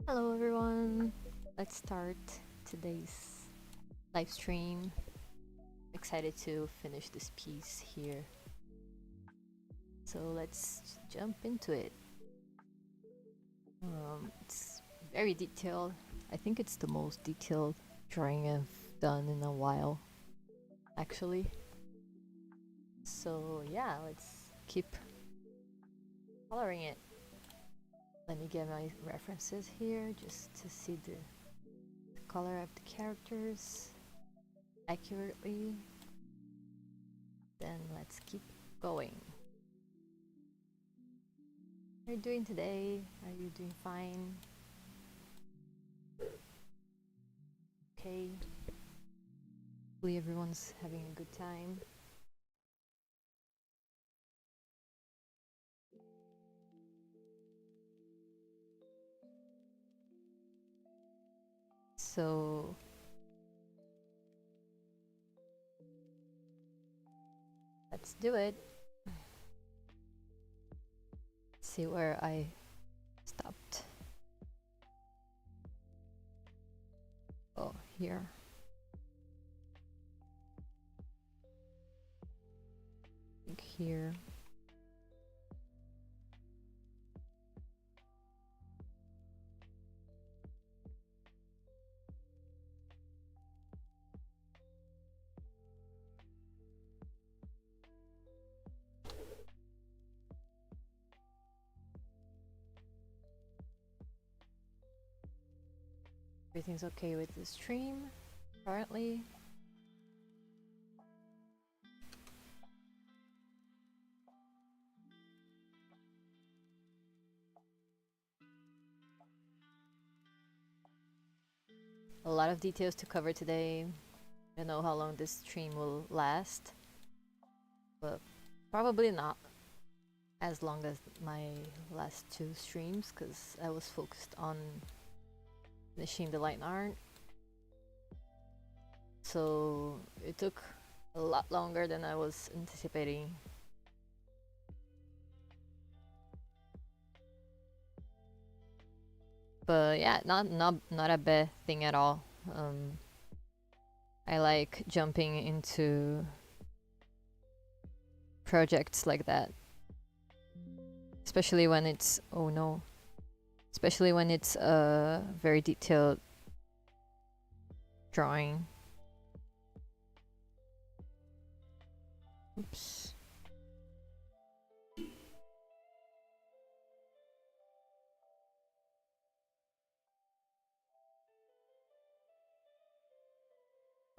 Hello everyone, let's start today's live stream. Excited to finish this piece here. So let's jump into it. It's very detailed. I think it's the most detailed drawing I've done in a while, actually. So yeah, let's keep coloring it. Let me get my references here just to see the color of the characters accurately. Then let's keep going. How are you doing today? Are you doing fine? Okay. Hopefully everyone's having a good time. So let's do it. Let's see where I stopped. Oh, here. I think here. Everything's okay with the stream currently. A lot of details to cover today. I don't know how long this stream will last, but probably not as long as my last two streams because I was focused on finishing the line art. So it took a lot longer than I was anticipating. But yeah, not a bad thing at all. I like jumping into projects like that, especially when it's especially when it's a very detailed drawing. Oops.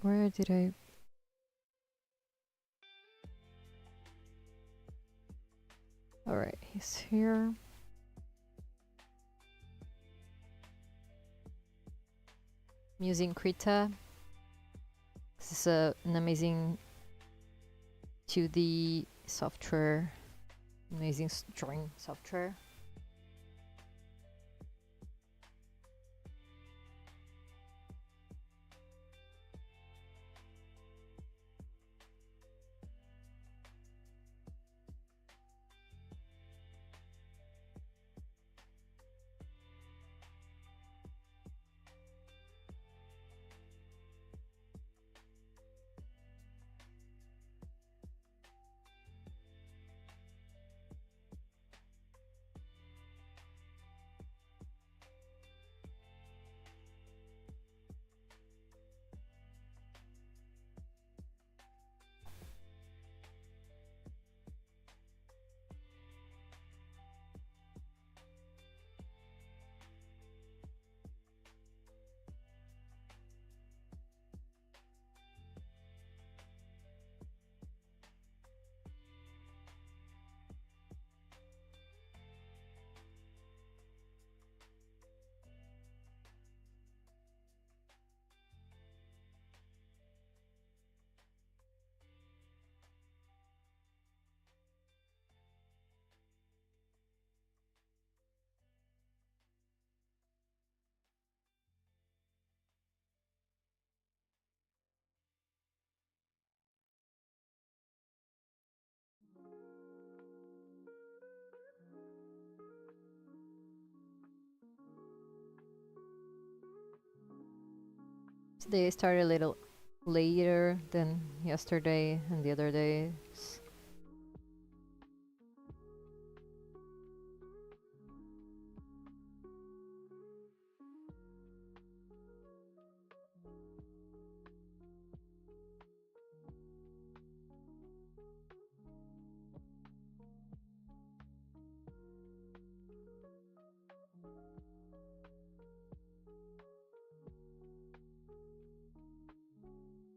Where did I... Alright, he's here. I'm using Krita. This is an amazing 2D software, amazing drawing software. Today I started a little later than yesterday and the other days.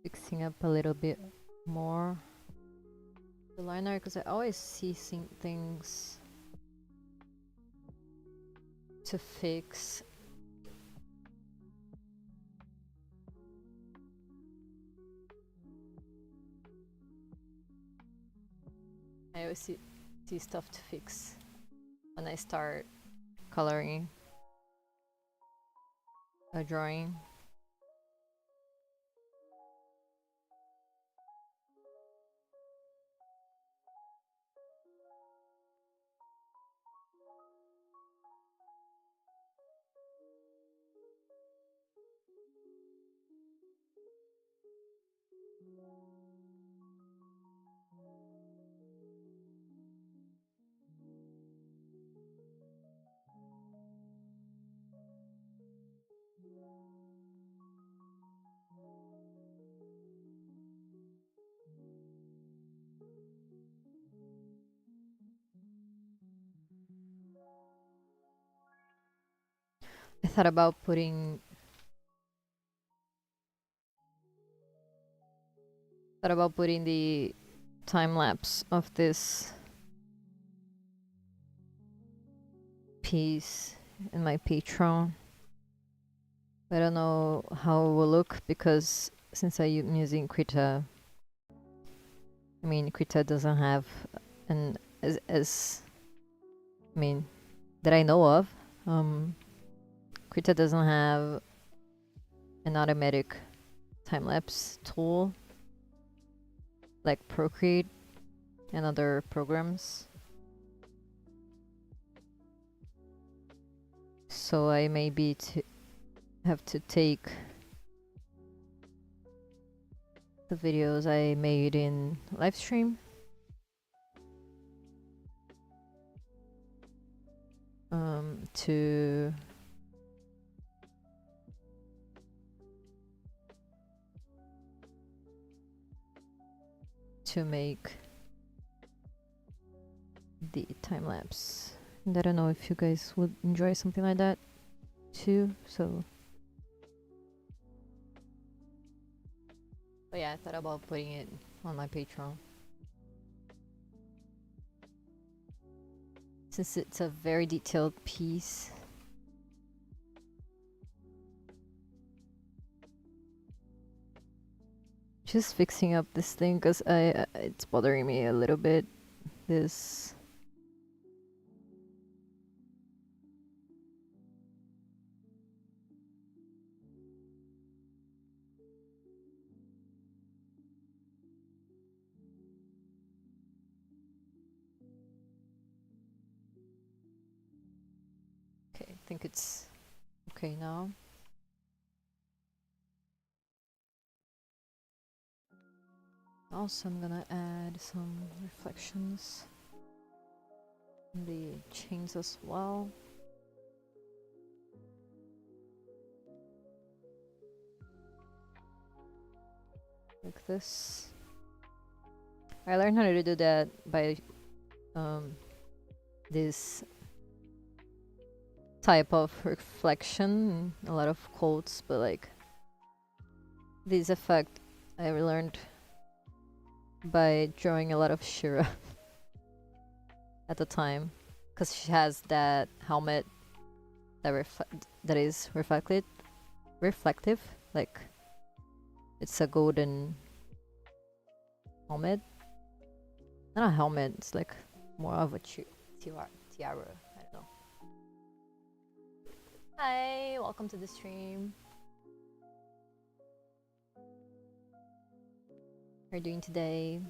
Fixing up a little bit more the liner because I always see things to fix. I always see stuff to fix when I start coloring a drawing. I thought about putting the time lapse of this piece in my Patreon. I don't know how it will look because since I'm using Krita, I mean Krita doesn't have an as I mean that I know of. Krita doesn't have an automatic time lapse tool like Procreate and other programs. So I maybe have to take the videos I made in live stream to make the time lapse. And I don't know if you guys would enjoy something like that too. So, but yeah, I thought about putting it on my Patreon since it's a very detailed piece. Just fixing up this thing because it's bothering me a little bit. This. Okay, I think it's okay now. Also, I'm gonna add some reflections in the chains as well. Like this. I learned how to do that by this type of reflection, a lot of quotes, but like this effect I learned by drawing a lot of Shira at the time, because she has that helmet that is reflective, like it's a golden helmet. Not a helmet, it's like more of a tiara. I don't know. Hi, welcome to the stream. How are you doing today?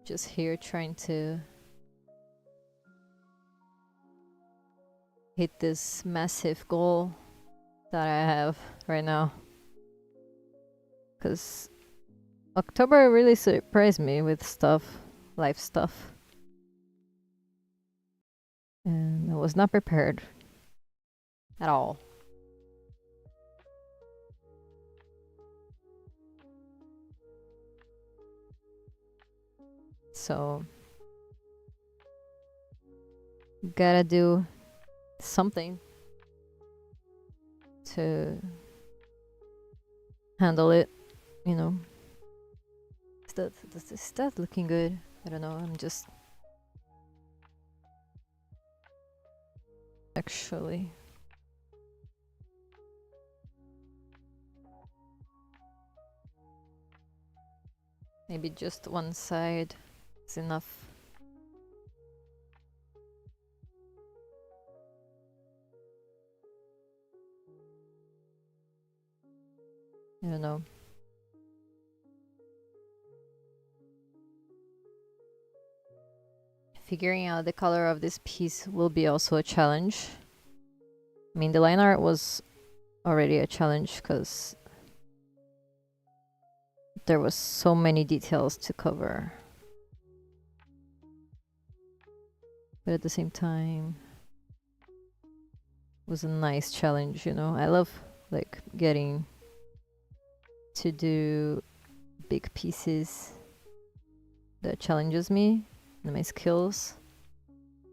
Just here trying to hit this massive goal that I have right now. Because October really surprised me with stuff, life stuff. And I was not prepared at all. So, gotta do something to handle it, you know. Is that looking good? I don't know, I'm just actually maybe just one side is enough. I don't know. Figuring out the color of this piece will be also a challenge. I mean, the line art was already a challenge because there was so many details to cover. But at the same time, it was a nice challenge, you know. I love like getting to do big pieces that challenges me and my skills,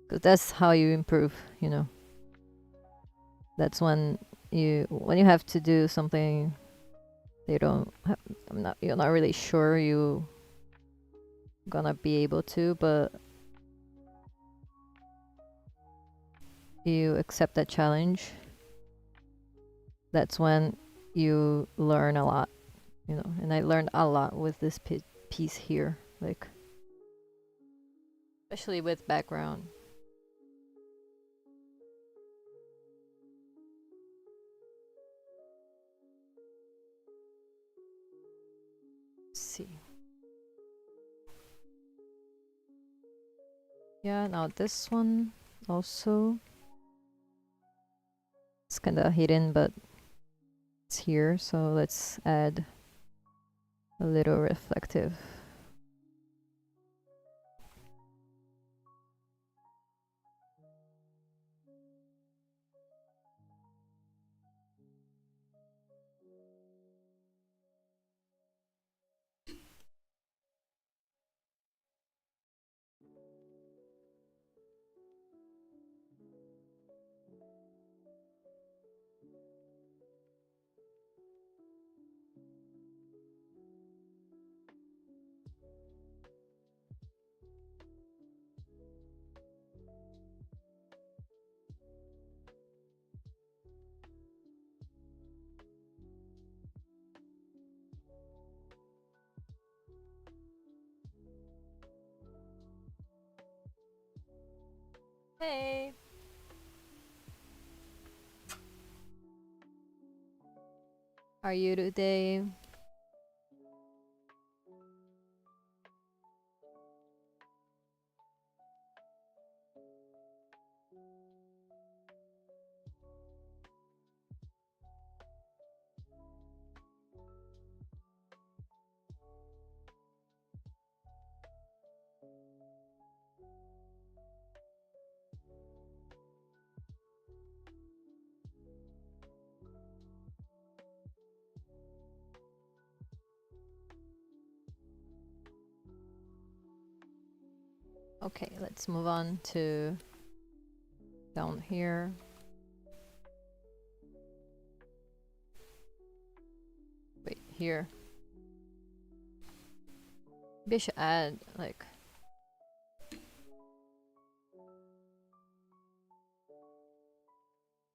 because that's how you improve, you know. That's when you have to do something they don't have, you're not really sure you gonna be able to, but you accept that challenge. That's when you learn a lot, you know. And I learned a lot with this piece here, like especially with background. Let's see. Yeah, now this one also, it's kind of hidden, but it's here, so let's add a little reflective. Hey! How are you today? Okay, let's move on to down here. Wait, here. Maybe I should add like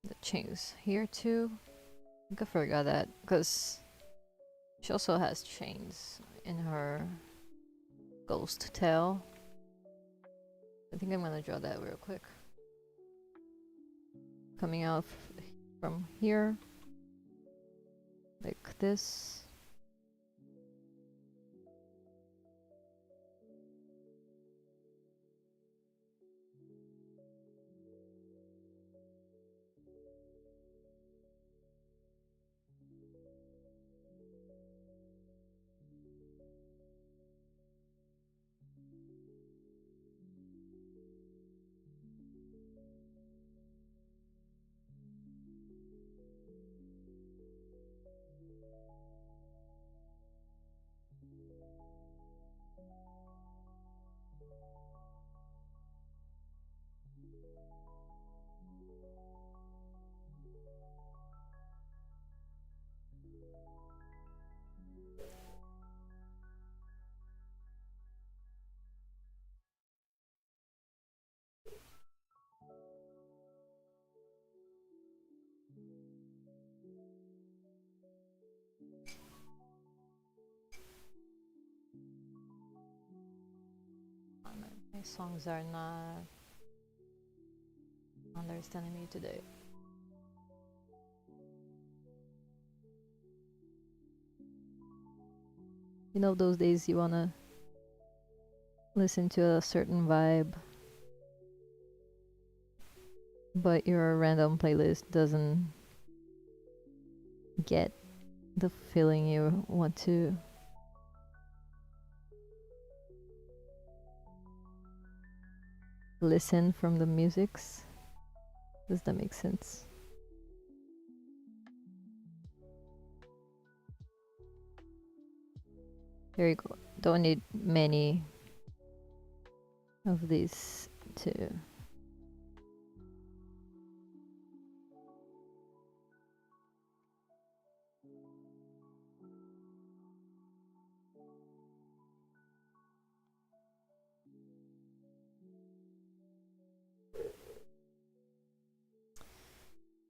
the chains here too. I think I forgot that because she also has chains in her ghost tail. I think I'm gonna draw that real quick. Coming out from here, like this. My songs are not understanding me today. You know those days you wanna listen to a certain vibe, but your random playlist doesn't get the feeling you want to. Listen from the musics. Does that make sense? There you go. Don't need many of these to.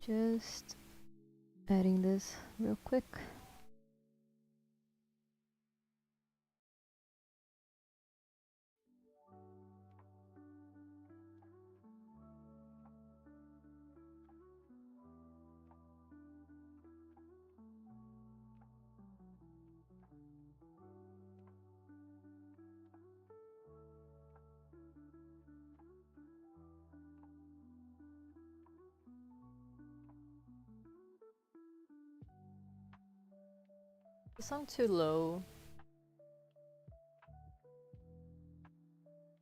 Just adding this real quick. The song too low?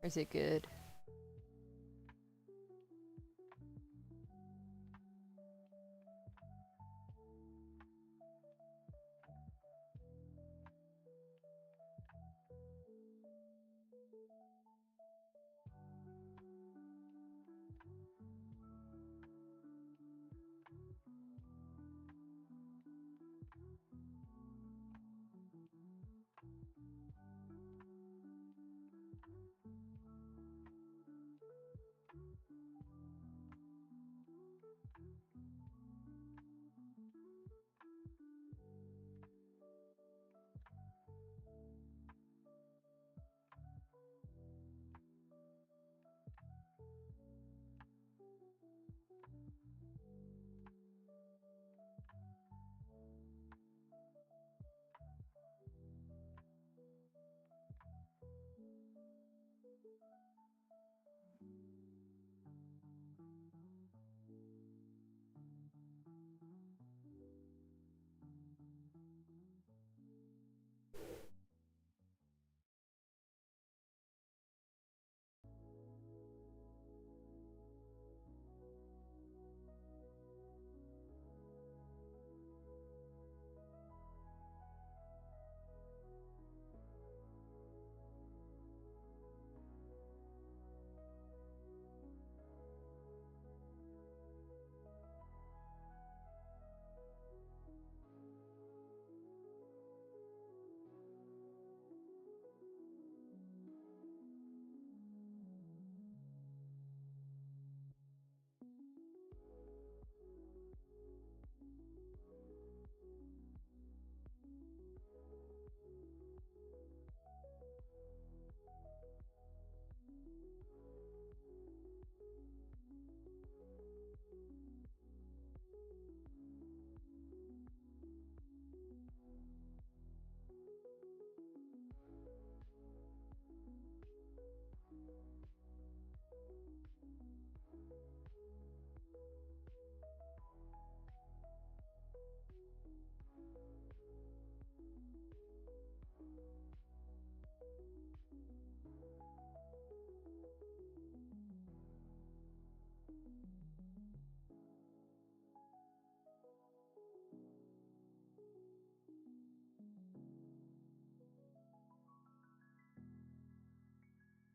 Or is it good?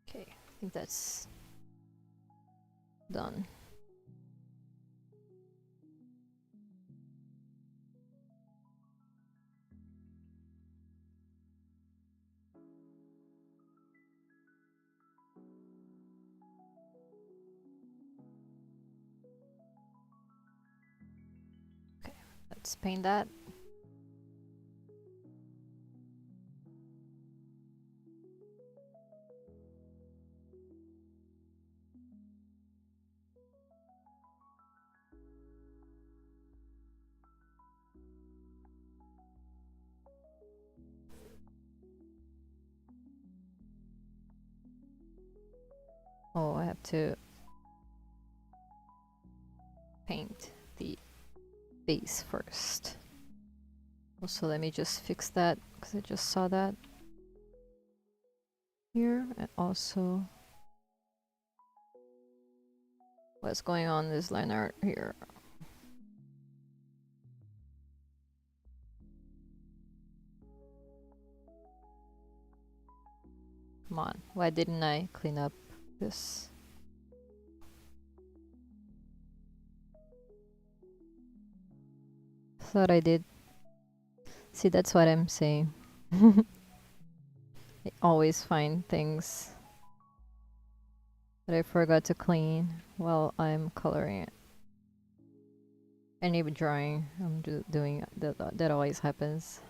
Okay, I think that's done. Okay, let's paint that. Oh, I have to paint the base first. Also, let me just fix that because I just saw that here. And also, what's going on in this line art here? Come on, why didn't I clean up this? Thought I did. See, that's what I'm saying. I always find things that I forgot to clean while I'm coloring it. Any drawing I'm doing, that always happens.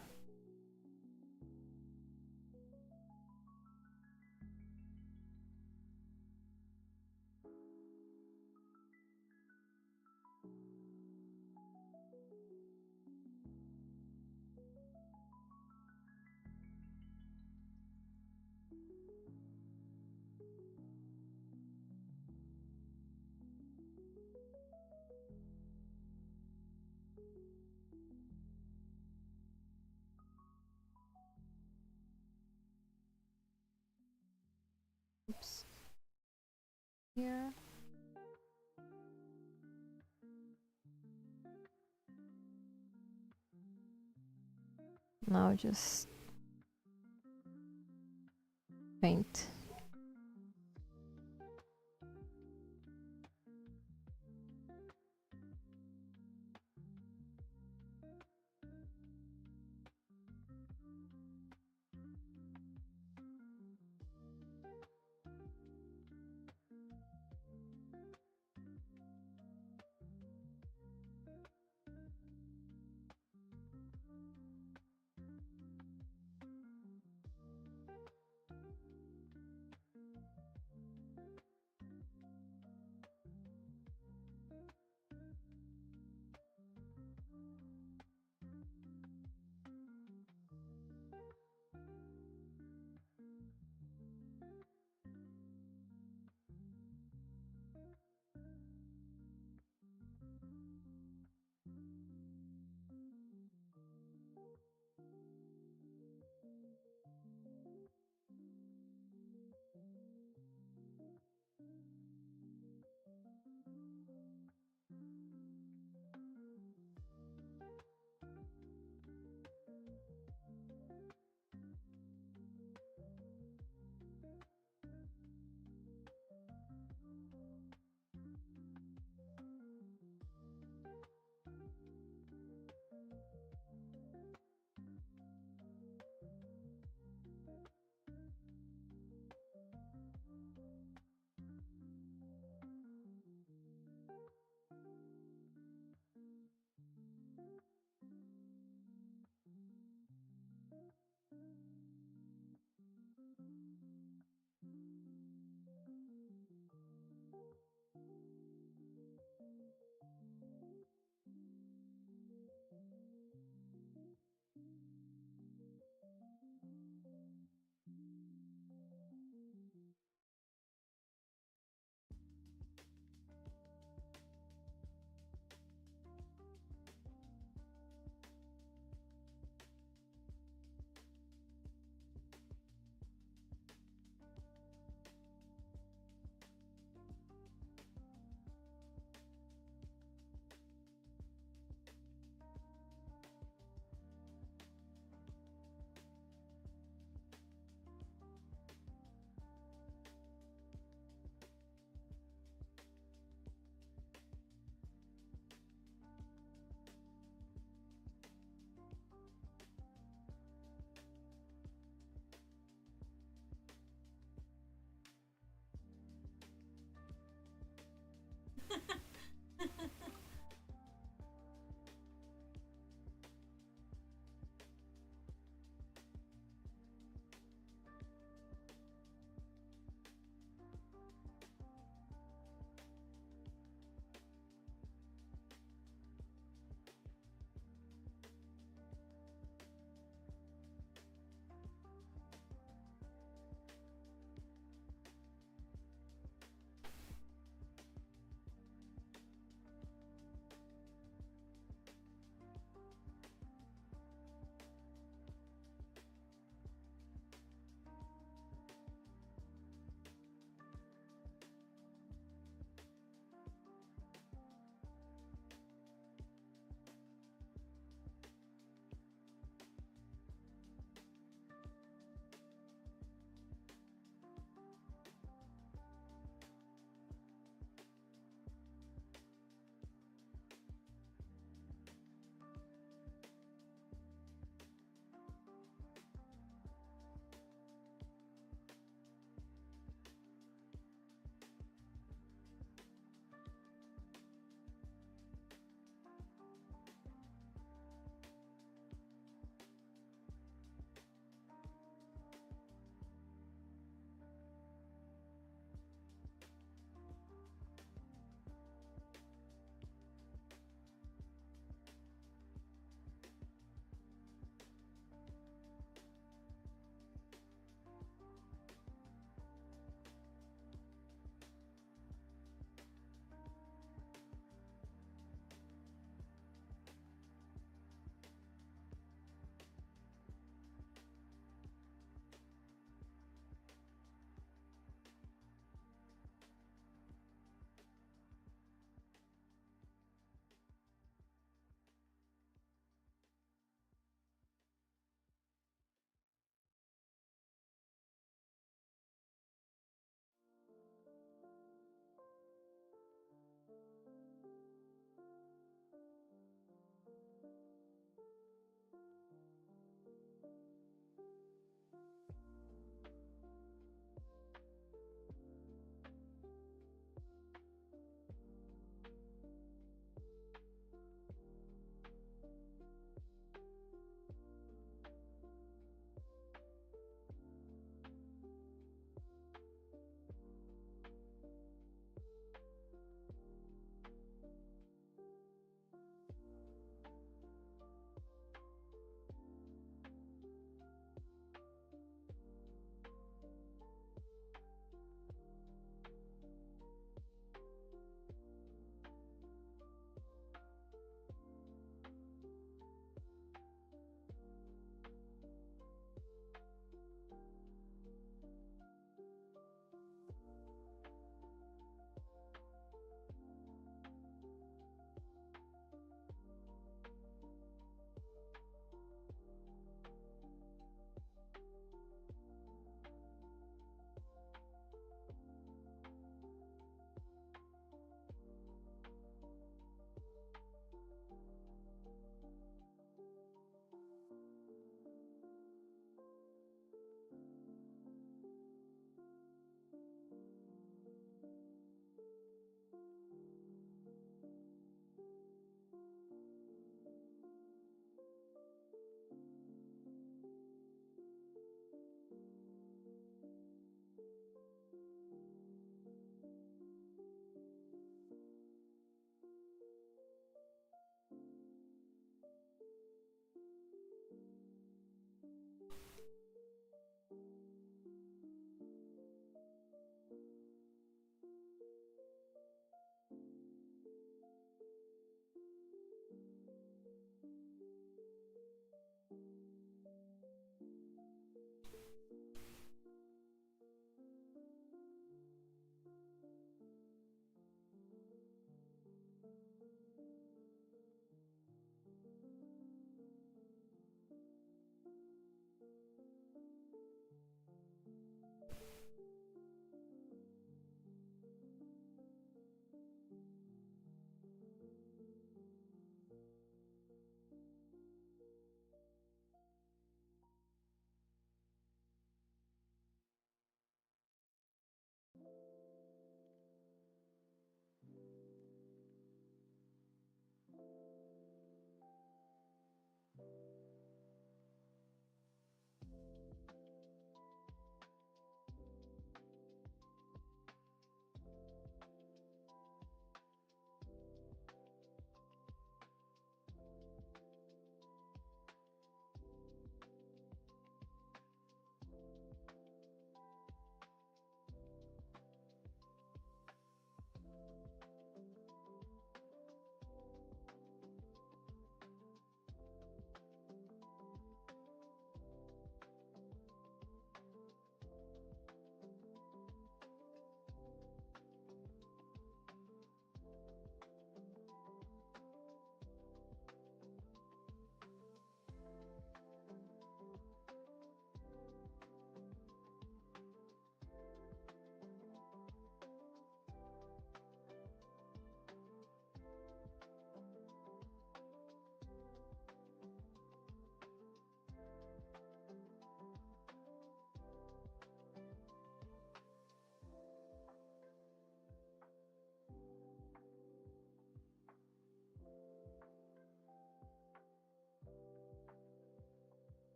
Oops. Here. Now just paint.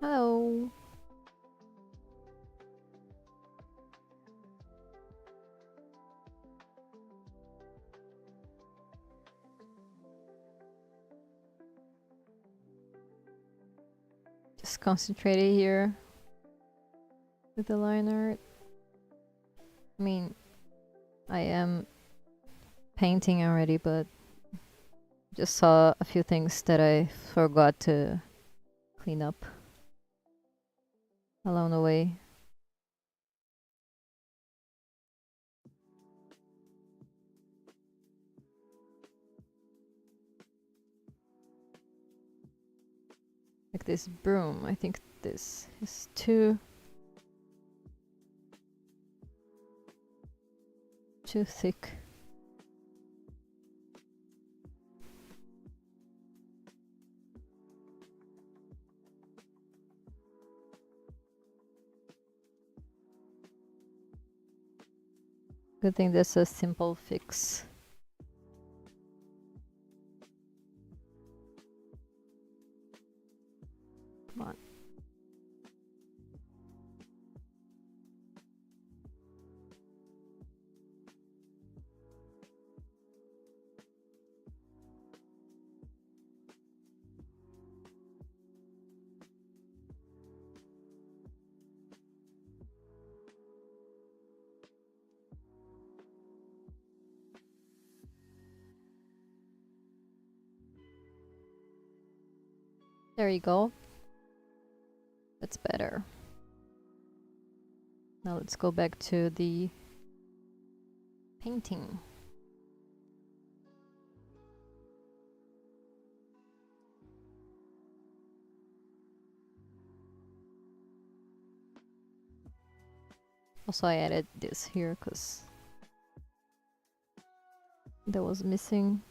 Hello. Just concentrated here with the line art. I mean, I am painting already, but just saw a few things that I forgot to clean up along the way. Like this broom, I think this is too thick. Good thing that's a simple fix. Come on. There you go. That's better. Now let's go back to the painting. Also, I added this here because that was missing.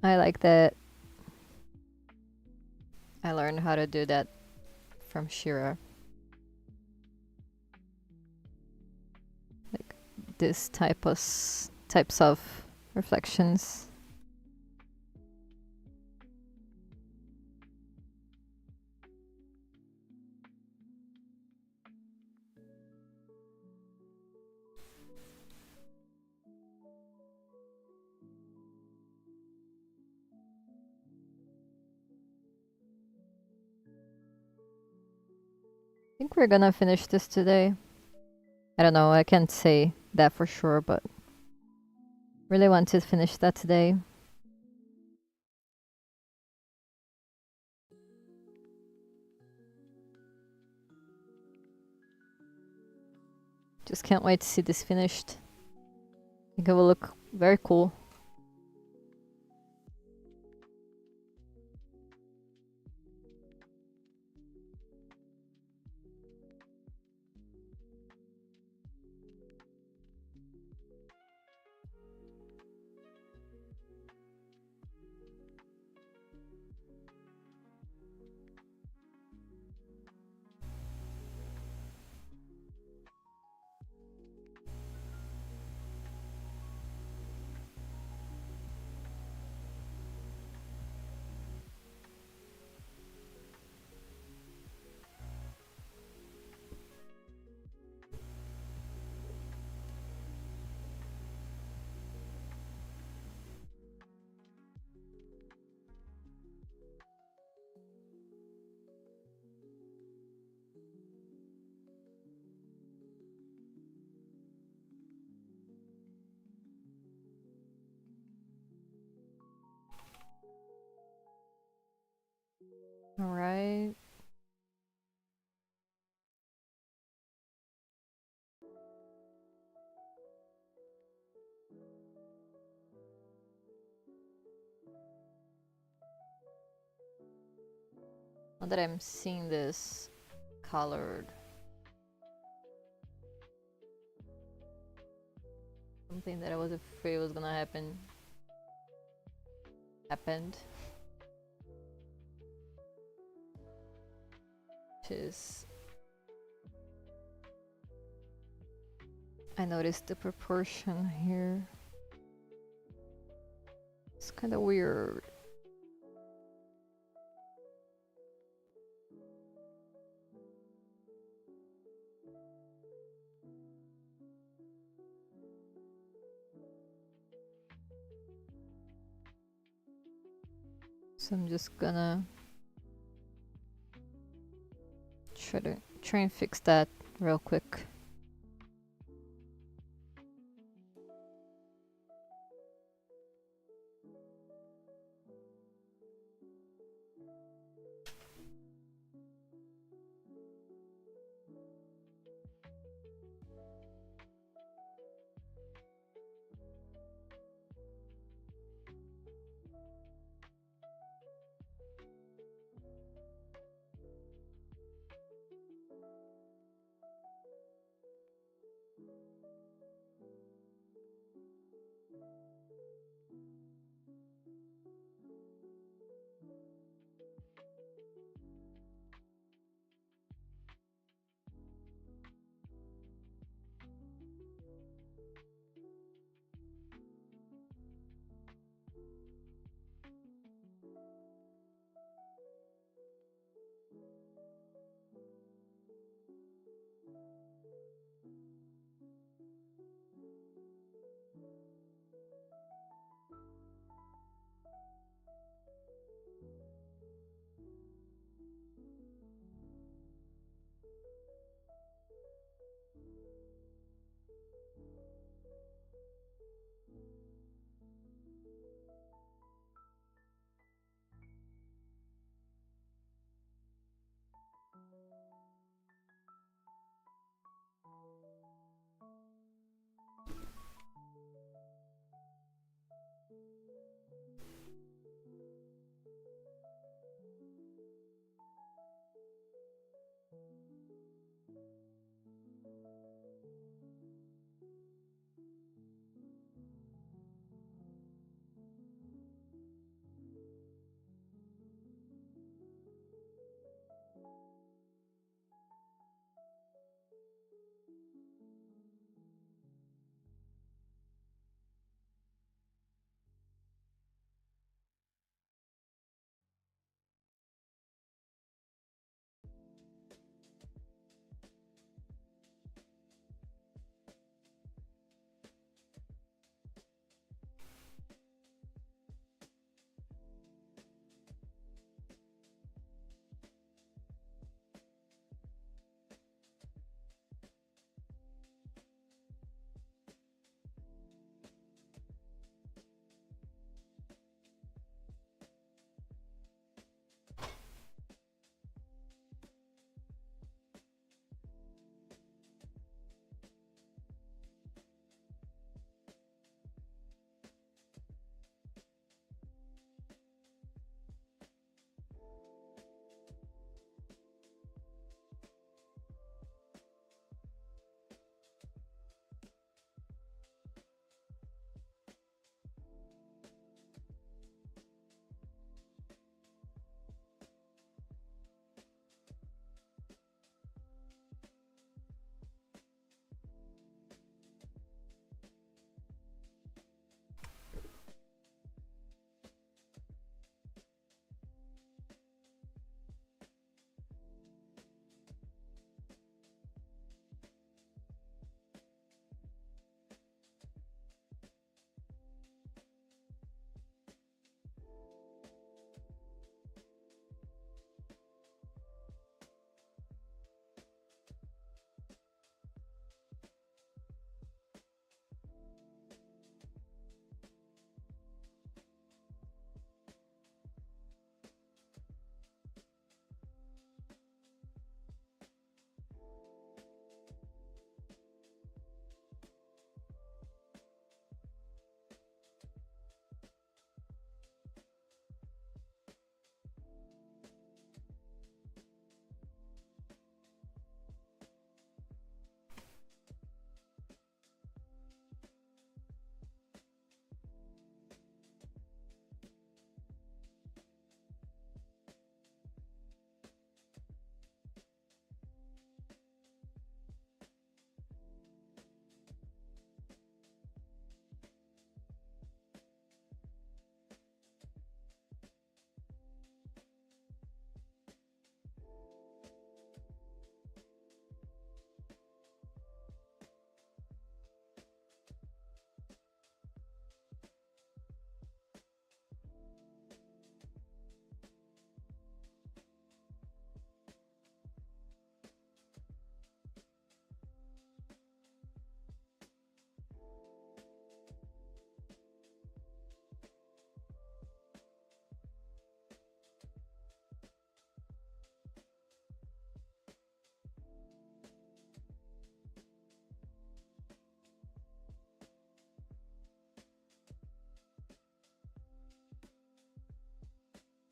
I like that. I learned how to do that from Shira. Like this types of reflections. I think we're gonna finish this today. I don't know, I can't say that for sure, but really want to finish that today. Just can't wait to see this finished. I think it will look very cool. Alright. Now that I'm seeing this colored, something that I was afraid was gonna happen happened. is, I noticed the proportion here. It's kind of weird. So I'm just gonna try and fix that real quick.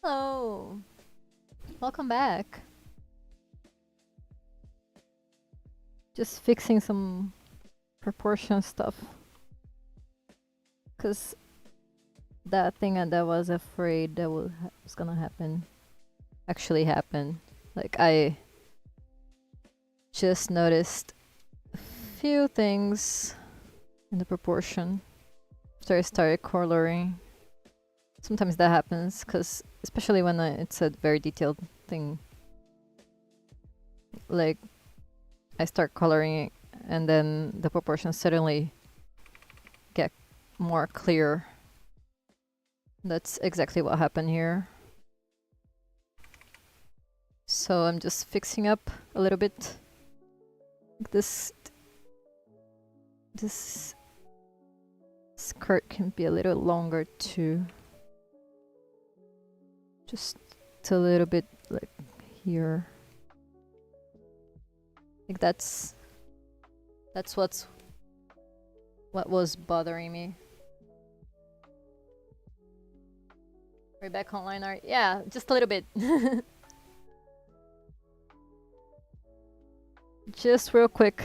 Hello! Welcome back. Just fixing some proportion stuff. Cause that thing that I was afraid that was gonna happen actually happened. Like I just noticed a few things in the proportion after I started coloring. Sometimes that happens, cause especially when it's a very detailed thing. Like I start coloring and then the proportions suddenly get more clear. That's exactly what happened here. So I'm just fixing up a little bit. This skirt can be a little longer too. Just a little bit like here. I think that's what was bothering me. Right back online art. Yeah, just a little bit. Just real quick.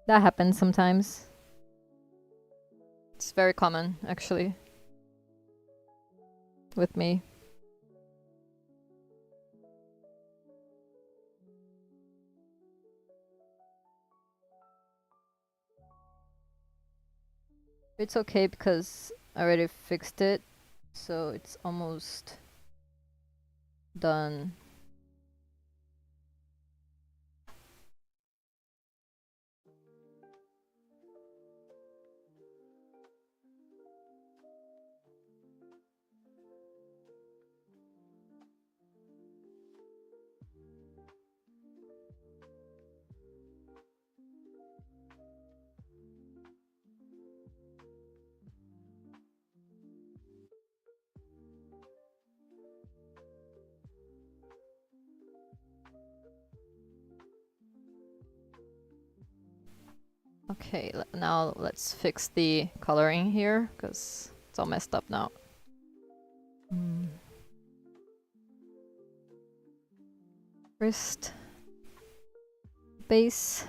That happens sometimes. It's very common, actually. With me. It's okay because I already fixed it, so it's almost done. Okay, now let's fix the coloring here, because it's all messed up now. Wrist. Base.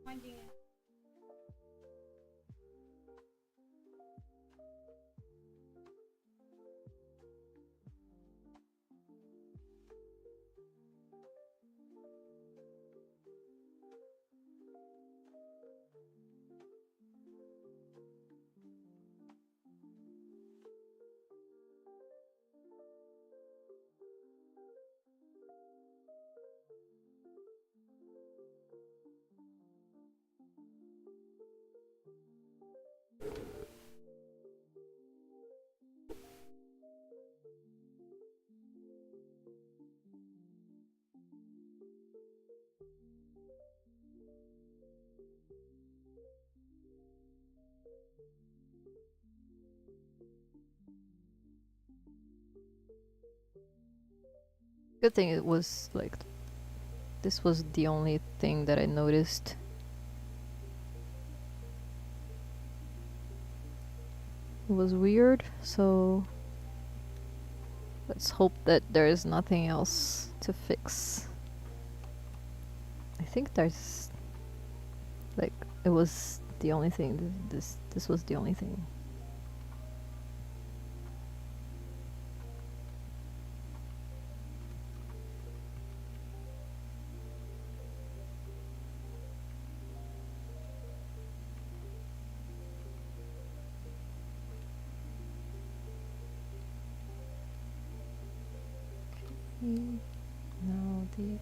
Finding it. Good thing it was like this was the only thing that I noticed. It was weird, so let's hope that there is nothing else to fix. I think there's like it was the only thing. This was the only thing. Now the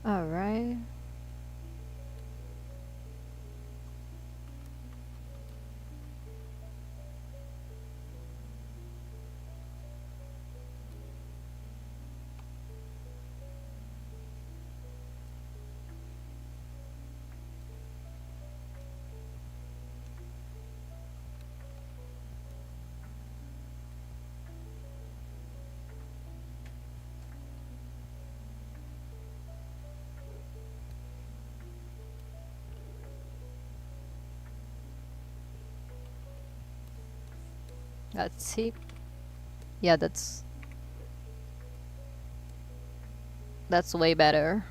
All right. Let's see. Yeah, that's way better.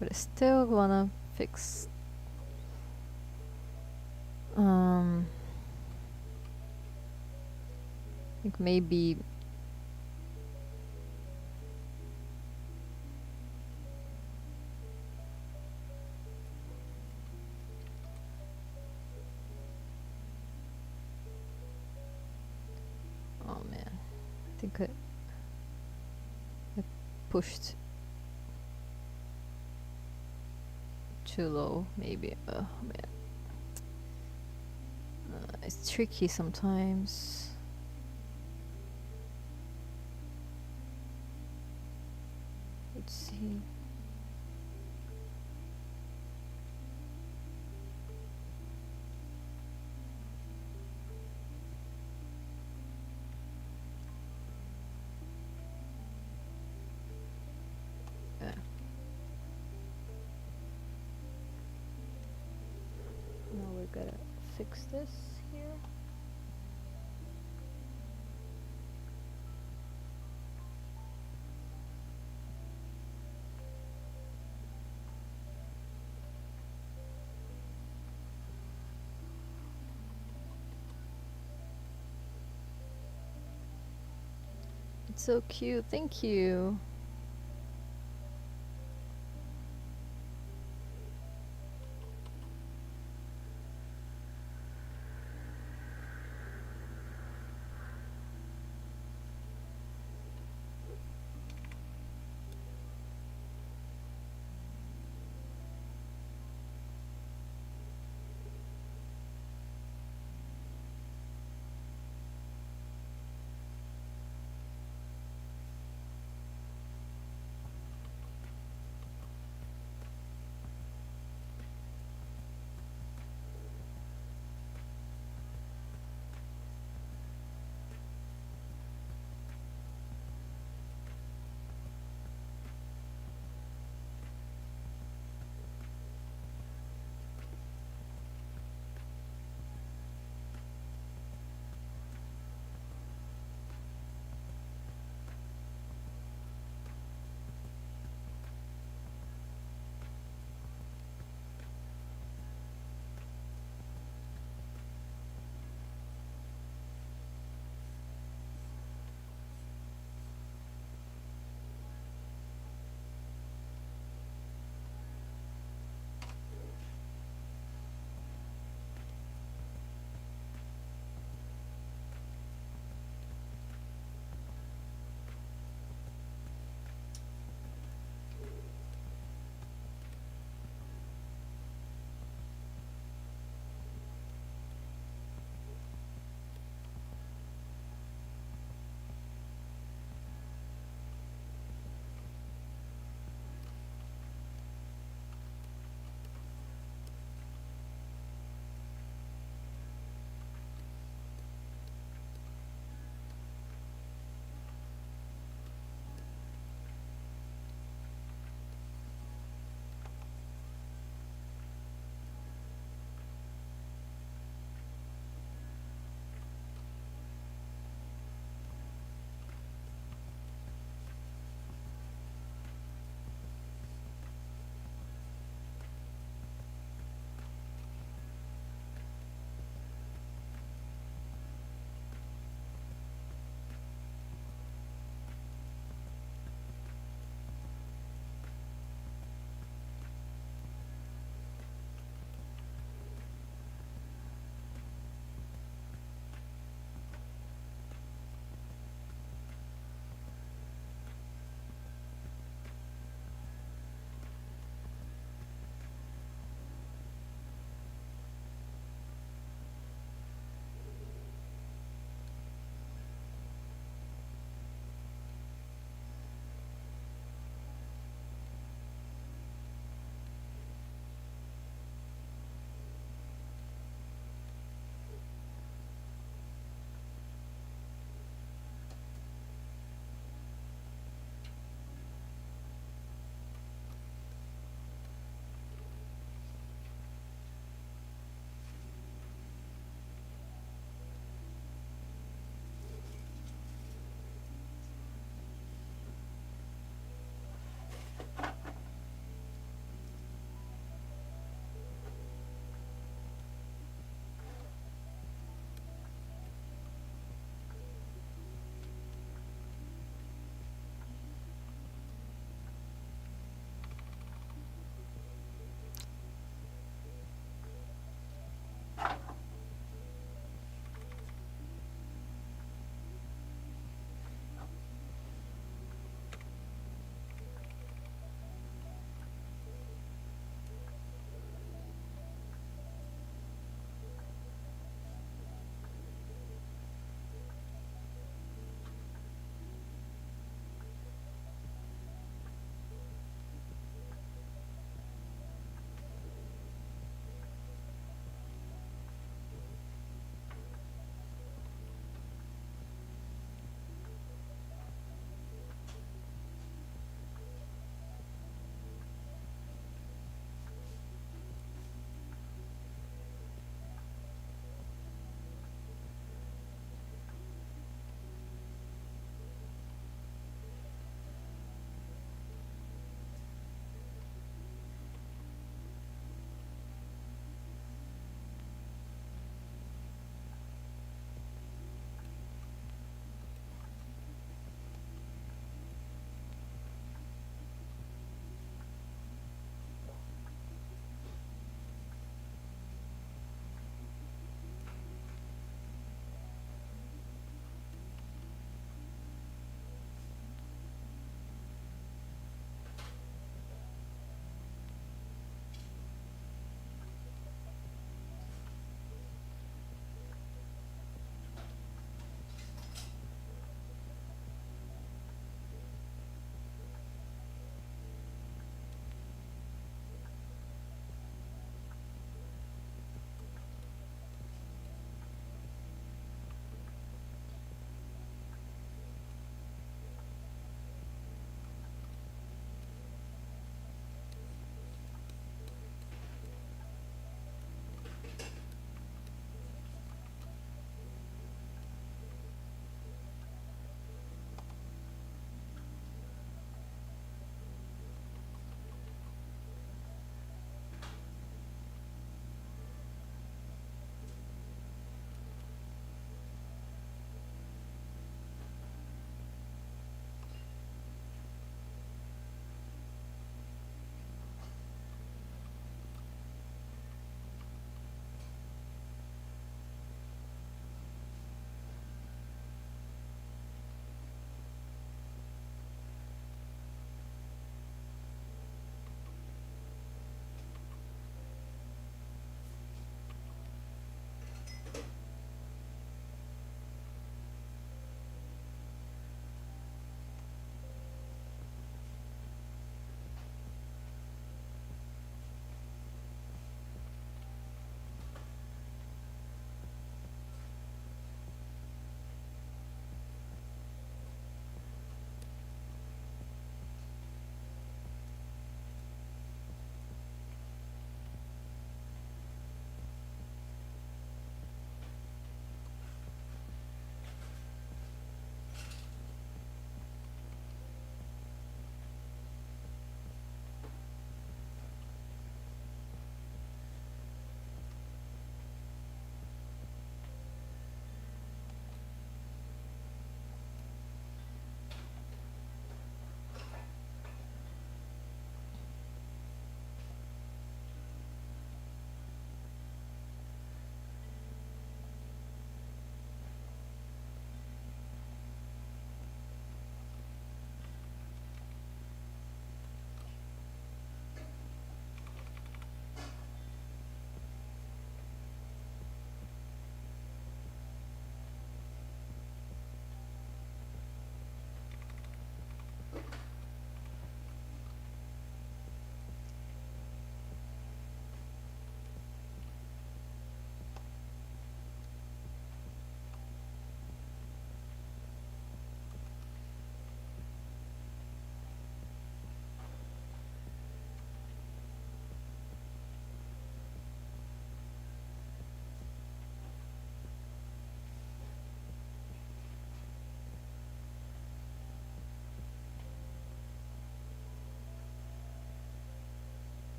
But I still wanna fix. I think maybe. Oh man, I think I pushed too low. Maybe. Oh man, it's tricky sometimes. Let's see. Now we're gonna fix this here. It's so cute. Thank you.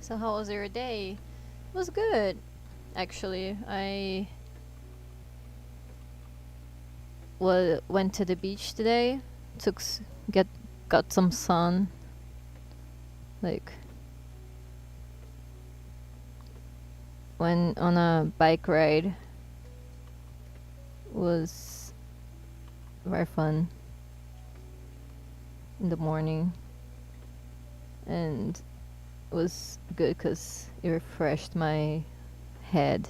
So how was your day? It was good, actually. I went to the beach today. Took get got some sun. Like went on a bike ride. Was very fun in the morning, and it was good because it refreshed my head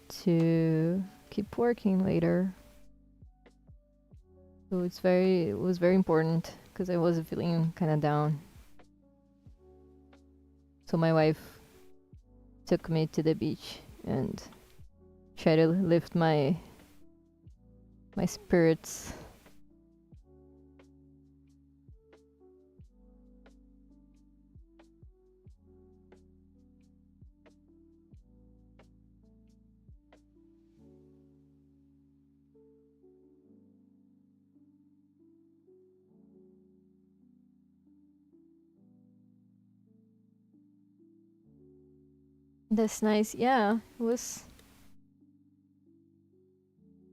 to keep working later. So it was very important because I was feeling kind of down. So my wife took me to the beach and tried to lift my spirits. That's nice. Yeah, it was.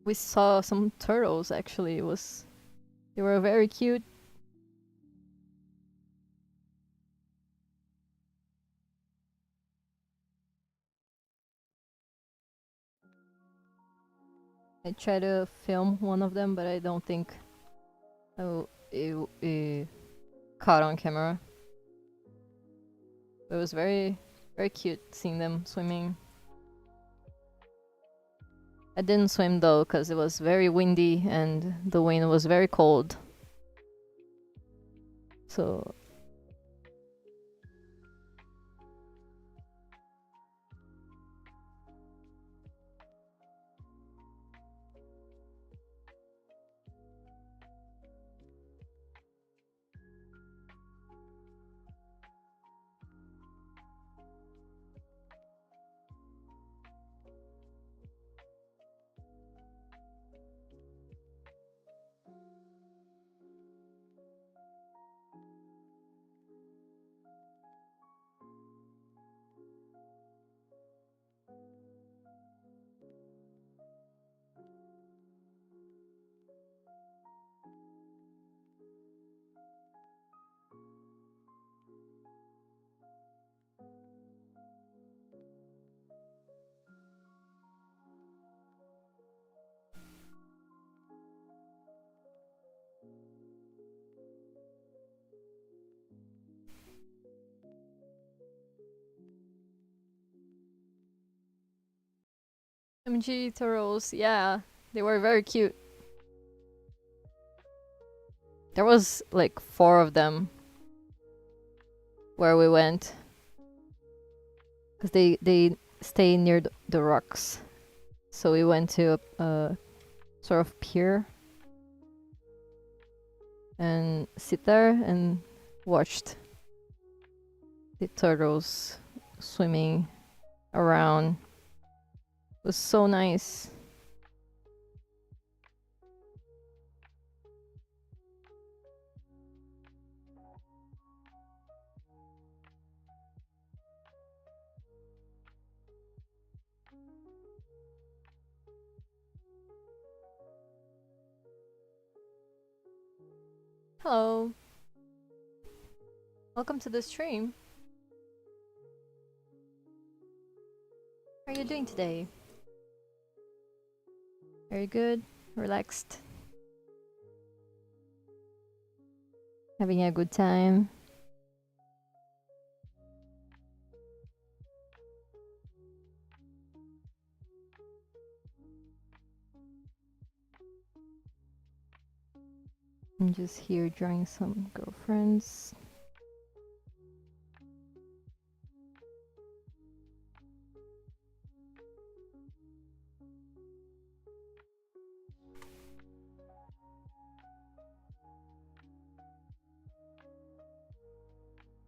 We saw some turtles actually. They were very cute. I tried to film one of them, but I don't think it caught on camera. It was very cute seeing them swimming. I didn't swim though because it was very windy and the wind was very cold. So MG turtles, yeah, they were very cute. There was like 4 of them where we went because they stay near the rocks. So we went to a sort of pier and sit there and watched the turtles swimming around. It was so nice. Hello. Welcome to the stream. How are you doing today? Very good. Relaxed. Having a good time. I'm just here drawing some girlfriends.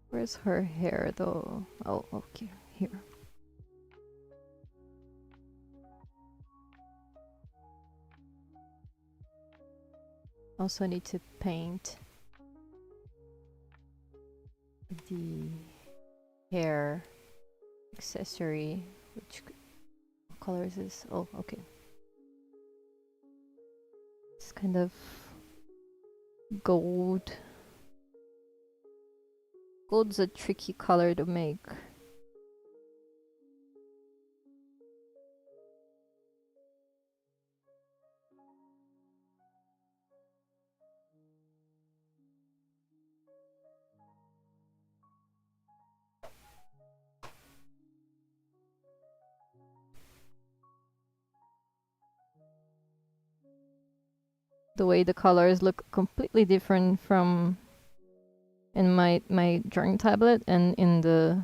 Where's her hair though? Oh, okay, here. Also need to paint the hair accessory. Which what color is this? Oh, okay. It's kind of gold. Gold's a tricky color to make. The way the colors look completely different from in my drawing tablet and in the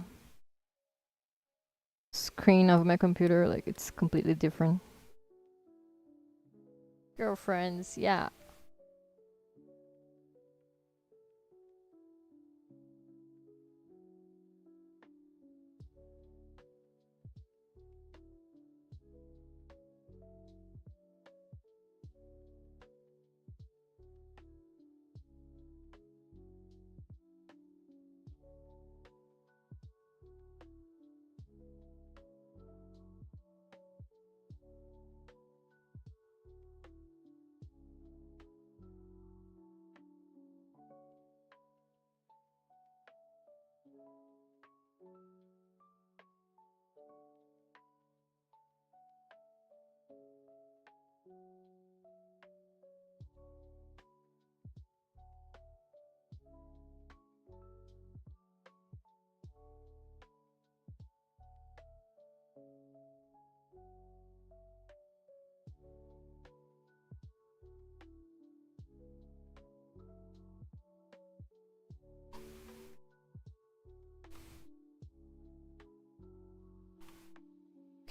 screen of my computer. Like, it's completely different. Girlfriends, yeah.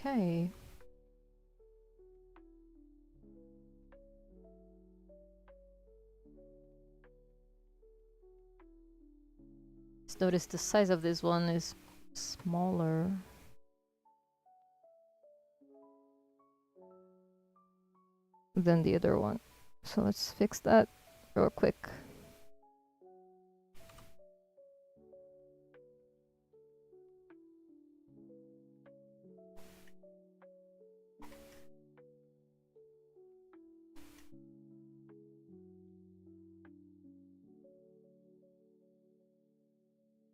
Okay. Just notice the size of this one is smaller. Than the other one. So let's fix that real quick.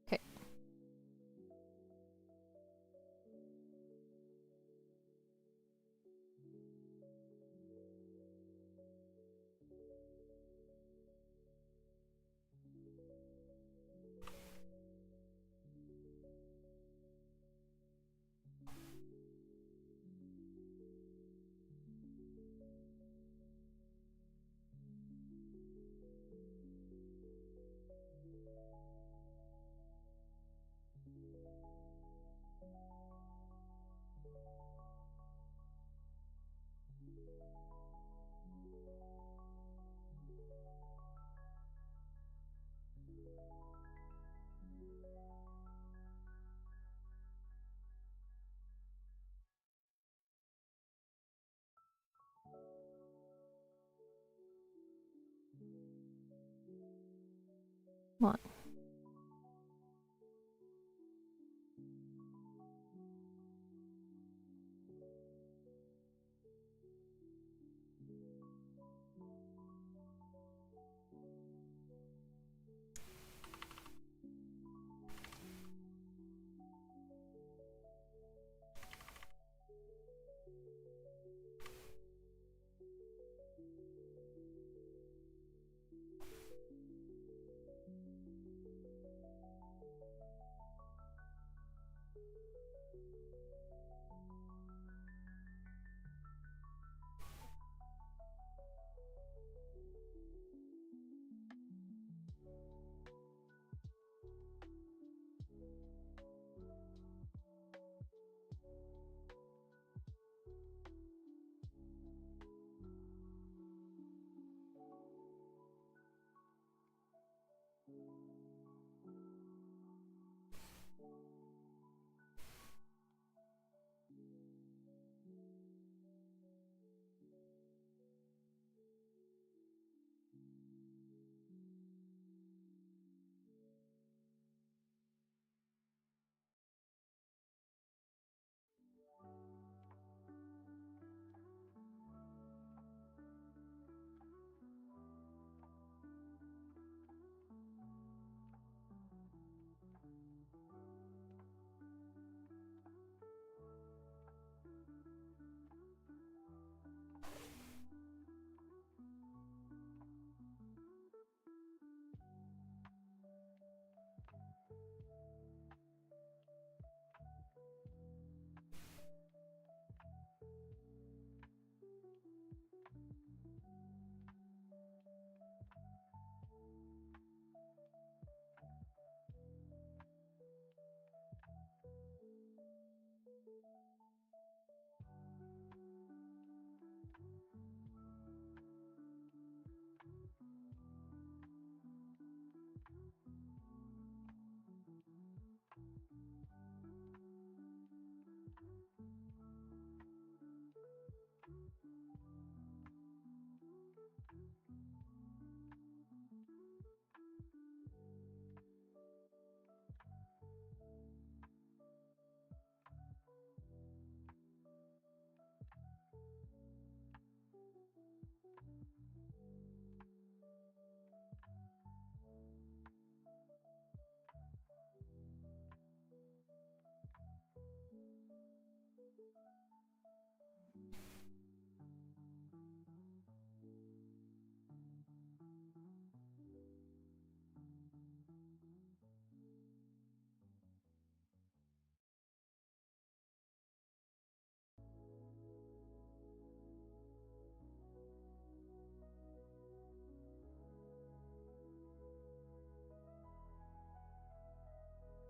Okay. Come on.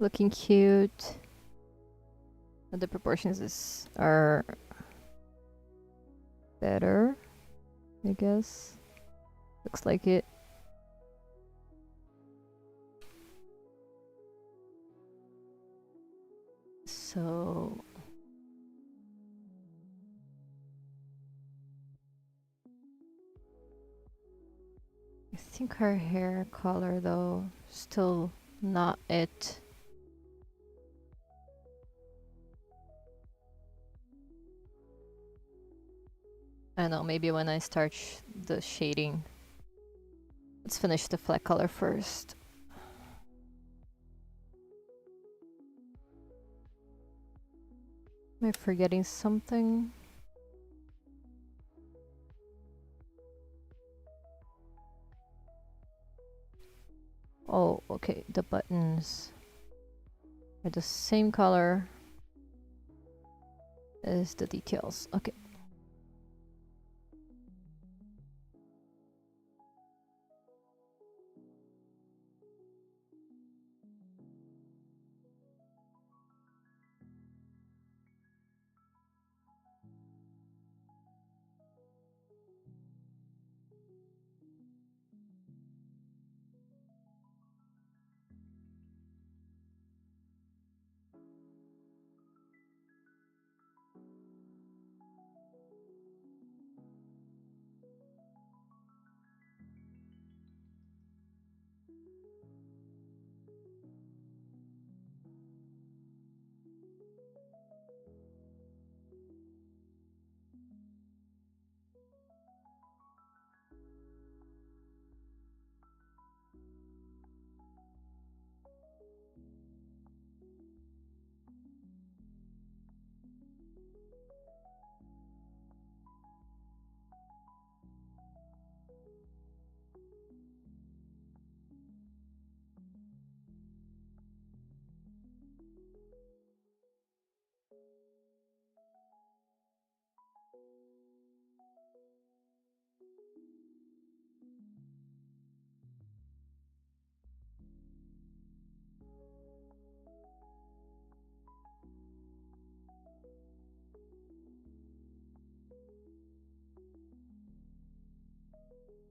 Looking cute. The proportions are better, I guess. Looks like it. So I think her hair color though still not it. I don't know, maybe when I start the shading. Let's finish the fleck color first. Am I forgetting something? Oh, okay, the buttons are the same color as the details. Okay.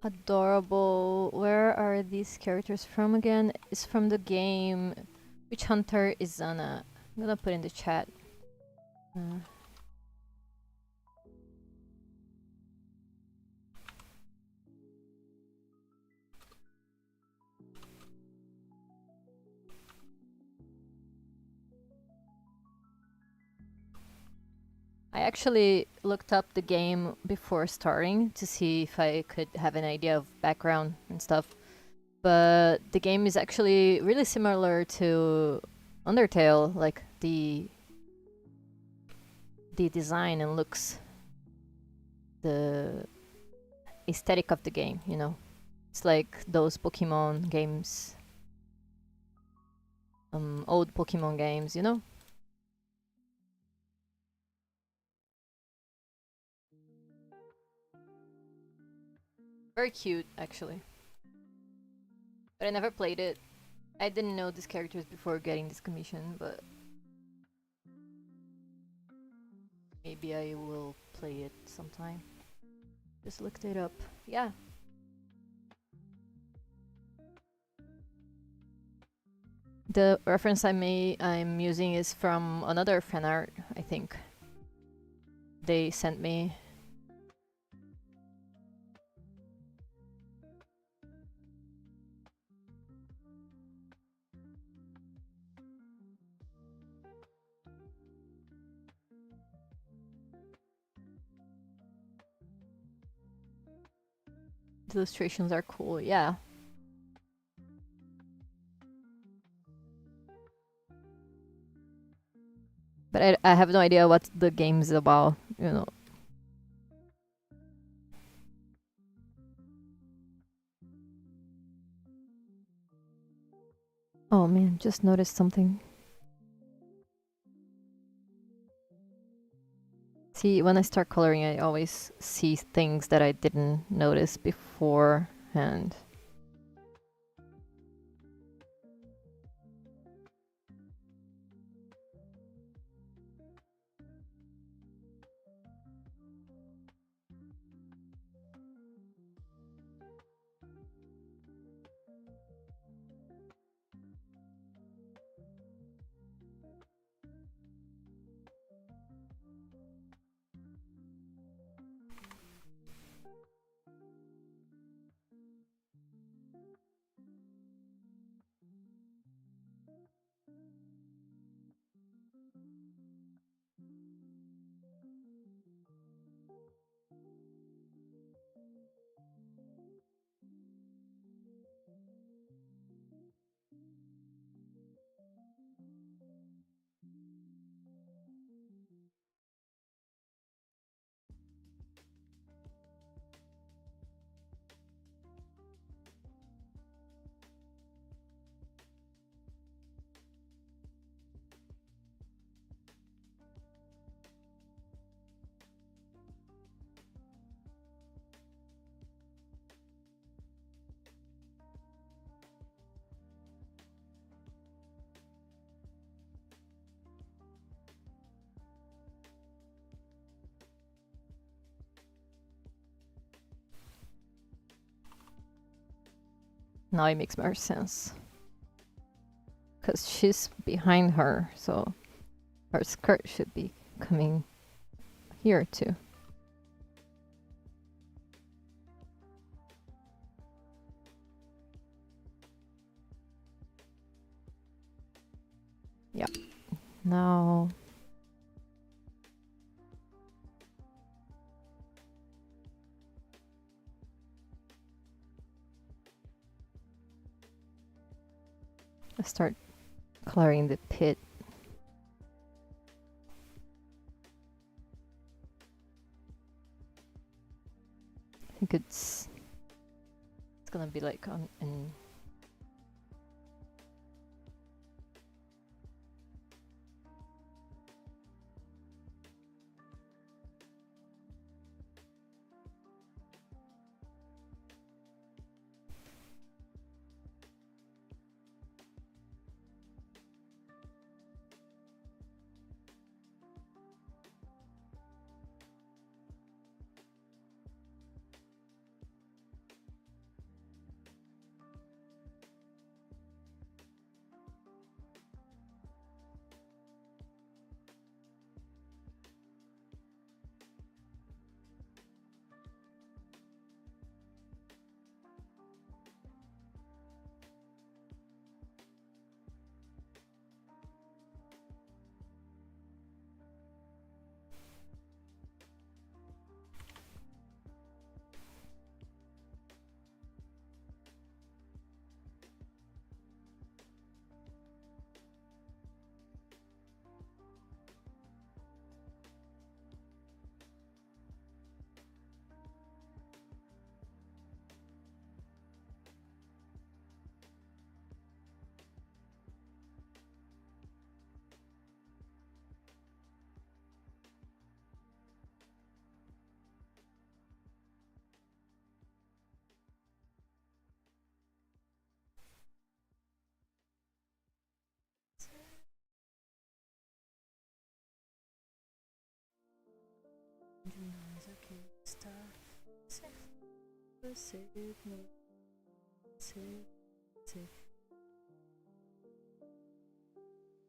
Adorable. Where are these characters from again? It's from the game Witch Hunter Izana. I'm gonna put in the chat. I actually looked up the game before starting to see if I could have an idea of background and stuff. But the game is actually really similar to Undertale, like the design and looks, the aesthetic of the game, you know. It's like those Pokemon games, old Pokemon games, you know. Very cute, actually. But I never played it. I didn't know these characters before getting this commission, but maybe I will play it sometime. Just looked it up. Yeah. The reference I'm using is from another fan art, I think. They sent me. The illustrations are cool, yeah. But I have no idea what the game's about, you know. Oh man, just noticed something. See, when I start coloring, I always see things that I didn't notice beforehand. Now it makes more sense. Because she's behind her, so her skirt should be coming here too. Yeah. Now I start coloring the pit. I think it's gonna be like on in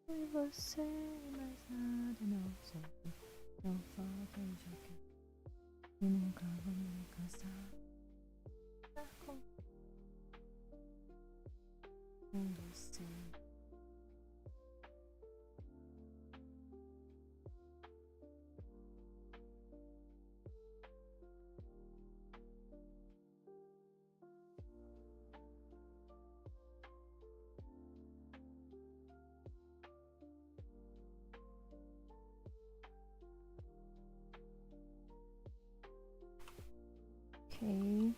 E você, mas nada não soube. Não falta um dia e nunca vou me cansar. Tá com você. Ok.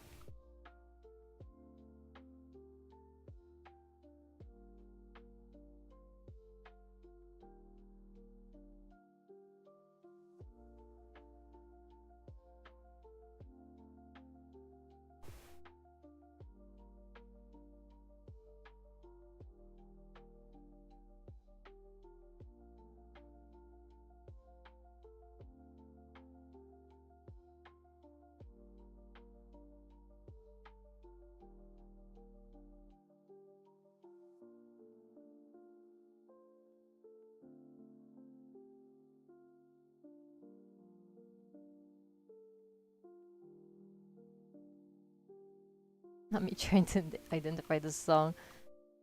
Let me try to identify the song.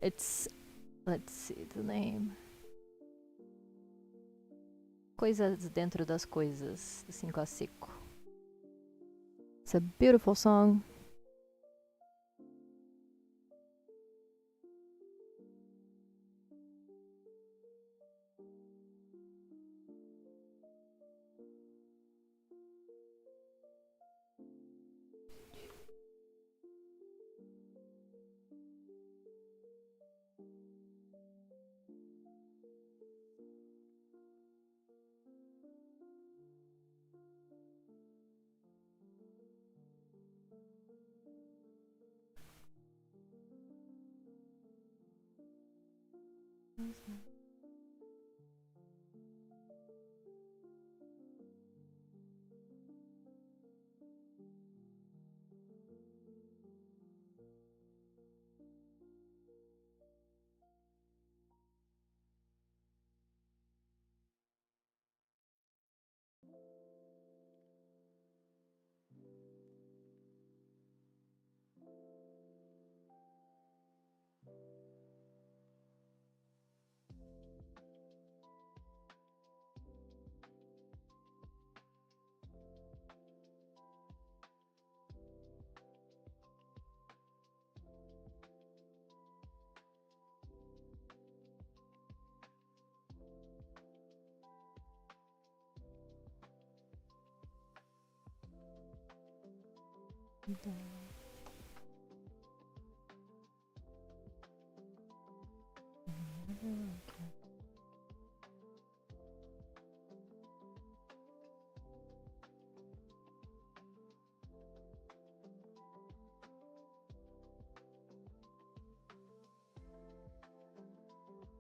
It's, let's see the name. Coisas dentro das coisas, 5 a 5. It's a beautiful song.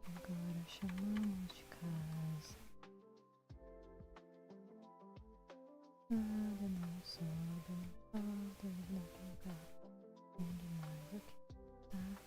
Agora chamamos de casa. Nada não sobe, falta de lugar. Onde mais aqui tá?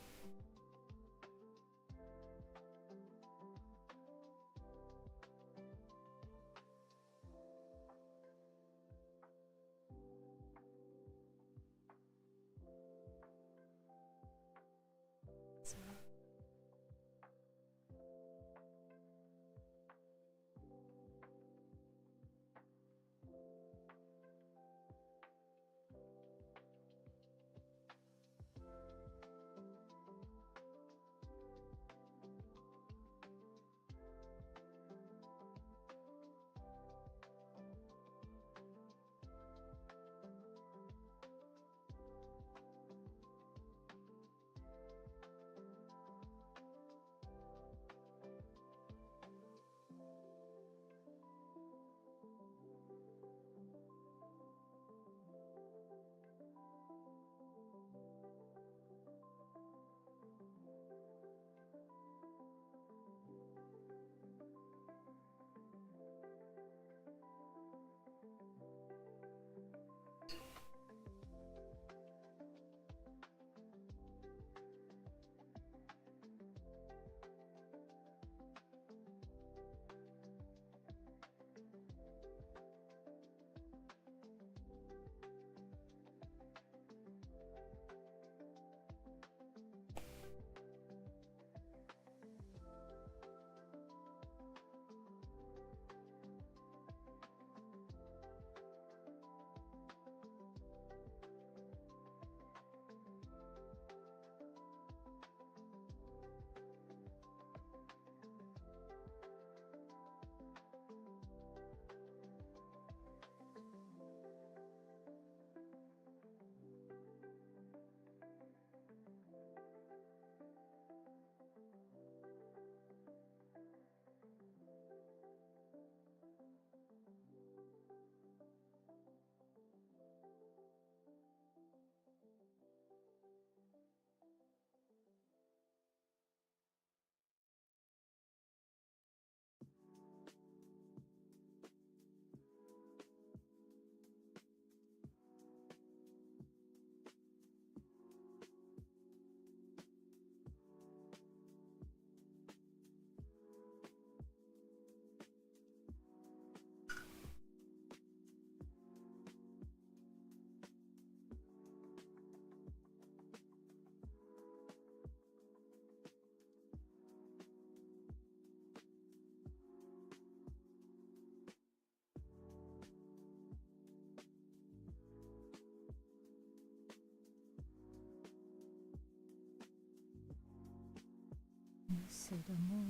seu amor,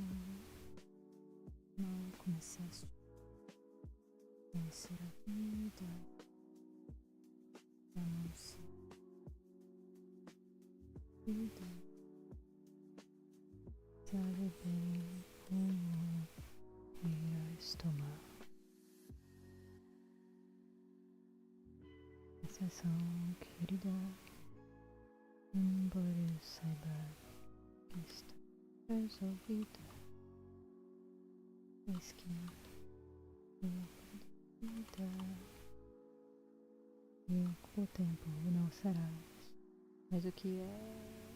mal começaste a conhecer a vida, já não sei vida, sabe bem como irás tomar. Sensação querida, embora eu saiba que está resolvida, mas que eu vida e com o tempo não será mais o que é.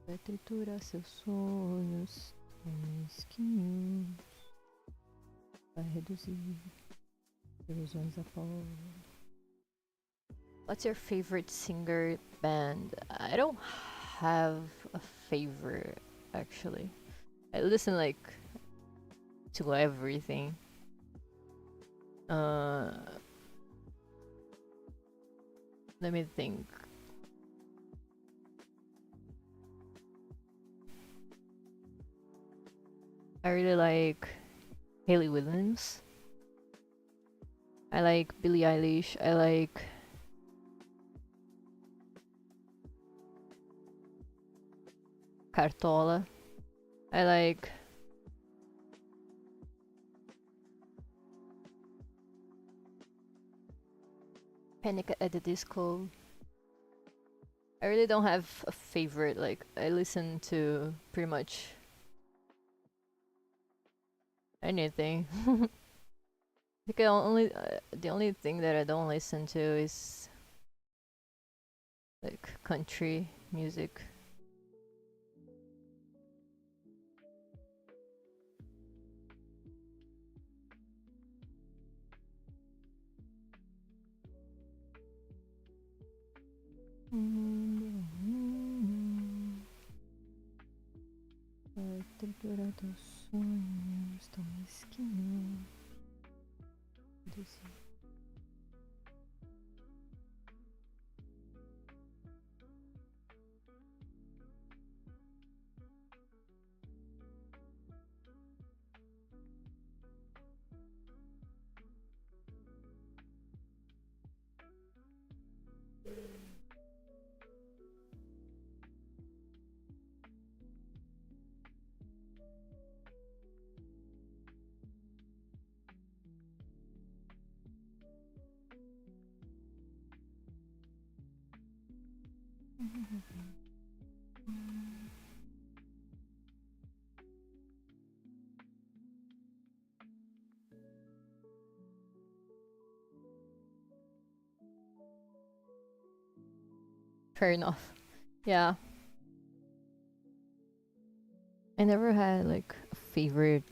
Vai triturar seus sonhos tão mesquinhos, vai reduzir ilusões a pó. What's your favorite singer band? I don't have a favorite actually. I listen like to everything. Let me think. I really like Hayley Williams. I like Billie Eilish. I like Cartola. I like Panic at the Disco. I really don't have a favorite. Like I listen to pretty much anything. Like the only thing that I don't listen to is like country music. Vai triturar teus sonhos tão mesquinhos. Fair enough. Yeah. I never had like a favorite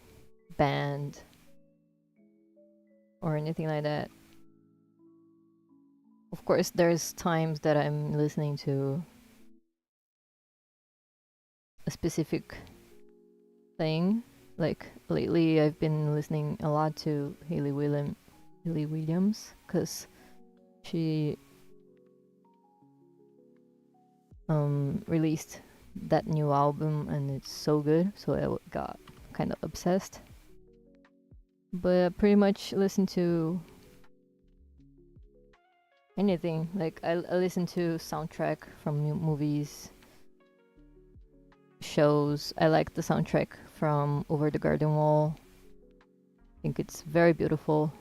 band or anything like that. Of course, there's times that I'm listening to a specific thing. Like lately, I've been listening a lot to Hayley Williams, because she released that new album and it's so good, so I got kind of obsessed. But I pretty much listen to anything. Like I listen to soundtrack from movies, shows. I like the soundtrack from Over the Garden Wall. I think it's very beautiful.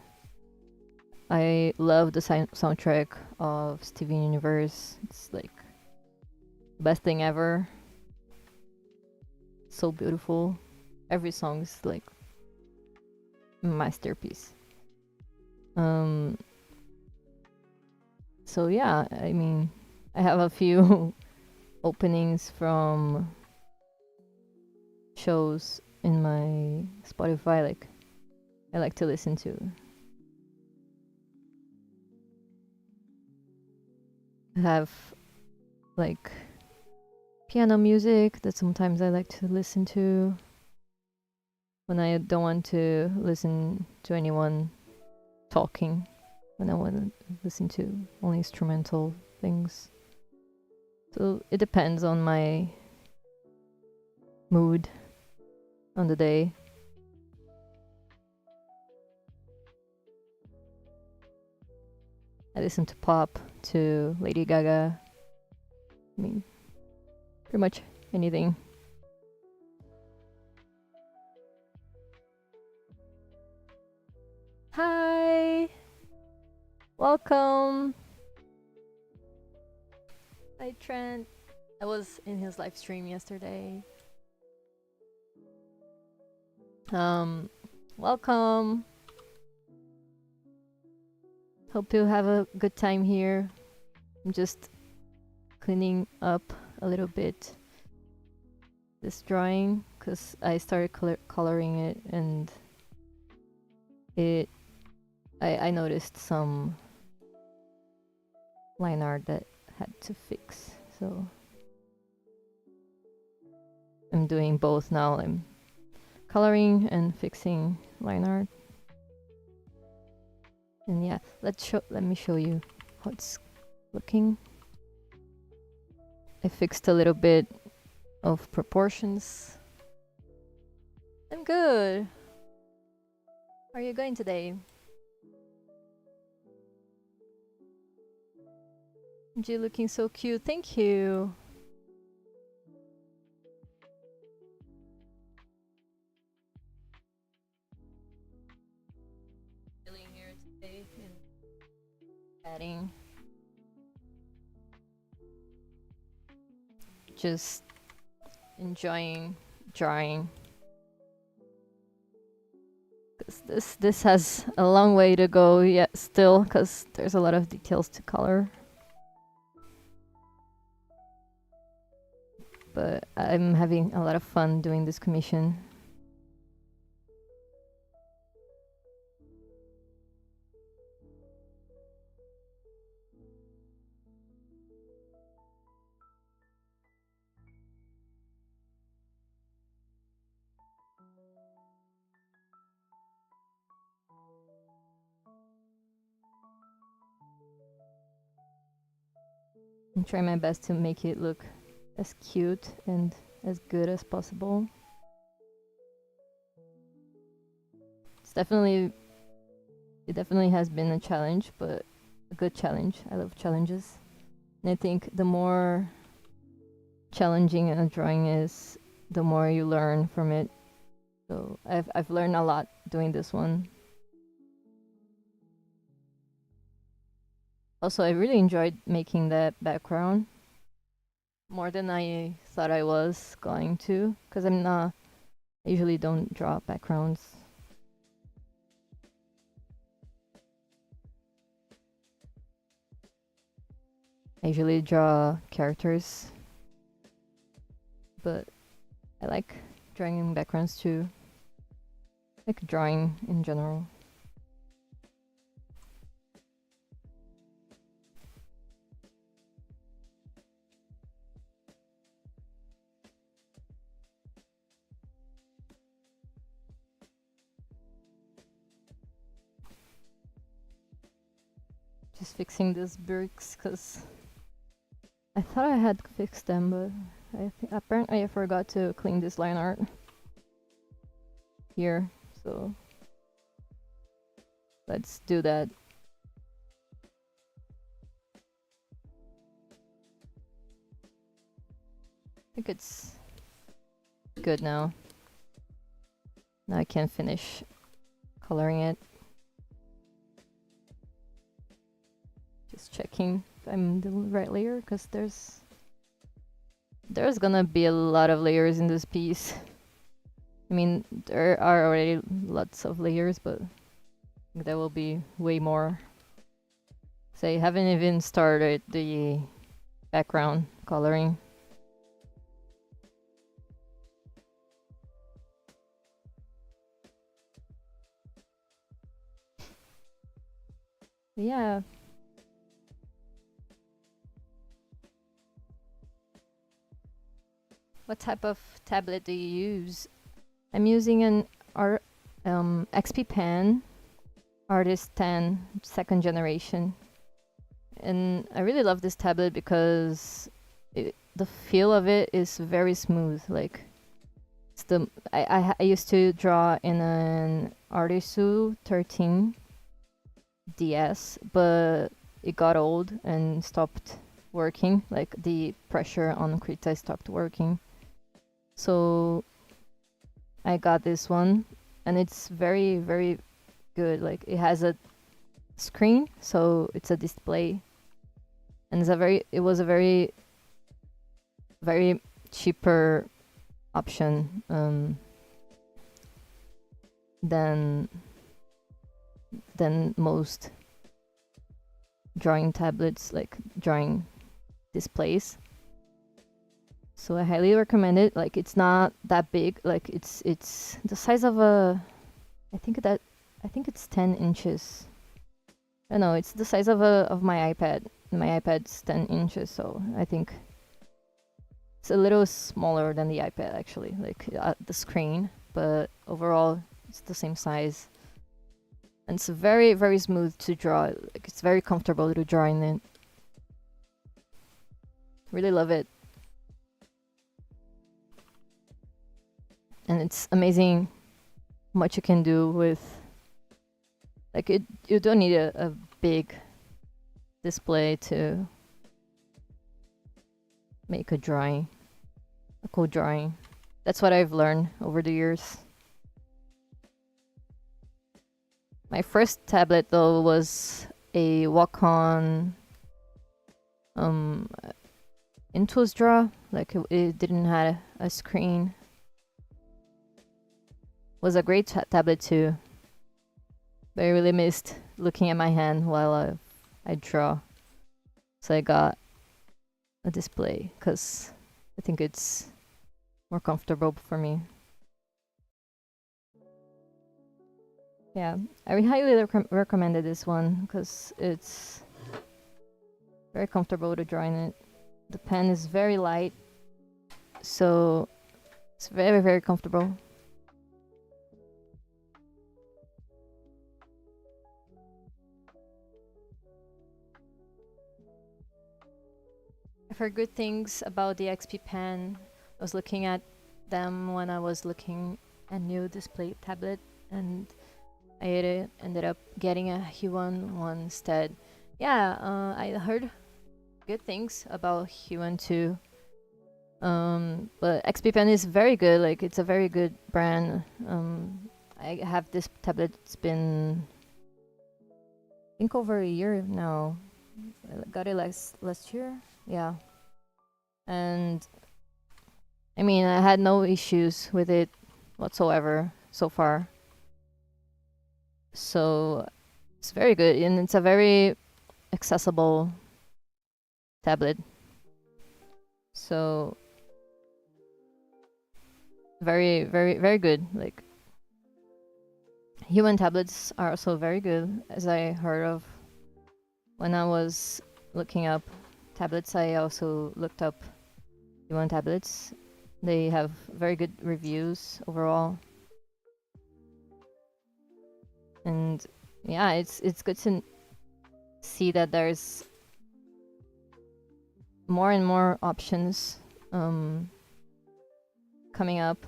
I love the soundtrack of Steven Universe. It's like the best thing ever. So beautiful. Every song is like a masterpiece. So yeah, I mean, I have a few openings from shows in my Spotify, like I like to listen to. I have like piano music that sometimes I like to listen to. when I don't want to listen to anyone talking, when I want to listen to only instrumental things. So it depends on my mood on the day. I listen to pop, to Lady Gaga. I mean, pretty much anything. Hi! Welcome! Hi, Trent. I was in his live stream yesterday. Welcome! Hope you have a good time here. I'm just cleaning up a little bit this drawing because I started coloring it, and I noticed some line art that had to fix, so I'm doing both now. I'm coloring and fixing line art. And yeah, let me show you how it's looking. I fixed a little bit of proportions. I'm good. How are you going today? You looking so cute. Thank you. Chilling here today and chatting. Just enjoying drawing. This has a long way to go yet still, because there's a lot of details to color. But I'm having a lot of fun doing this commission. I'm trying my best to make it look as cute and as good as possible. It definitely has been a challenge, but a good challenge. I love challenges. And I think the more challenging a drawing is, the more you learn from it. So I've learned a lot doing this one. Also, I really enjoyed making that background more than I thought I was going to, because I usually don't draw backgrounds. I usually draw characters, but I like drawing backgrounds too. I like drawing in general. Just fixing these bricks because I thought I had fixed them, but apparently I forgot to clean this line art here, so let's do that. I think it's good now. Now I can finish coloring it. Just checking if I'm the right layer, because there's gonna be a lot of layers in this piece. I mean, there are already lots of layers, but there will be way more. So I haven't even started the background coloring. Yeah. What type of tablet do you use? I'm using an XP Pen Artist 10 second generation, and I really love this tablet because the feel of it is very smooth. Like it's I used to draw in an Artisu 13 DS, but it got old and stopped working. Like the pressure on Krita stopped working, so I got this one, and it's very, very good. Like it has a screen, so it's a display, and it was a very, very cheaper option than most drawing tablets, like drawing displays. So I highly recommend it. Like it's not that big. Like it's the size of a, I think it's 10 inches. I know it's the size of my iPad. My iPad's 10 inches, so I think it's a little smaller than the iPad actually, like the screen, but overall it's the same size. And it's very, very smooth to draw. Like it's very comfortable to draw in it. Really love it. And it's amazing what you can do with, like you don't need a big display to make a cool drawing. That's what I've learned over the years. My first tablet though was a Wacom Intuos Draw. Like it didn't have a screen. Was a great tablet too, but I really missed looking at my hand while I draw, so I got a display because I think it's more comfortable for me. Yeah, I highly recommended this one because it's very comfortable to draw in it. The pen is very light, so it's very, very comfortable. I've heard good things about the XP Pen. I was looking at them when I was looking at new display tablet, and I ended up getting a Huan one instead. Yeah, I heard good things about Huan too. But XP Pen is very good. Like it's a very good brand. I have this tablet. It's been, I think, over a year now. I got it last year. Yeah, and I mean I had no issues with it whatsoever so far. So it's very good, and it's a very accessible tablet. So very, very, very good. Like Huan tablets are also very good, as I heard of when I was looking up tablets. I also looked up Huan tablets. They have very good reviews overall, and yeah, it's good to see that there's more and more options coming up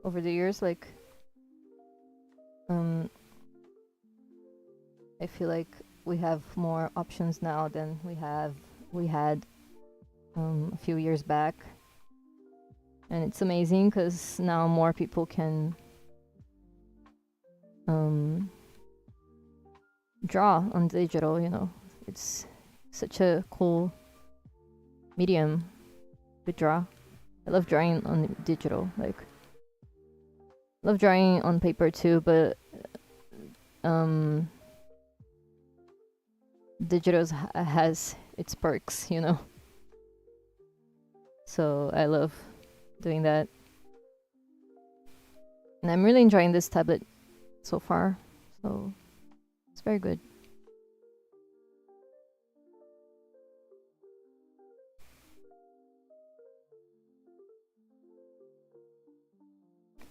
over the years. Like I feel like we have more options now than we had a few years back, and it's amazing because now more people can draw on digital. You know, it's such a cool medium to draw. I love drawing on digital. Like I love drawing on paper too, but digital has its perks, you know. So I love doing that, and I'm really enjoying this tablet so far. So it's very good.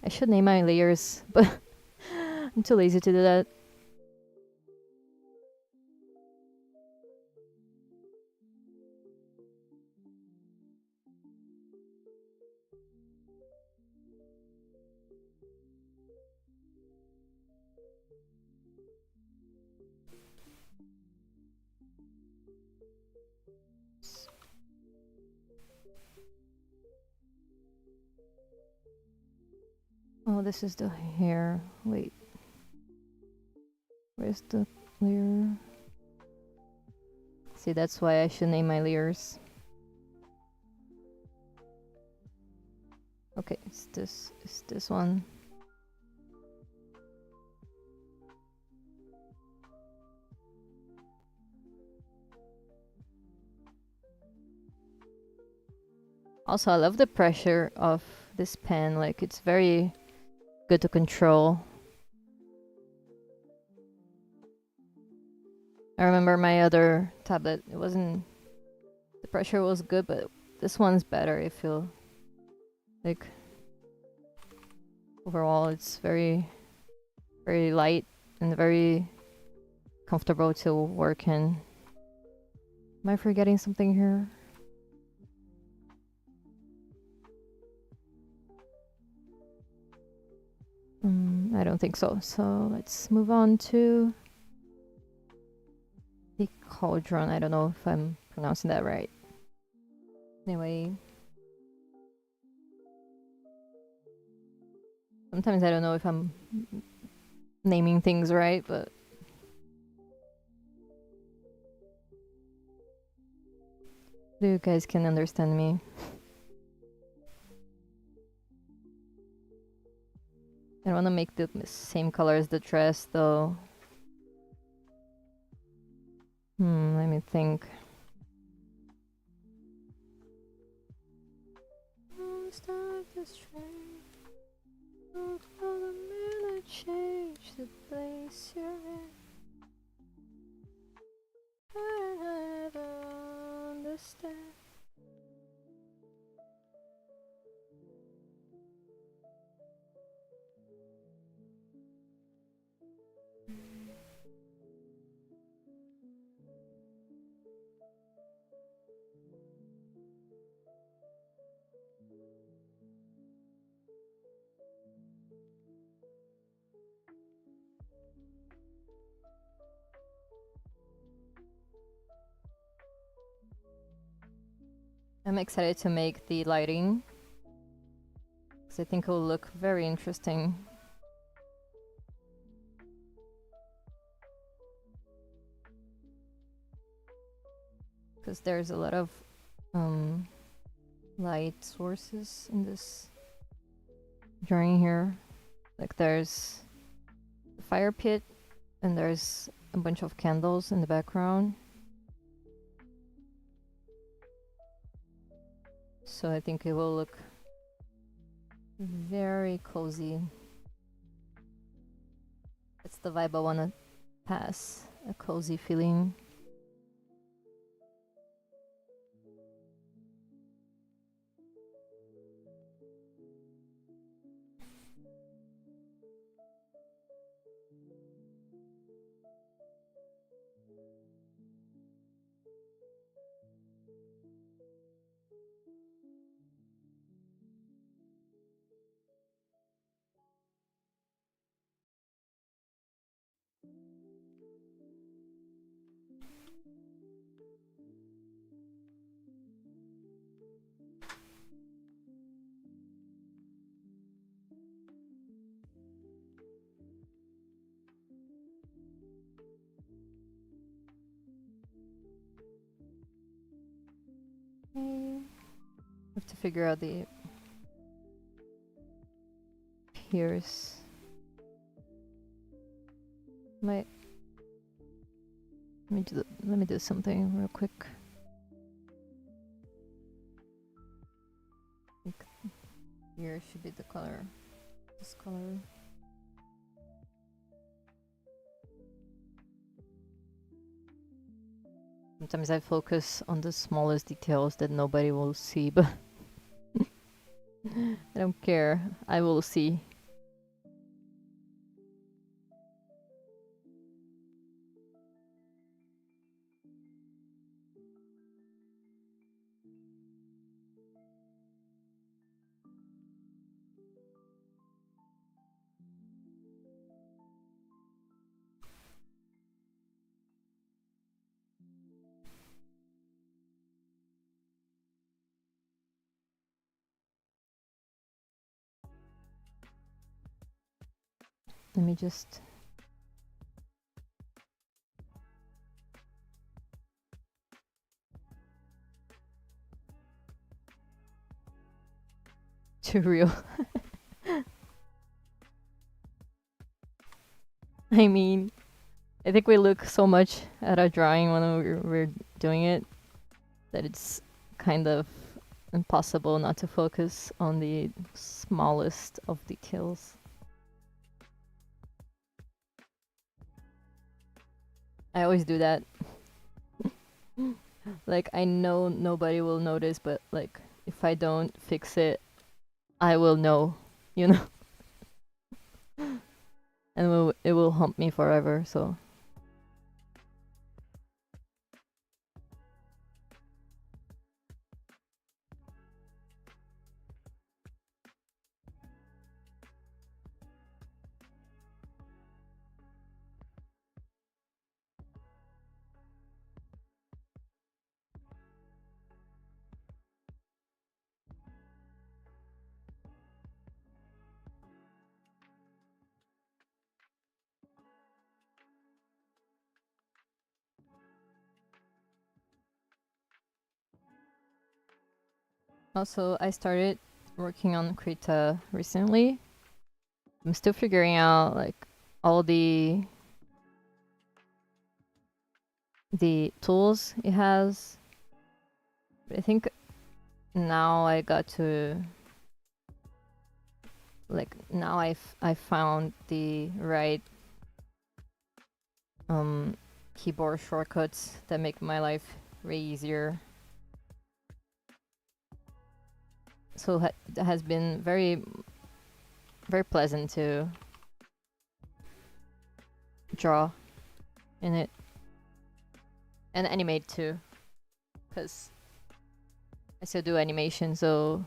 I should name my layers, but I'm too lazy to do that. Oh, this is the hair. Wait. Where's the layer? See, that's why I should name my layers. Okay, it's this one. Also, I love the pressure of this pen. Like, it's very good to control. I remember my other tablet, it wasn't, the pressure was good, but this one's better. I feel like overall it's very, very light and very comfortable to work in. Am I forgetting something here? I don't think so. So let's move on to the cauldron. I don't know if I'm pronouncing that right. Anyway, sometimes I don't know if I'm naming things right, but you guys can understand me. I don't want to make the same color as the dress though. Let me think. Start this train. Don't let a minute change the place you're in. I never understand. I'm excited to make the lighting because I think it will look very interesting. Because there's a lot of light sources in this drawing here. Like there's the fire pit and there's a bunch of candles in the background. So I think it will look very cozy. That's the vibe I want to pass, a cozy feeling. Okay. Have to figure out the pierce. Let me do something real quick. I think here should be the color. This color. Sometimes I focus on the smallest details that nobody will see, but I don't care. I will see. Let me just... Too real. I mean, I think we look so much at our drawing when we're doing it that it's kind of impossible not to focus on the smallest of details. I always do that. Like, I know nobody will notice, but like, if I don't fix it, I will know, you know? And it will haunt me forever, so... Also, I started working on Krita recently. I'm still figuring out like all the tools it has. But I think now I got to like now I found the right keyboard shortcuts that make my life way easier. So it has been very pleasant to draw in it and animate too, because I still do animation, so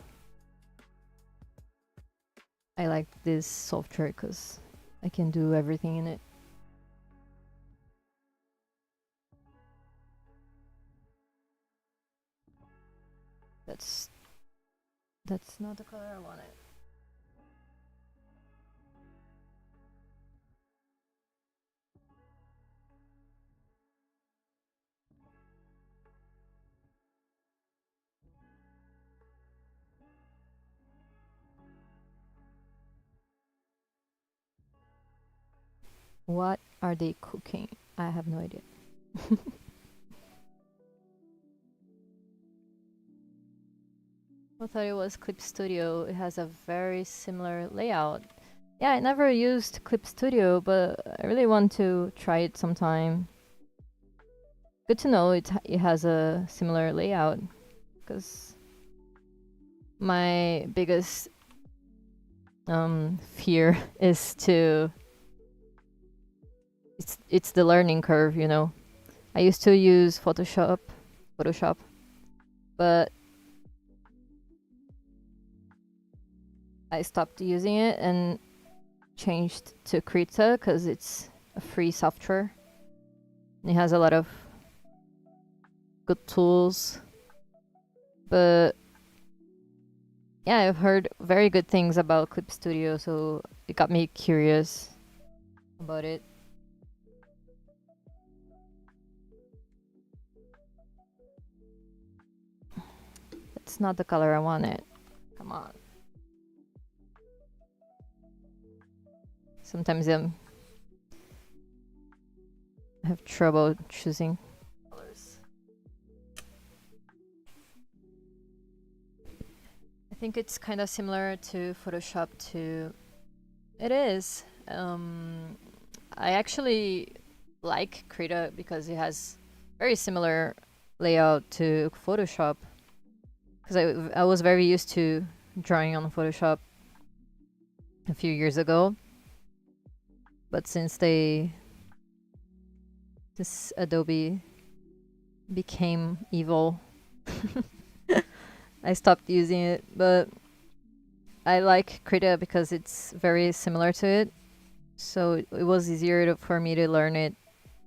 I like this software because I can do everything in it. That's not the color I wanted. What are they cooking? I have no idea. I thought it was Clip Studio. It has a very similar layout. Yeah, I never used Clip Studio, but I really want to try it sometime. Good to know it has a similar layout, because my biggest fear is to... It's the learning curve, you know. I used to use Photoshop, but I stopped using it and changed to Krita because it's a free software. It has a lot of good tools, but yeah, I've heard very good things about Clip Studio, so it got me curious about it. It's not the color I wanted. Come on. Sometimes I have trouble choosing colors. I think it's kind of similar to Photoshop too. It is. I actually like Krita because it has very similar layout to Photoshop. Because I was very used to drawing on Photoshop a few years ago. But since this Adobe became evil, I stopped using it. But I like Krita because it's very similar to it, so it was easier for me to learn it,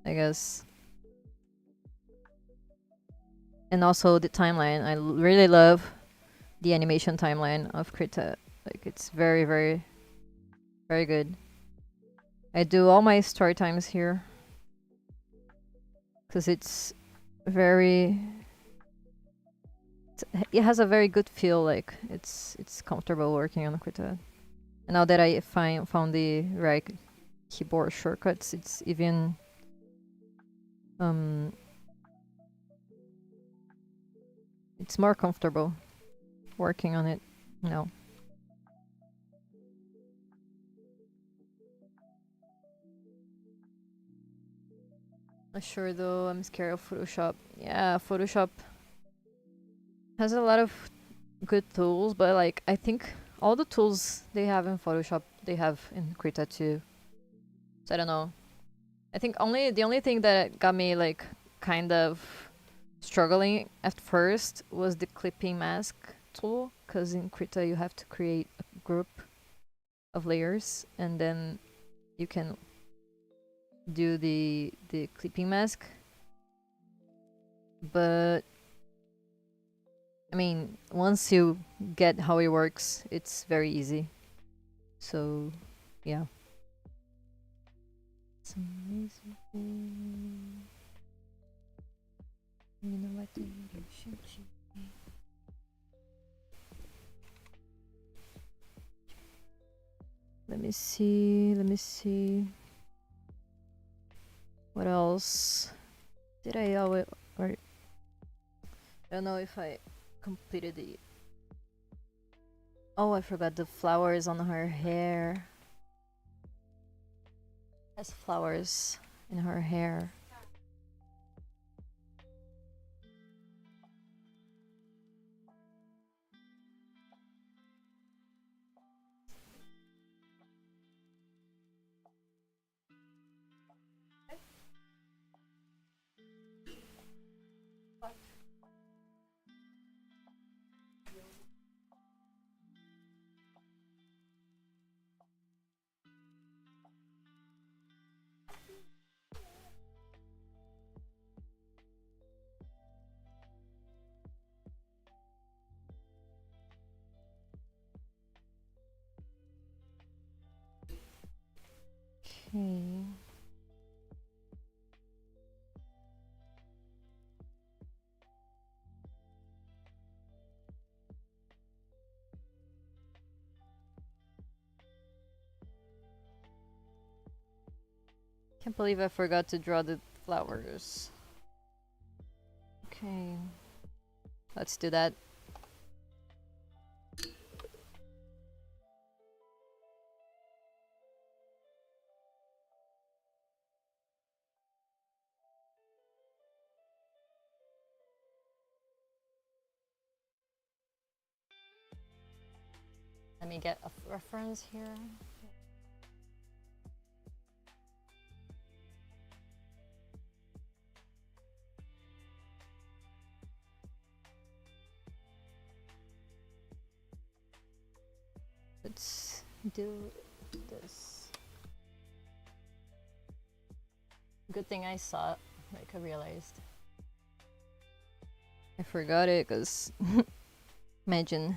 I guess. And also the timeline. I really love the animation timeline of Krita. Like, it's very, very, very good. I do all my start times here because it's very. It has a very good feel. Like it's comfortable working on Krita. And now that I found the right keyboard shortcuts, it's even it's more comfortable working on it now. Not sure though, I'm scared of Photoshop. Yeah, Photoshop has a lot of good tools, but like I think all the tools they have in Photoshop they have in Krita too. So I don't know. I think the only thing that got me like kind of struggling at first was the clipping mask tool, because in Krita you have to create a group of layers and then you can do the clipping mask. But I mean, once you get how it works, it's very easy. So yeah. Let me see. What else? Did I always, or I don't know if I completed the. Oh, I forgot the flowers on her hair. Has flowers in her hair. Okay. Can't believe I forgot to draw the flowers. Okay. Let's do that. Let me get a reference here. Let's do this. Good thing I saw it, like I realized. I forgot it because imagine.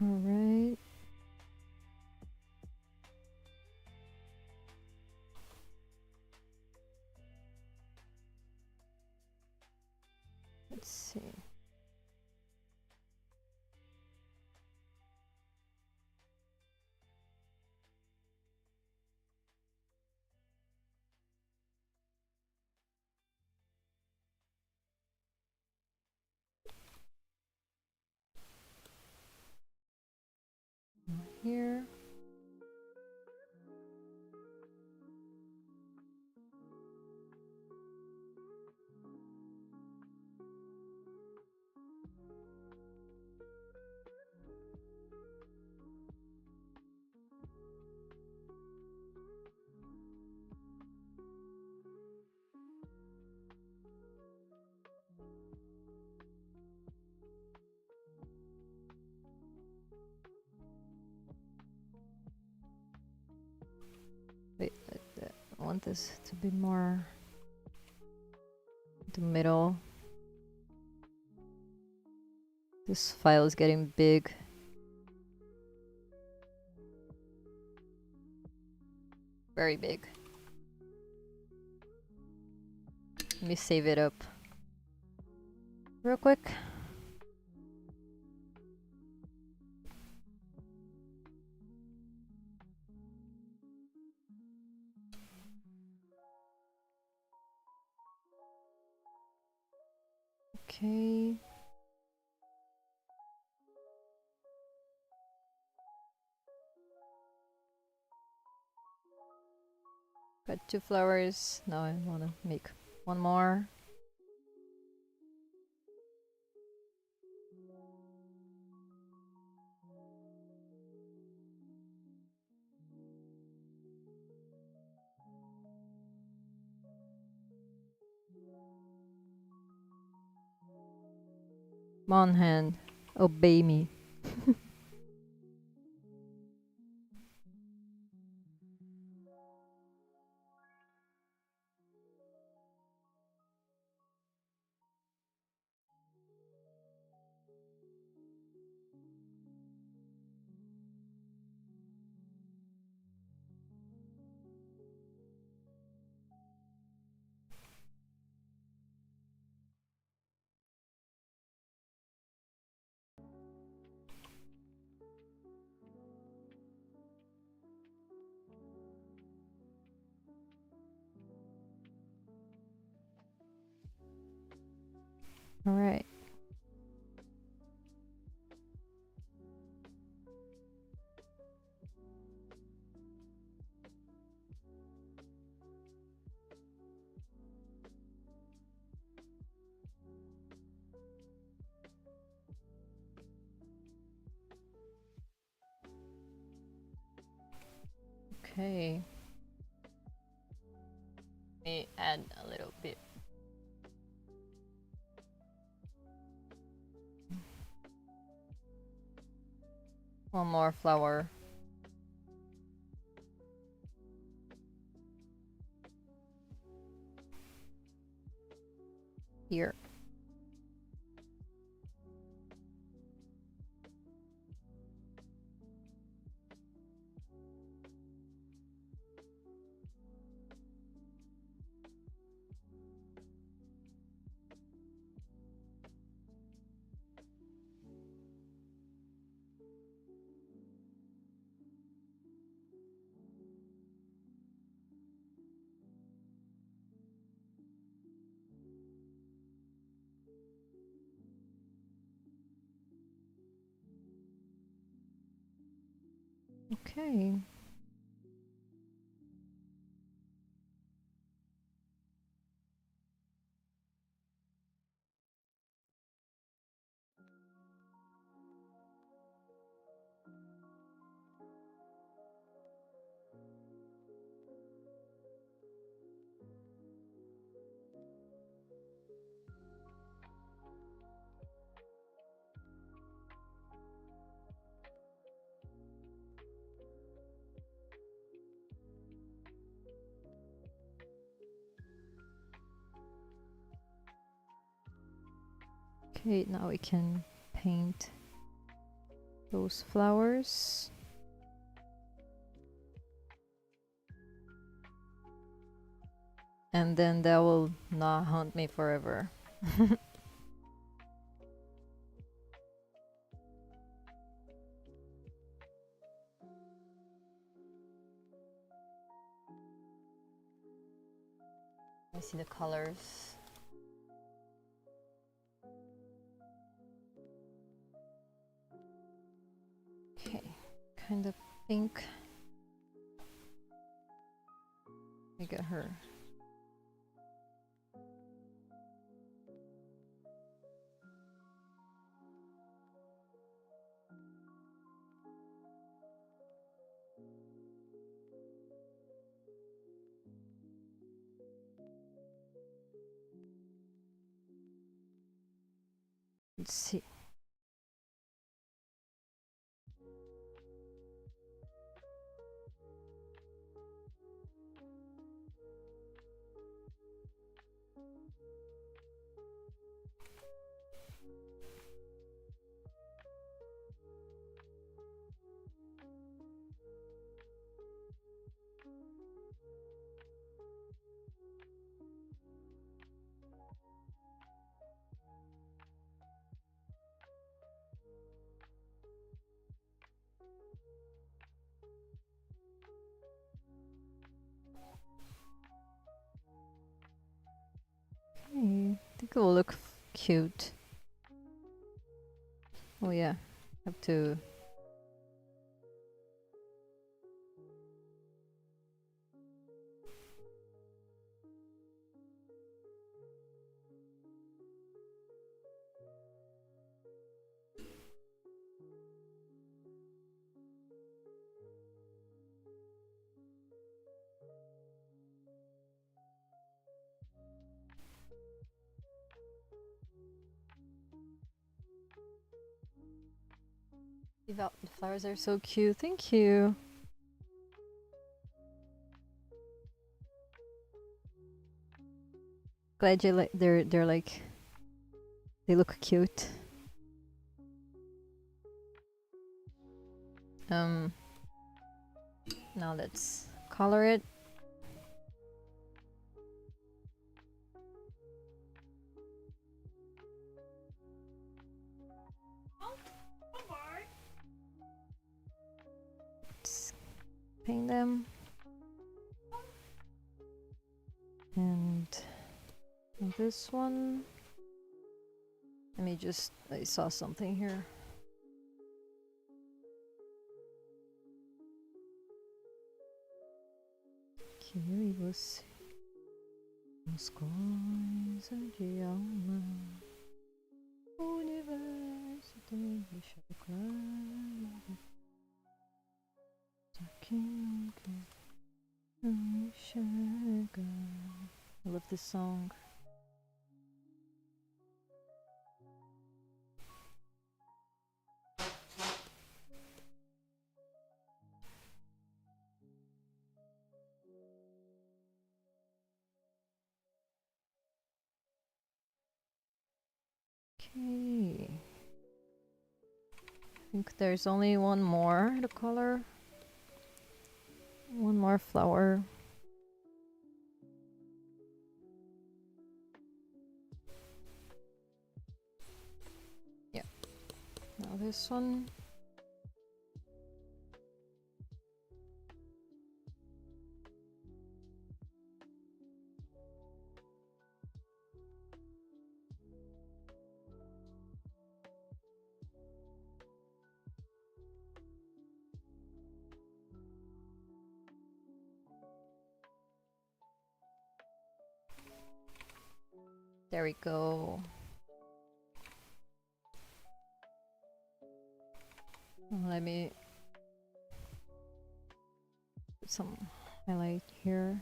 All right. Let's see. Here. want this to be more the middle. This file is getting big. Very big. Let me save it up real quick. Okay. Got 2 flowers. Now I want to make one more. Come on, hand. Obey me. All right. Okay. Let me add a little bit. One more flower. Here. Okay. Okay, now we can paint those flowers. And then that will not haunt me forever. I see the colors. Okay, kind of pink. I got her. Let's see. I think it will look cute. Oh yeah, have to. The flowers are so cute. Thank you. Glad you like. They're like. They look cute. Now let's color it. Let's paint them. And this one. Let me just. I saw something here. Que você nos coisas de alma, o universo tem deixado claro. Só que nunca não enxerga. I love this song. Okay. I think there's only one more to color. One more flower. Yeah. Now this one. There we go. Let me put some highlight here.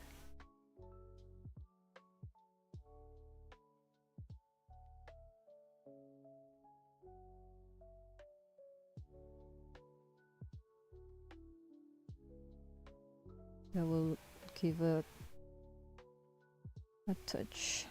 That will give a touch.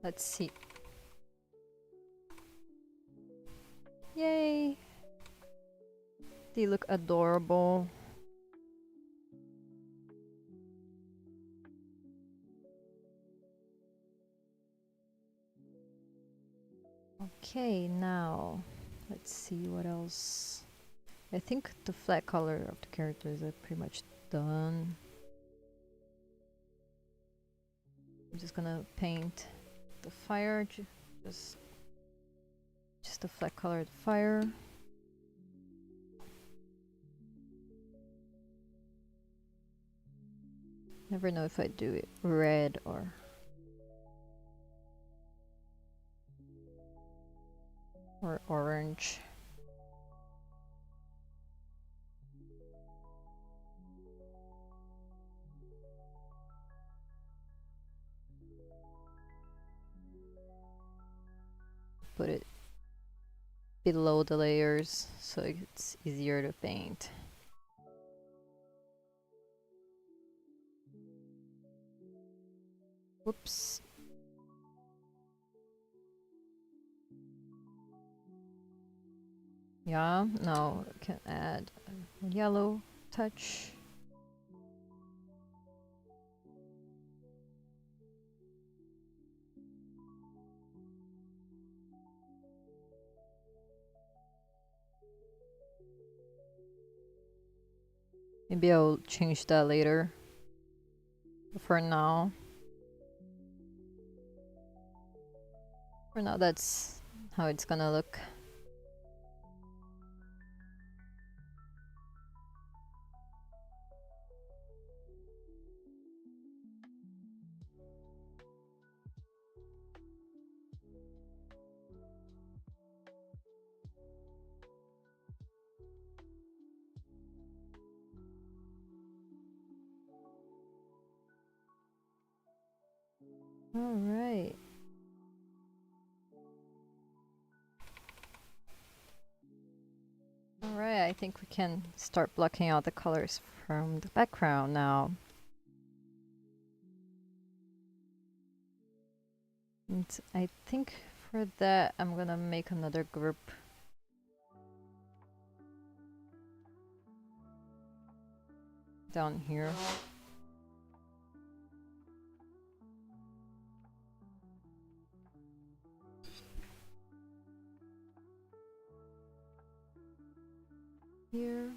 Let's see. Yay! They look adorable. Okay, now let's see what else. I think the flat color of the characters are pretty much done. I'm just gonna paint the fire, just the flat color of the fire. Never know if I do it red or orange. below the layers so it's easier to paint. Whoops. Yeah, now I can add a yellow touch. Maybe I'll change that later. But for now, that's how it's gonna look. All right. Alright, I think we can start blocking out the colors from the background now. And I think for that I'm gonna make another group. Down here. Here.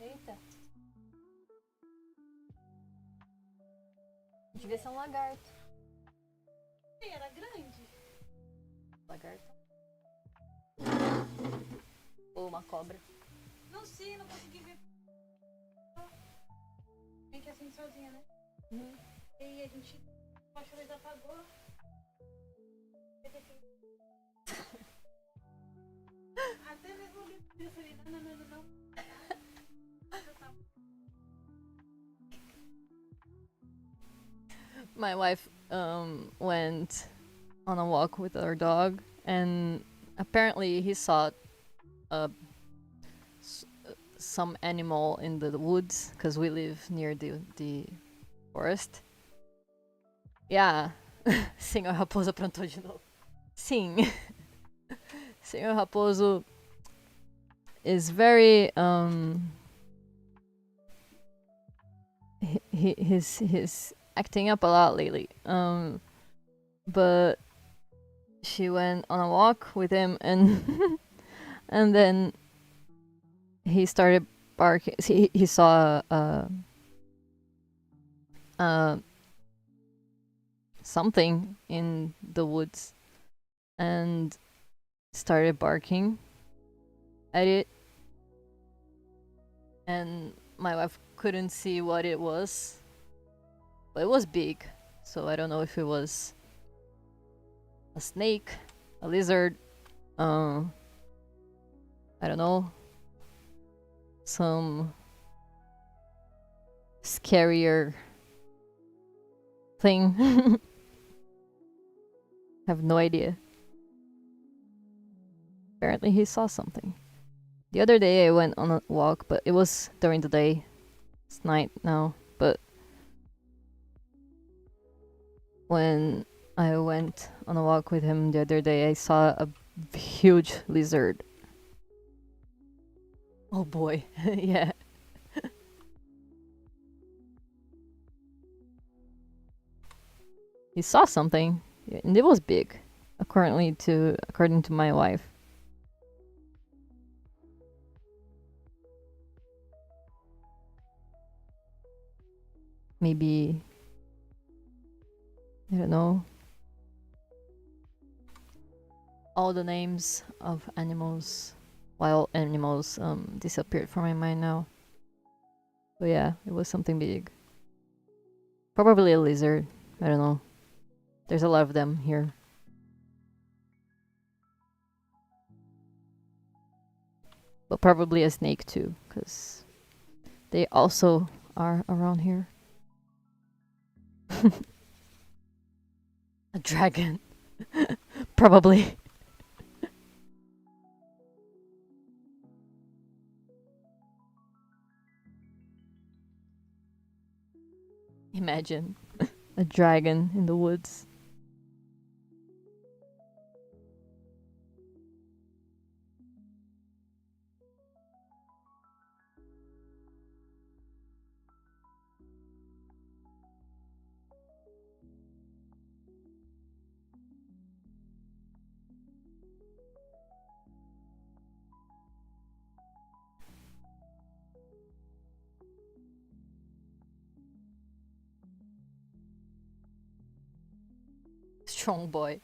Eita. Devia ser um lagarto. Era grande. Lagarto. Ou uma cobra. Não sei, não consegui ver. Bem que assim sozinha, né? E aí a gente. A luz apagou. Até mesmo o livro eu falei, não. My wife went on a walk with our dog, and apparently he saw some animal in the woods because we live near the forest. Yeah. Senhor Raposo aprontou de novo. Sim. Senhor Raposo is very he's acting up a lot lately. But she went on a walk with him, and and then he started barking. He saw something in the woods and started barking at it, and my wife couldn't see what it was, but it was big, so I don't know if it was a snake, a lizard, I don't know, some scarier thing. Have no idea. Apparently he saw something. The other day I went on a walk, but it was during the day. It's night now, but when I went on a walk with him the other day, I saw a huge lizard. Oh boy, yeah. He saw something, and it was big, according to my wife. Maybe, I don't know. All the names of animals, wild animals, disappeared from my mind now. But yeah, it was something big. Probably a lizard. I don't know. There's a lot of them here. But probably a snake too, because they also are around here. A dragon. Probably. Imagine a dragon in the woods. Strong boy.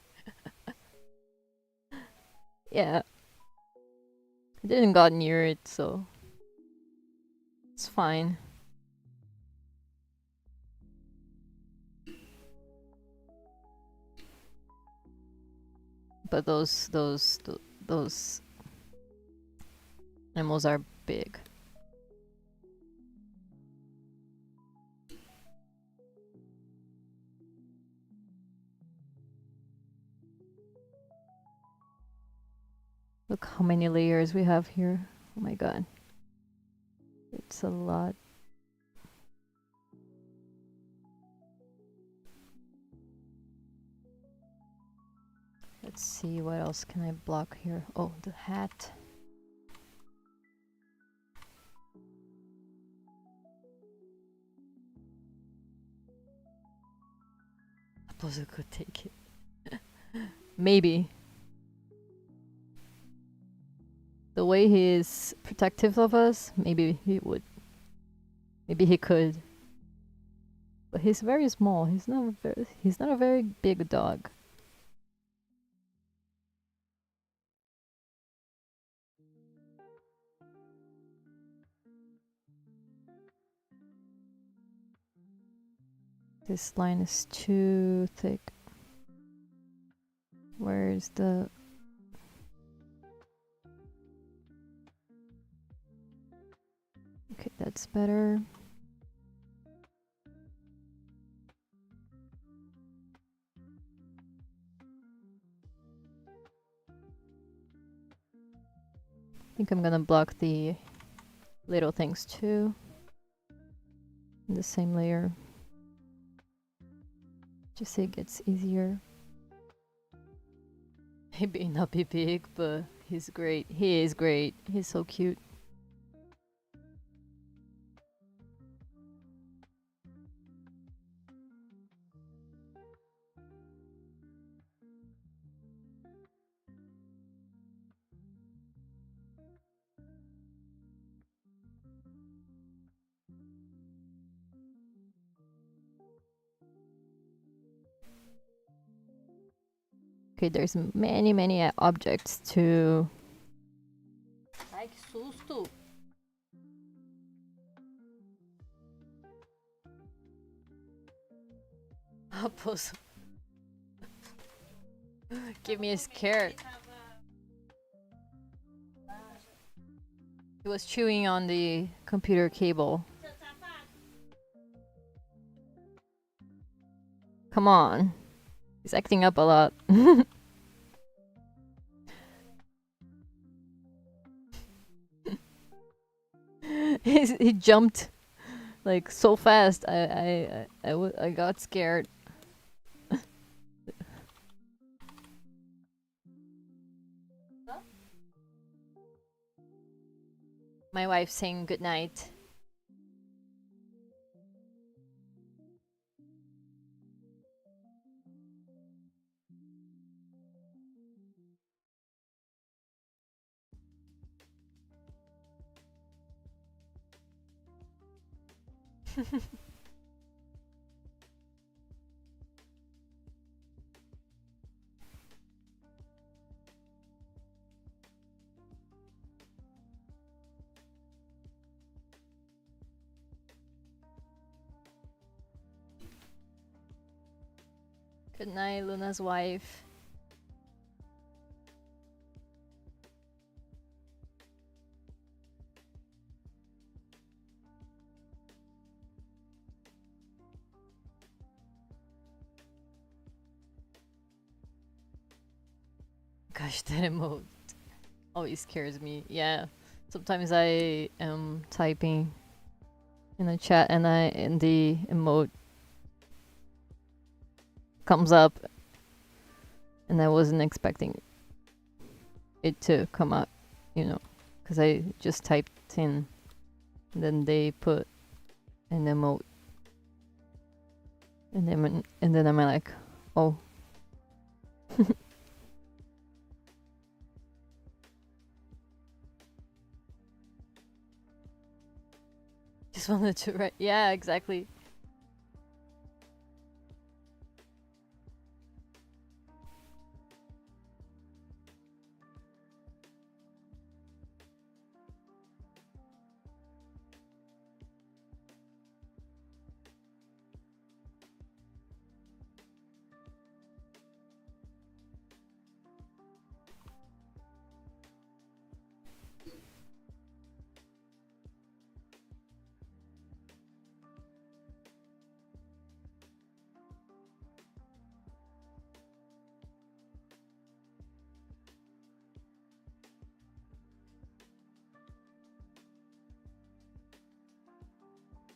Yeah. I didn't got near it, so it's fine. But those animals are big. Look how many layers we have here. Oh my god. It's a lot. Let's see, what else can I block here? Oh, the hat. I suppose I could take it. Maybe. The way he is protective of us, maybe he would. Maybe he could. But he's very small. He's not a very big dog. This line is too thick. Where's the... Okay, that's better. I think I'm gonna block the little things too. In the same layer. Just so it gets easier. He may not be big, but he's great. He is great. He's so cute. Okay, there's many objects to... Ai, que susto! Raposo. Give me a scare. He was chewing on the computer cable. Come on. He's acting up a lot. He jumped like so fast. I got scared. My wife saying good night. Good night, Luna's wife. Gosh, that emote always scares me. Yeah. Sometimes I am typing in a chat and the emote comes up and I wasn't expecting it to come up, because I just typed in and then they put an emote and then I'm like, oh. Just wanted to write. Yeah, exactly.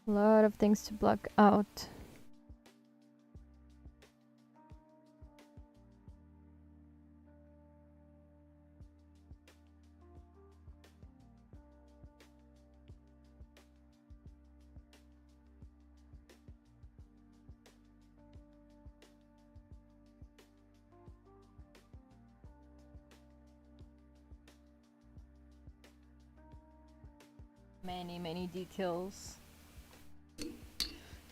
A lot of things to block out. Many details.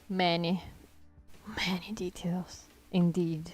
Many details. Indeed.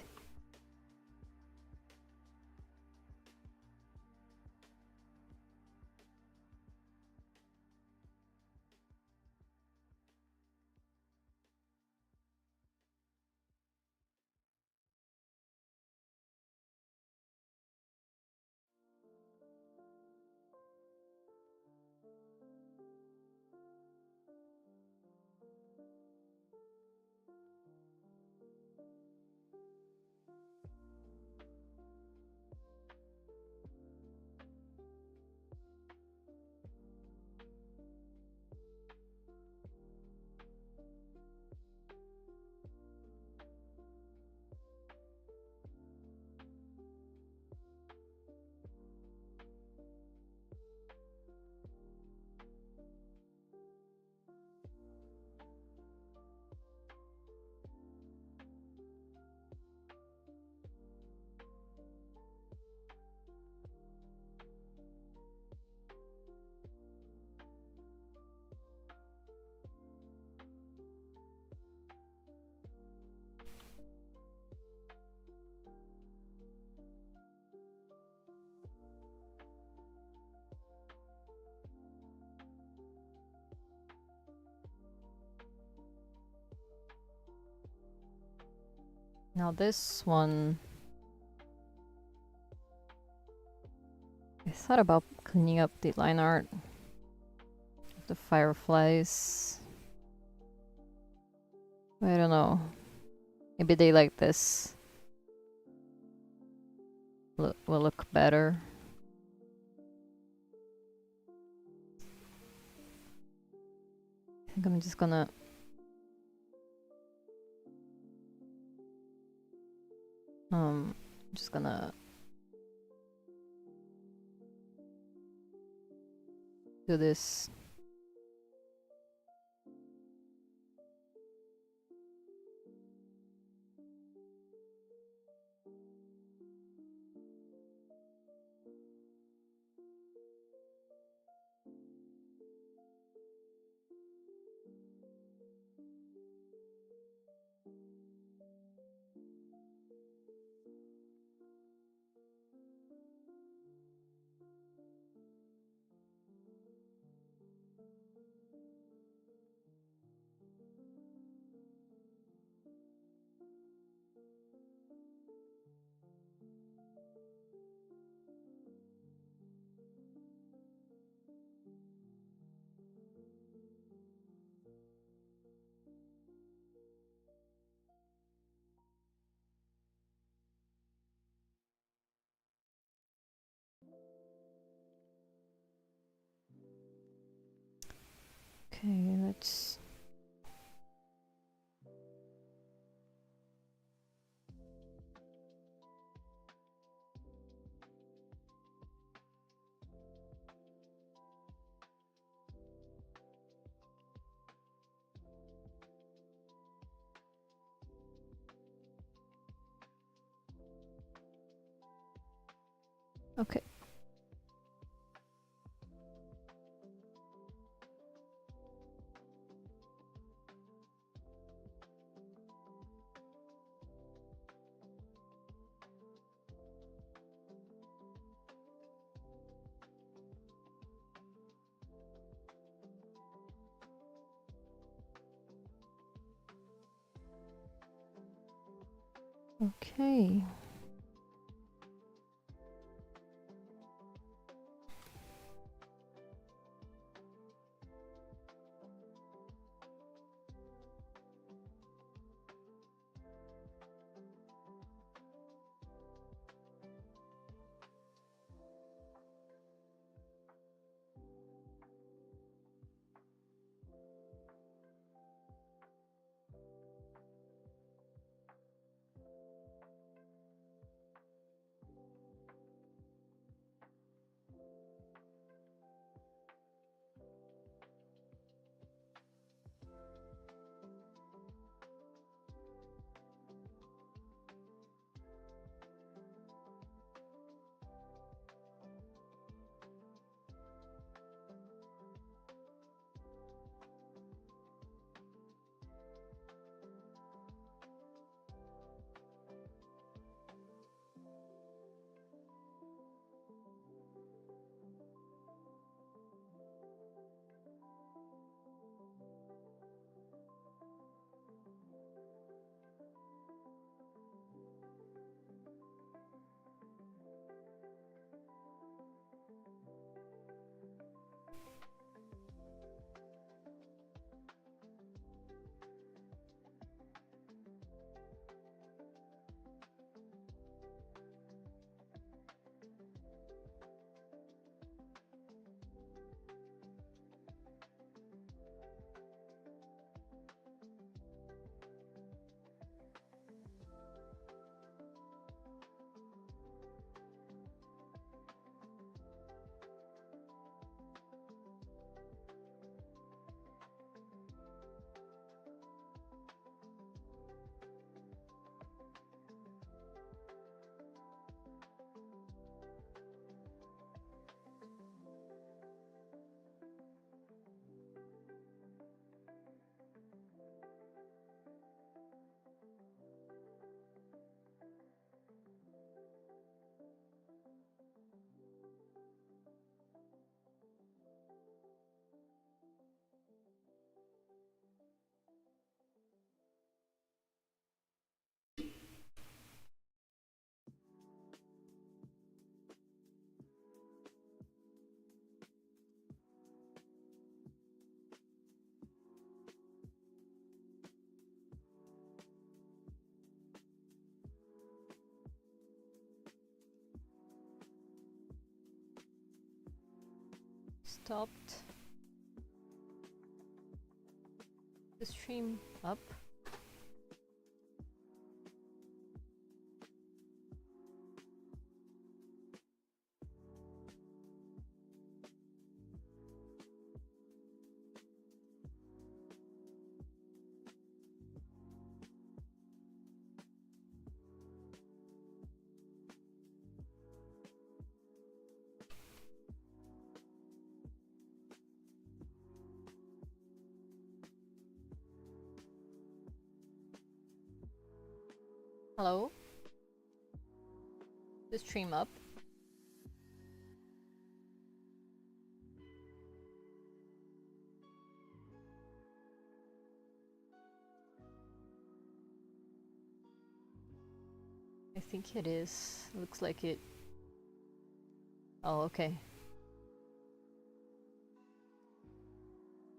Now this one, I thought about cleaning up the line art of the fireflies. I don't know. Maybe they like this. Will look better. I think I'm just gonna do this. Okay, let's... Okay. Okay. Stopped the stream up. Hello? The stream up. I think it is. Looks like it. Oh, okay.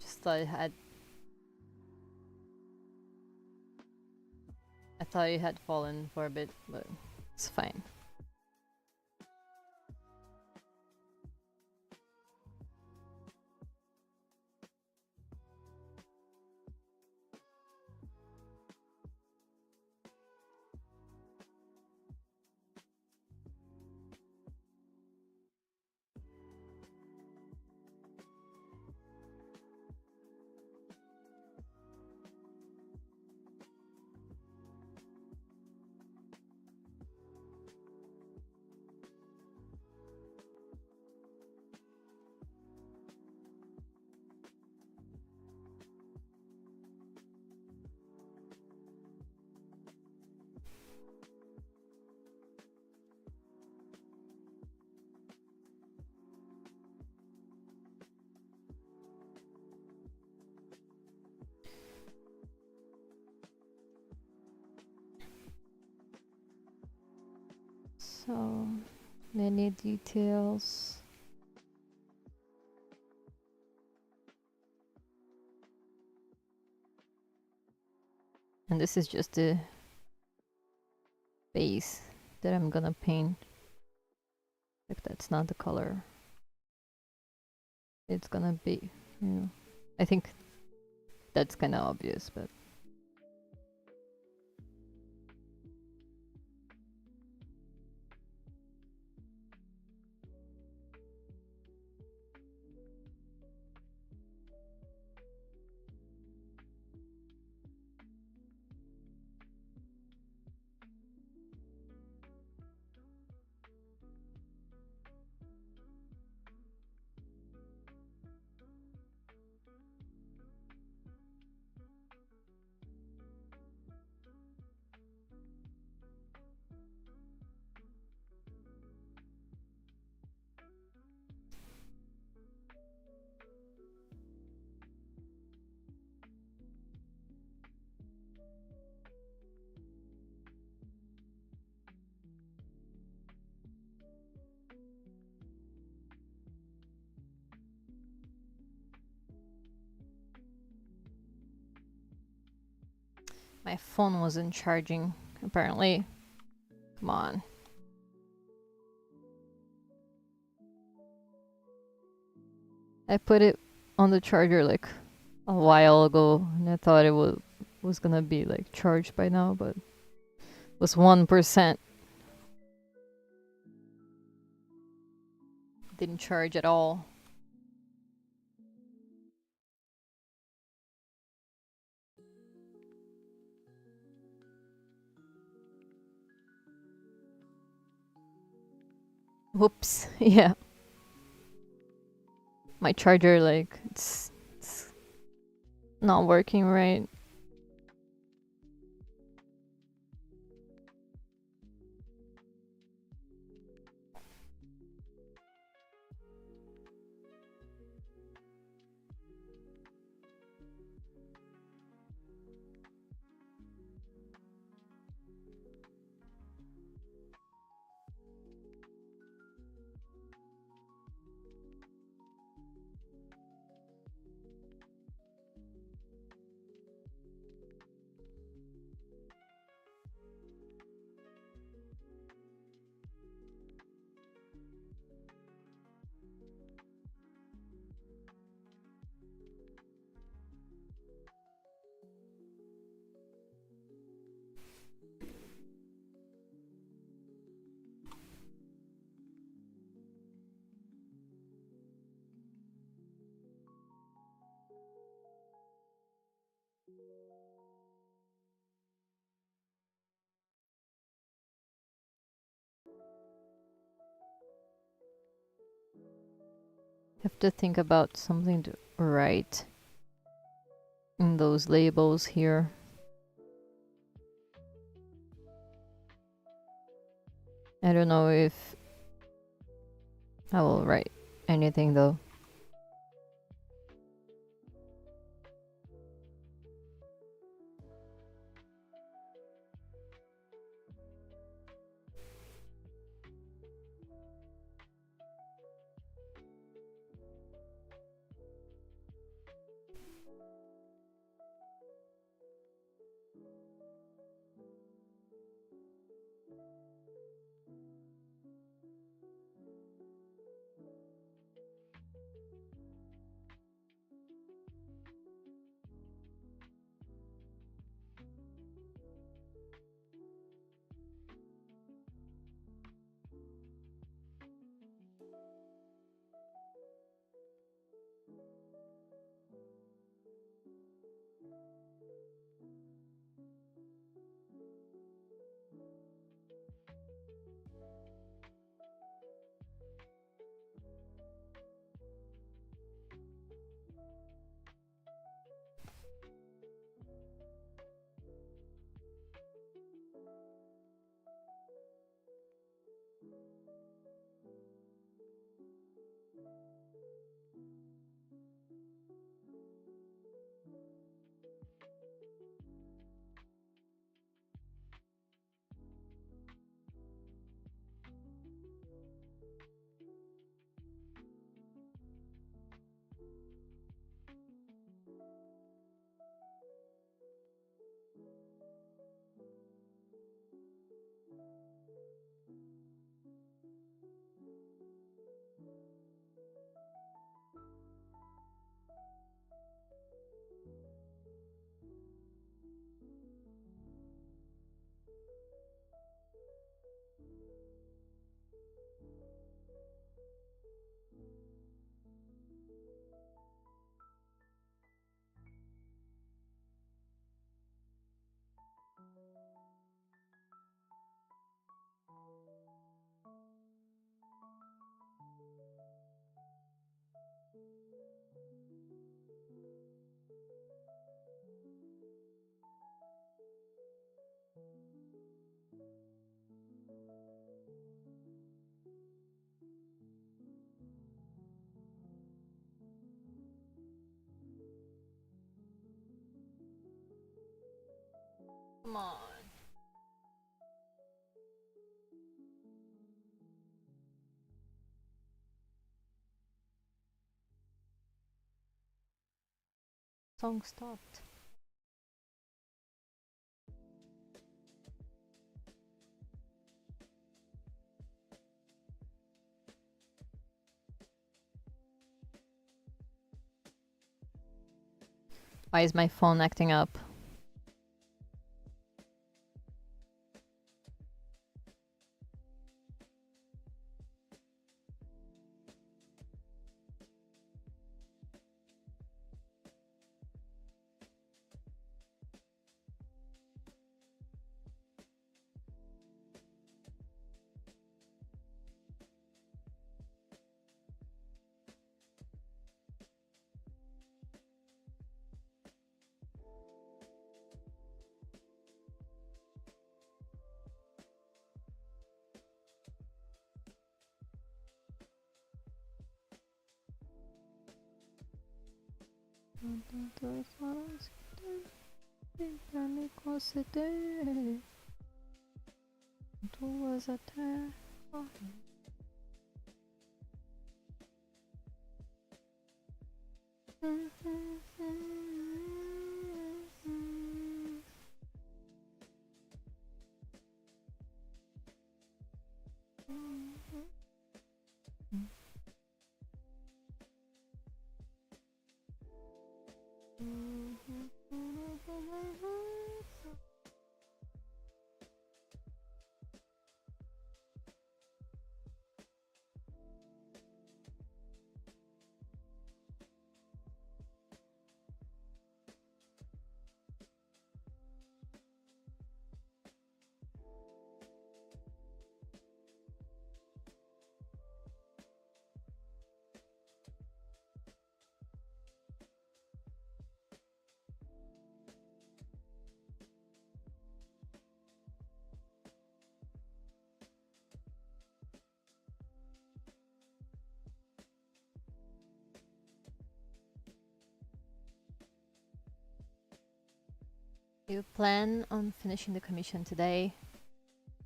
Just thought it had. I thought it had fallen for a bit, but it's fine. So many details. And this is just the base that I'm gonna paint. Like that's not the color. It's gonna be, you know. I think that's kind of obvious, but my phone wasn't charging apparently. Come on. I put it on the charger like a while ago and I thought it was gonna be like charged by now, but it was 1%. Didn't charge at all. Whoops. Yeah. My charger, like, it's not working right. Have to think about something to write in those labels here. I don't know if I will write anything though. Come on. Song stopped. Why is my phone acting up? Tantas horas pra me conceder, duas até morrer. You plan on finishing the commission today?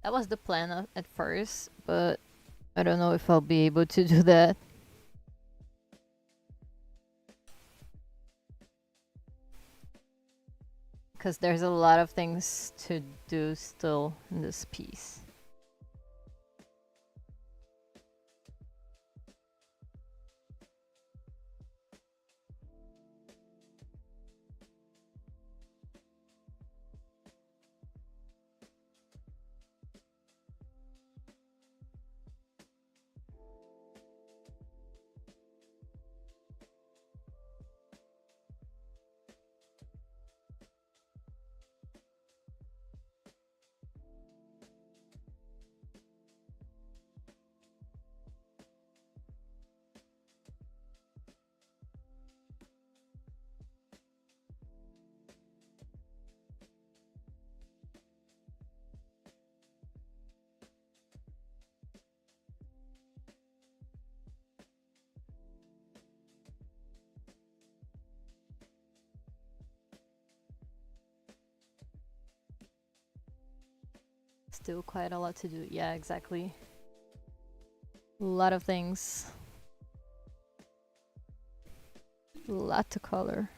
That was the plan at first, but I don't know if I'll be able to do that. Because there's a lot of things to do still in this piece. Still quite a lot to do. Yeah, exactly. A lot of things. A lot to color.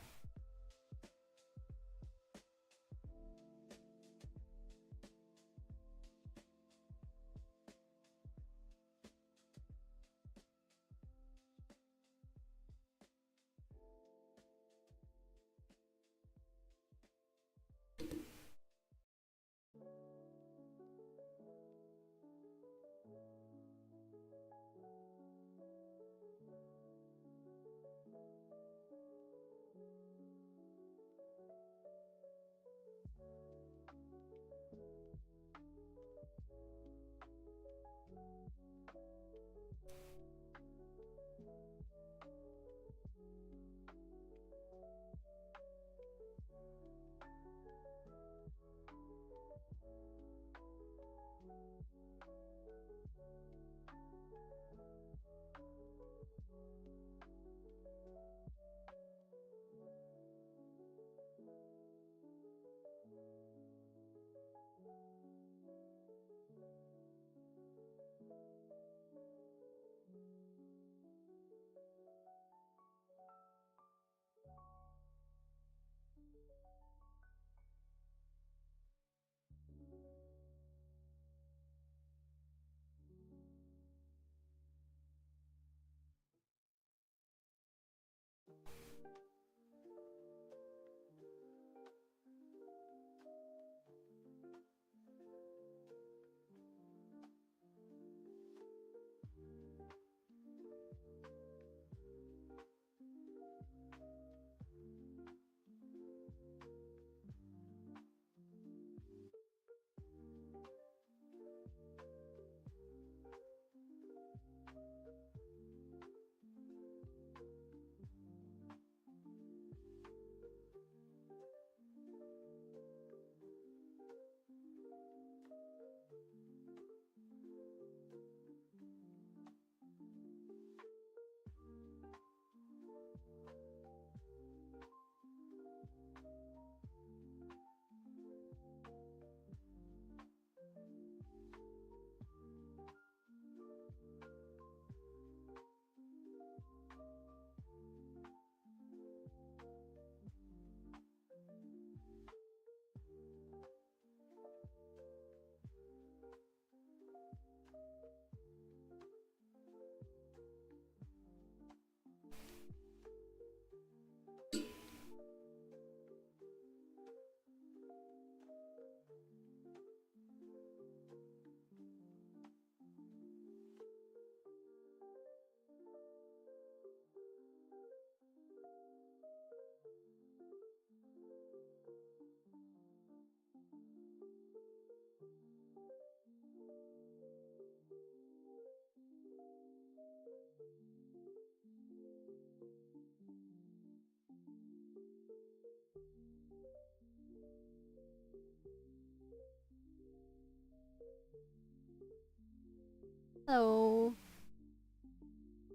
Hello.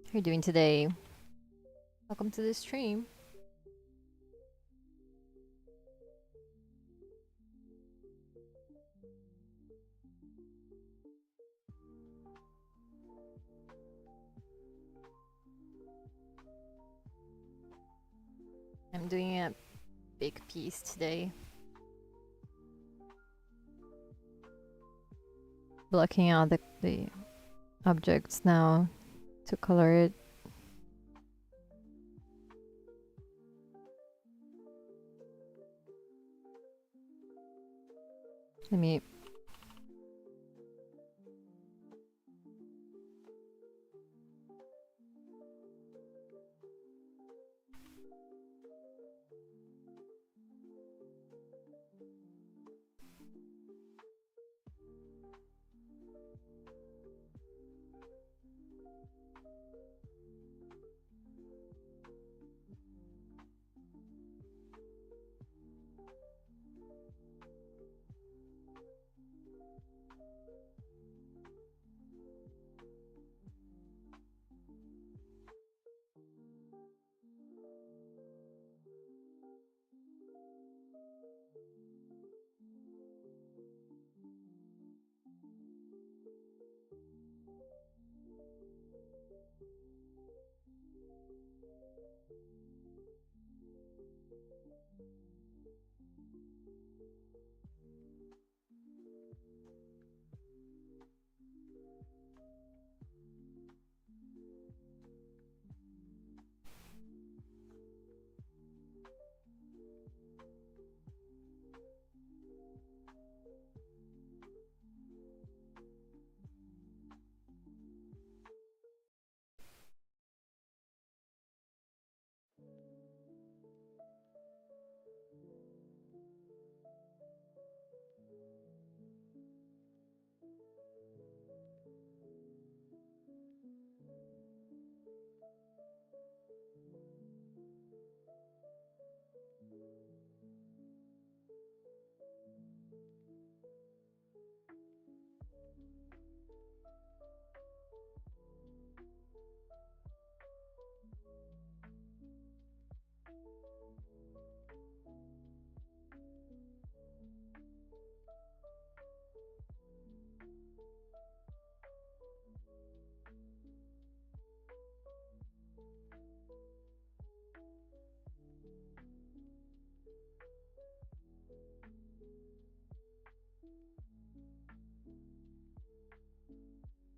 How are you doing today? Welcome to the stream. I'm doing a big piece today. Blocking out the objects now to color it. Let me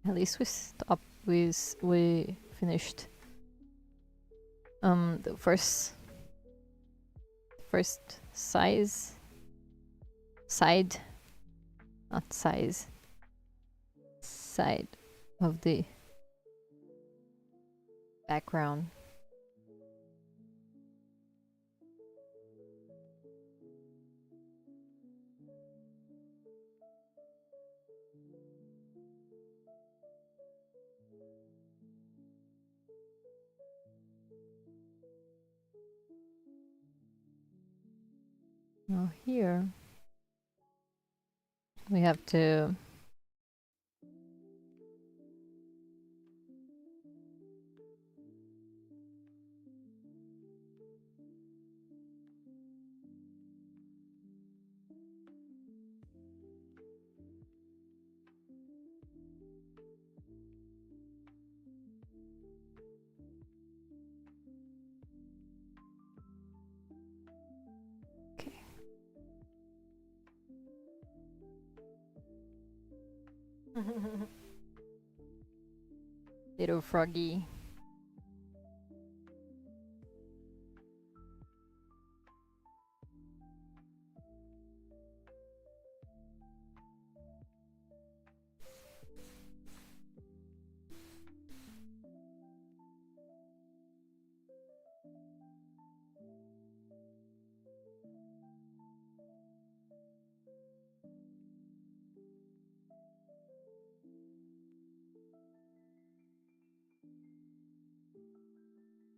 at least we finished The first side, not size, side of the background. Now here we have to little froggy.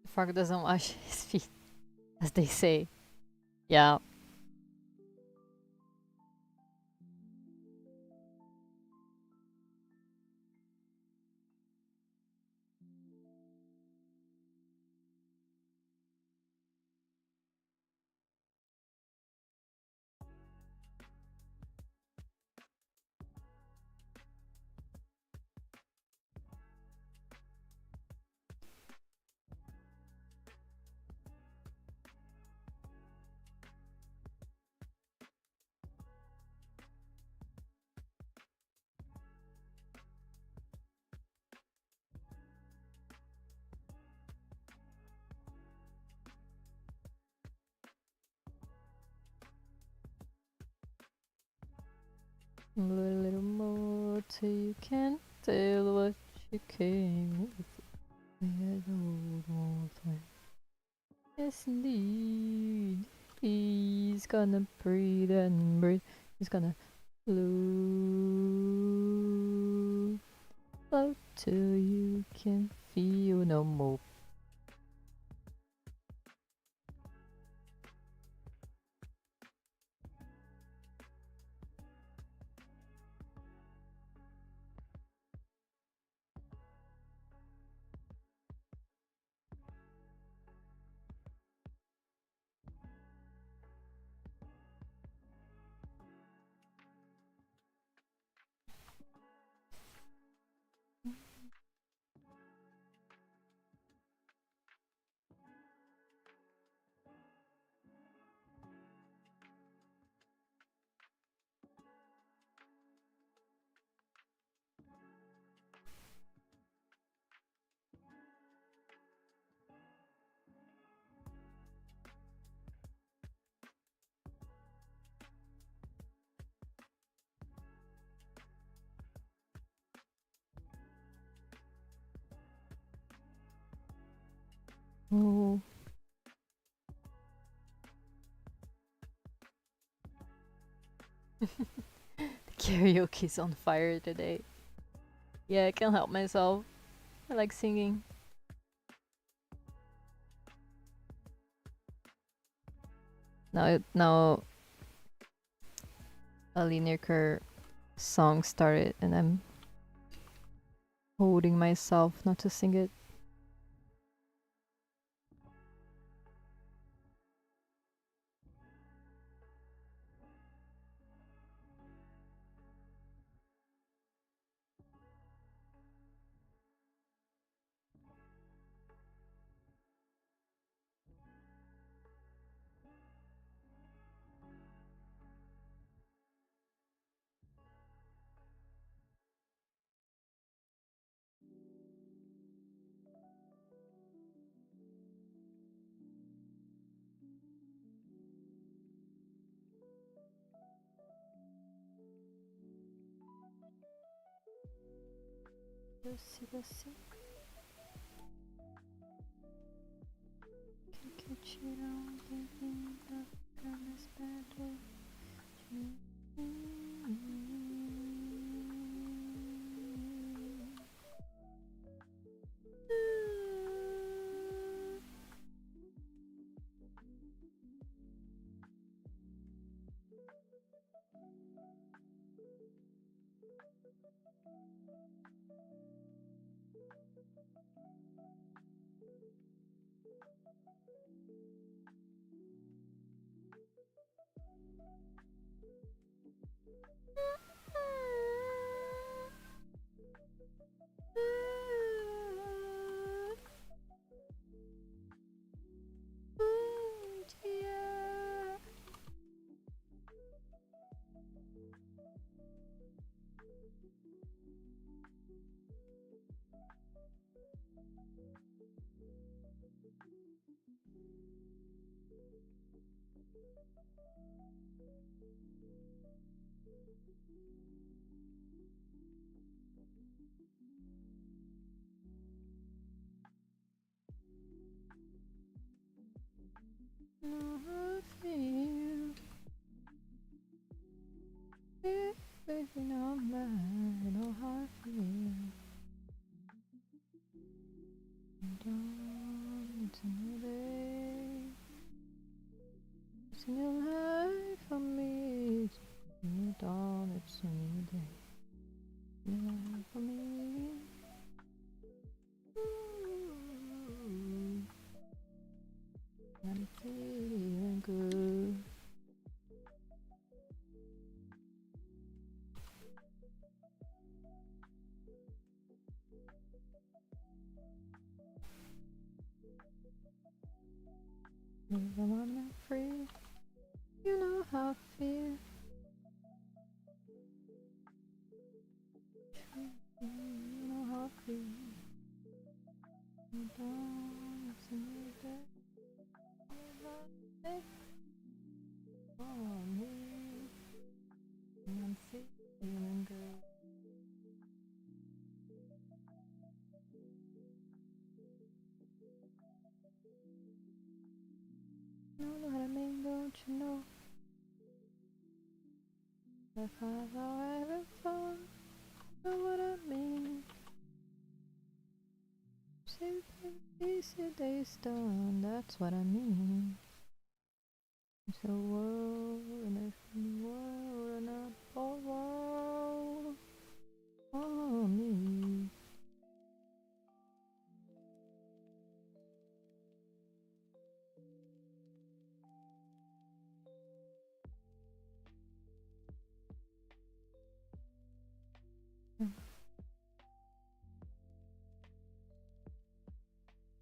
The frog doesn't wash his feet, as they say. Yeah. A little more till you can't tell what you came with. Yes, indeed. He's gonna breathe and breathe. He's gonna float, float till you can feel no more. Oh. The karaoke's on fire today. Yeah, I can't help myself. I like singing. Now a linear curve song started and I'm holding myself not to sing it. Lucy, Lucy. Can catch it on thinking of promise battle. Know how I feel. Baby, no matter. Know how I feel. Dawn, it's a new day. It's a new life for me. It's a new dawn, it's a new day. New life for me. Ooh, I'm feeling good. Even when I'm not free, you know how I feel. You know how I feel. New dawn, it's a new day. New life for me. And I'm feeling good. Know what I mean, don't you know? If I've ever fun, know what I mean. Simply easy days done, that's what I mean. It's a world, and a world, and a whole world for me.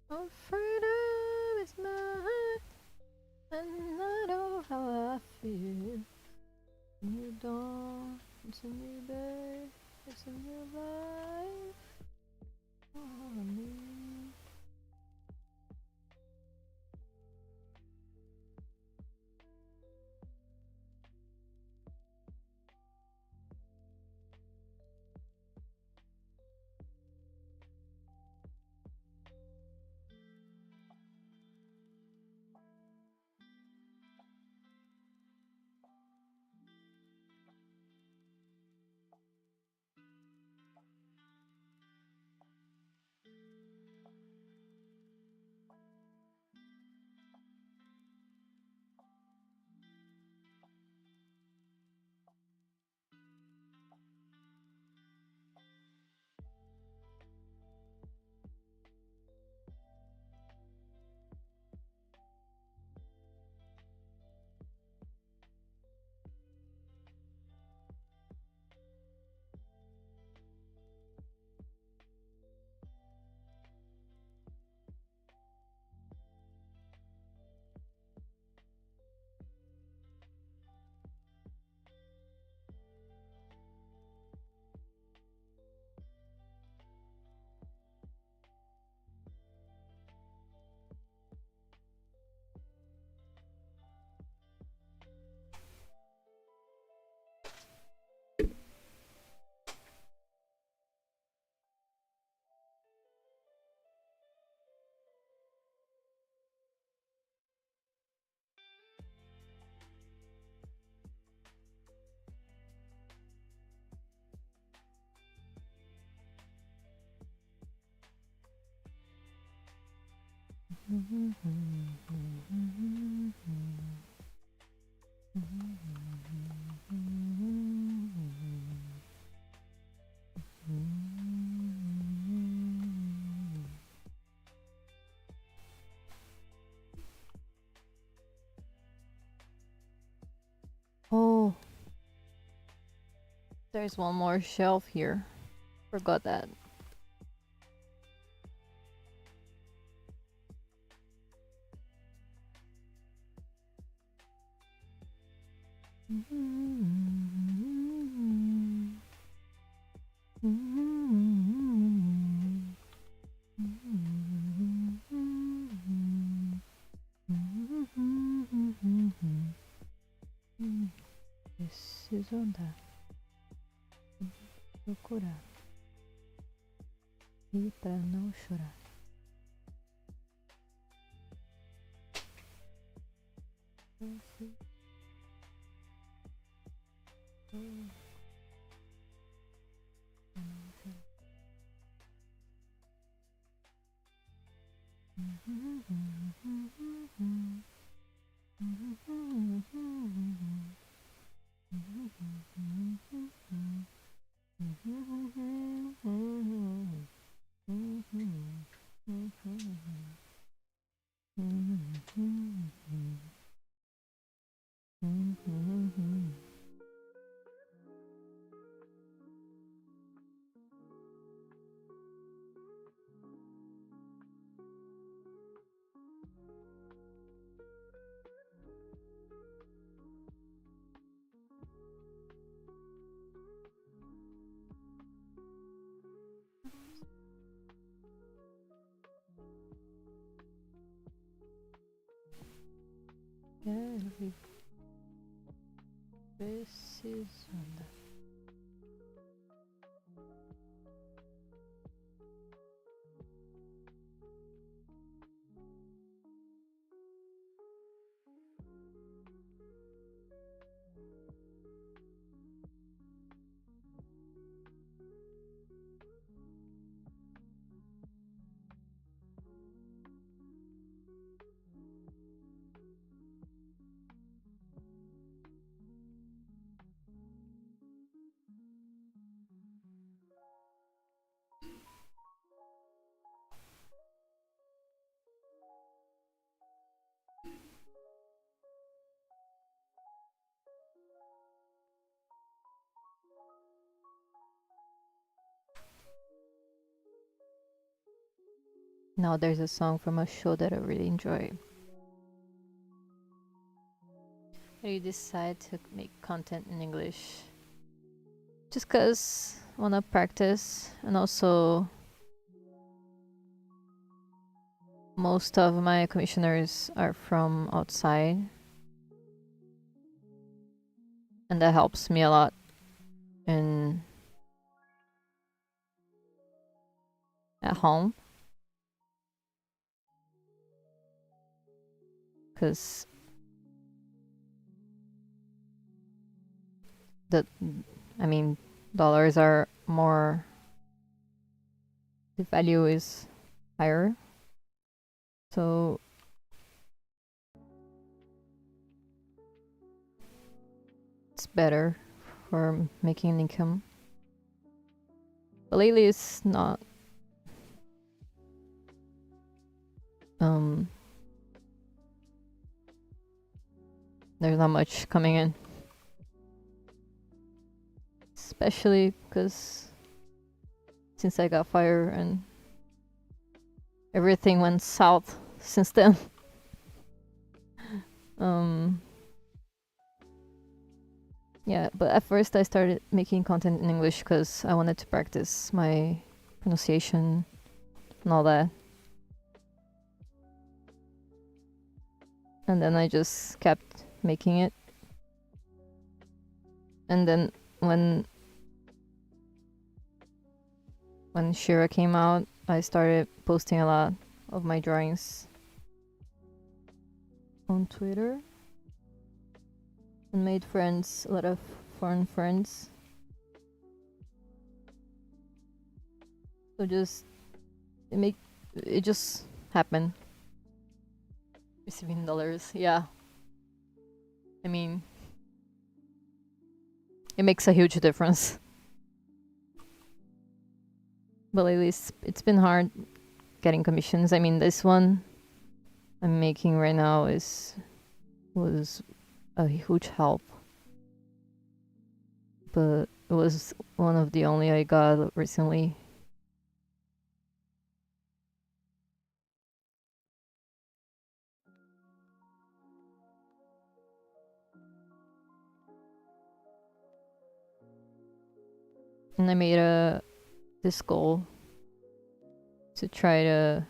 Oh, freedom is mine, and I know how I feel. New dawn, it's a new day, it's a new life for me. Oh, there's one more shelf here. Forgot that. Preciso andar, procurar, e pra não chorar. Quero viver, preciso andar. Now there's a song from a show that I really enjoy. How do you decide to make content in English? Just cause I wanna practice, and also most of my commissioners are from outside, and that helps me a lot in at home. Cause dollars are more, the value is higher, so it's better for making an income. But lately it's not. There's not much coming in, especially because since I got fired and everything went south since then. Yeah, but at first I started making content in English because I wanted to practice my pronunciation and all that. And then I just kept making it. And then when Shira came out, I started posting a lot of my drawings on Twitter and made friends, a lot of foreign friends. So it just happened. Receiving dollars, yeah. I mean, it makes a huge difference. But lately, it's been hard getting commissions. I mean, this one I'm making right now was a huge help, but it was one of the only I got recently. And I made this goal to try to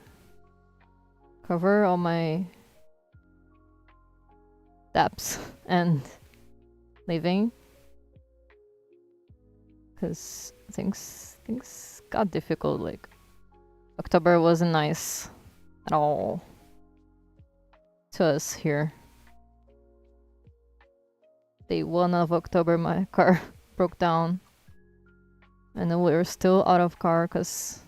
cover all my debts and living, because things got difficult. Like October wasn't nice at all to us here. Day 1 of October, my car broke down, and then we were still out of car because,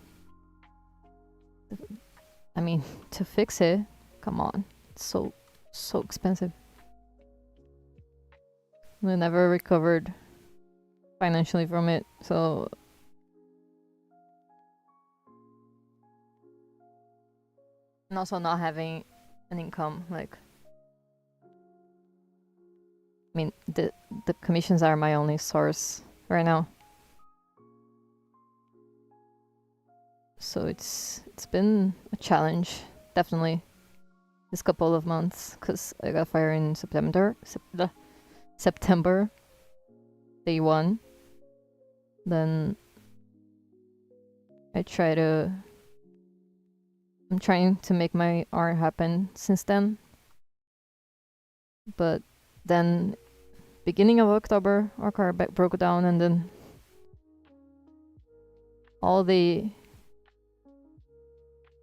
I mean, to fix it, come on, it's so expensive. We never recovered financially from it, so and also not having an income, like, I mean, the commissions are my only source right now. So it's been a challenge, definitely, this couple of months, because I got fired in September, day 1. Then I'm trying to make my art happen since then. But then, beginning of October, our car broke down, and then all the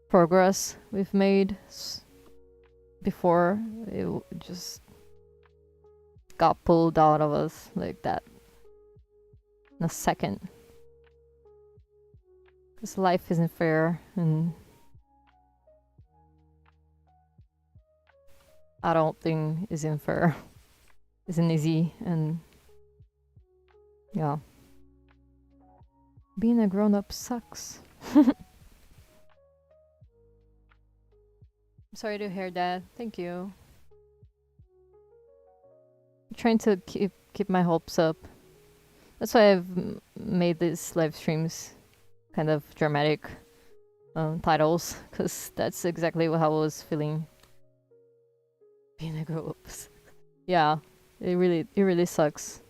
progress we've made before, it just got pulled out of us like that in a second. Because life isn't fair, and adulting isn't fair, isn't easy, and yeah, being a grown-up sucks. Sorry to hear that. Thank you. I'm trying to keep my hopes up. That's why I've made these live streams kind of dramatic titles, because that's exactly how I was feeling being a grown-up. Yeah, it really sucks.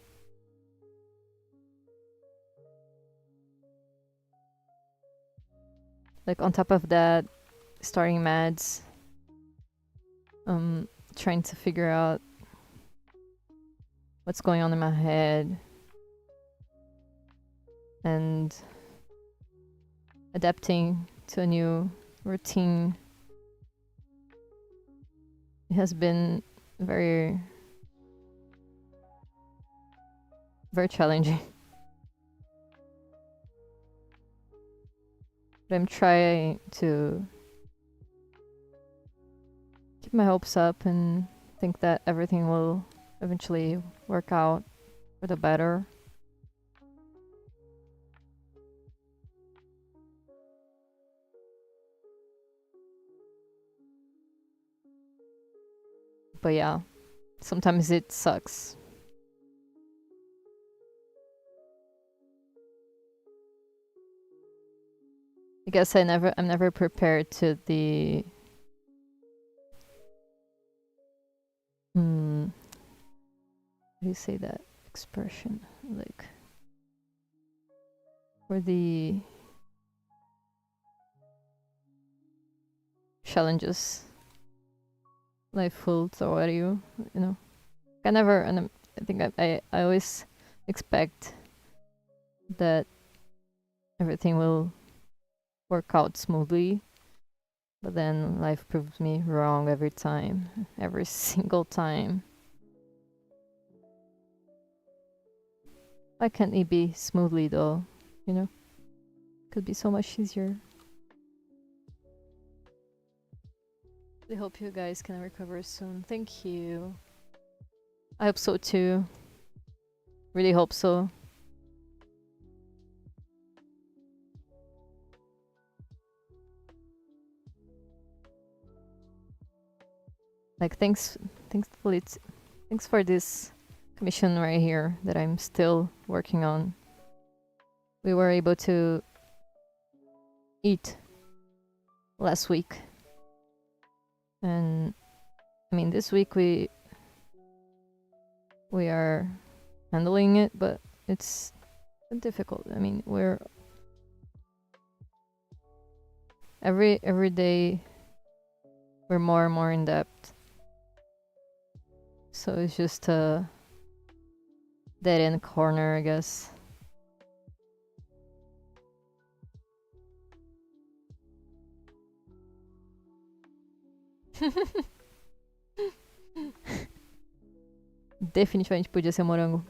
Like, on top of that, starting meds, trying to figure out what's going on in my head, and adapting to a new routine. It has been very challenging. But I'm trying to keep my hopes up and think that everything will eventually work out for the better. But yeah, sometimes it sucks. I guess I'm never prepared to the how do you say that expression? Like, for the challenges life will throw at you, you know. I never, and I think I always expect that everything will work out smoothly, but then life proves me wrong every time, every single time. Why can't it be smoothly though? You know, could be so much easier. I hope you guys can recover soon. Thank you. I hope so too. Really hope so. Like thankfully thanks for this commission right here that I'm still working on. We were able to eat last week. And I mean this week we are handling it, but it's difficult. I mean, we're every day we're more and more in debt. So it's just a dead end corner, I guess. Definitivamente podia ser morango.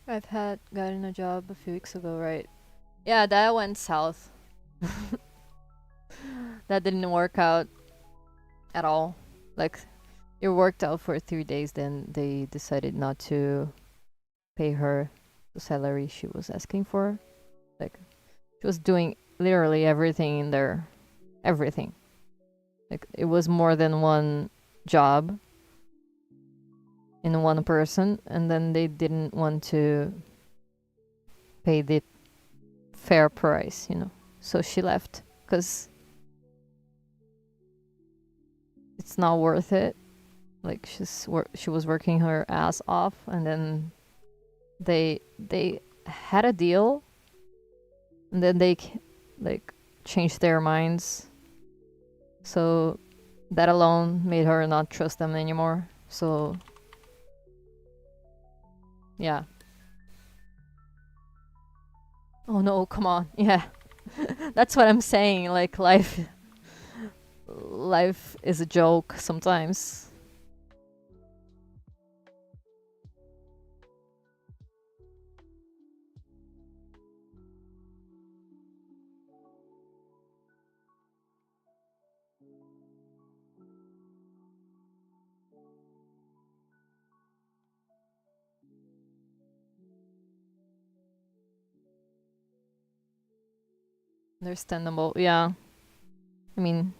I've gotten a job a few weeks ago, right? Yeah, that went south. That didn't work out at all. Like, it worked out for 3 days, then they decided not to pay her the salary she was asking for. Like, she was doing literally everything in there. Everything. Like, it was more than one job in one person, and then they didn't want to pay the fair price, you know. So she left because it's not worth it. Like she was working her ass off, and then they had a deal, and then they like changed their minds. So that alone made her not trust them anymore. So yeah. Oh no, come on. Yeah. That's what I'm saying. Like life is a joke sometimes. Understandable. Yeah. I mean,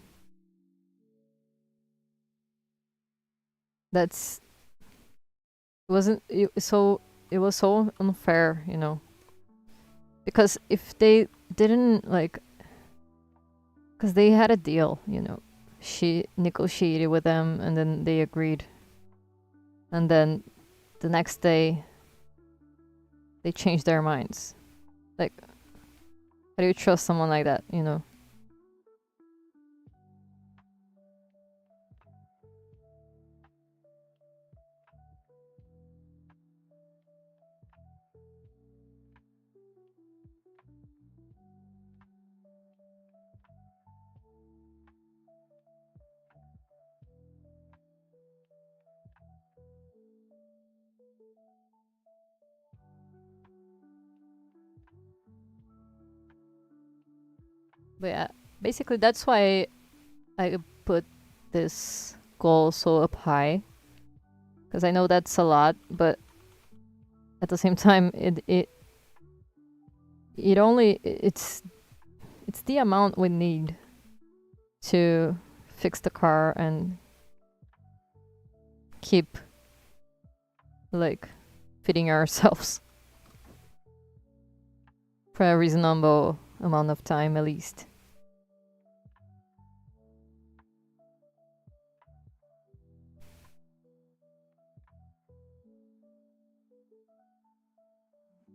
that's it was so unfair, you know. Because if they didn't like, because they had a deal, you know, she negotiated with them, and then they agreed, and then the next day they changed their minds. Like, how do you trust someone like that, you know? But yeah, basically that's why I put this goal so up high, because I know that's a lot, but at the same time, it's the amount we need to fix the car and keep like feeding ourselves for a reasonable amount of time at least.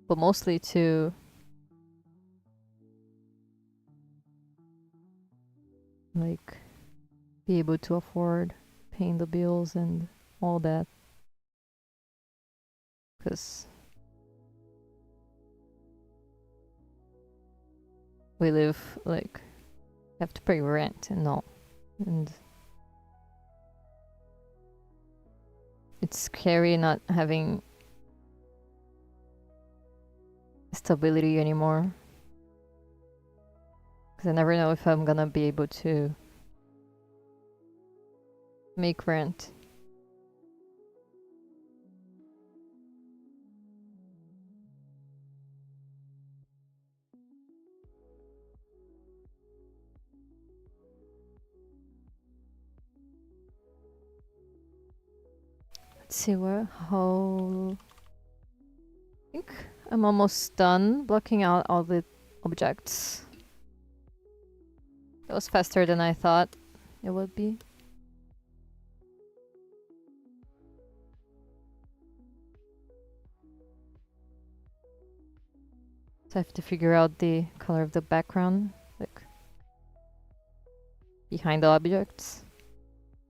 But mostly to like be able to afford paying the bills and all that, because we live like have to pay rent and all, and it's scary not having stability anymore, because I never know if I'm gonna be able to make rent. Let's see how. I think I'm almost done blocking out all the objects. It was faster than I thought it would be. So I have to figure out the color of the background, like behind the objects.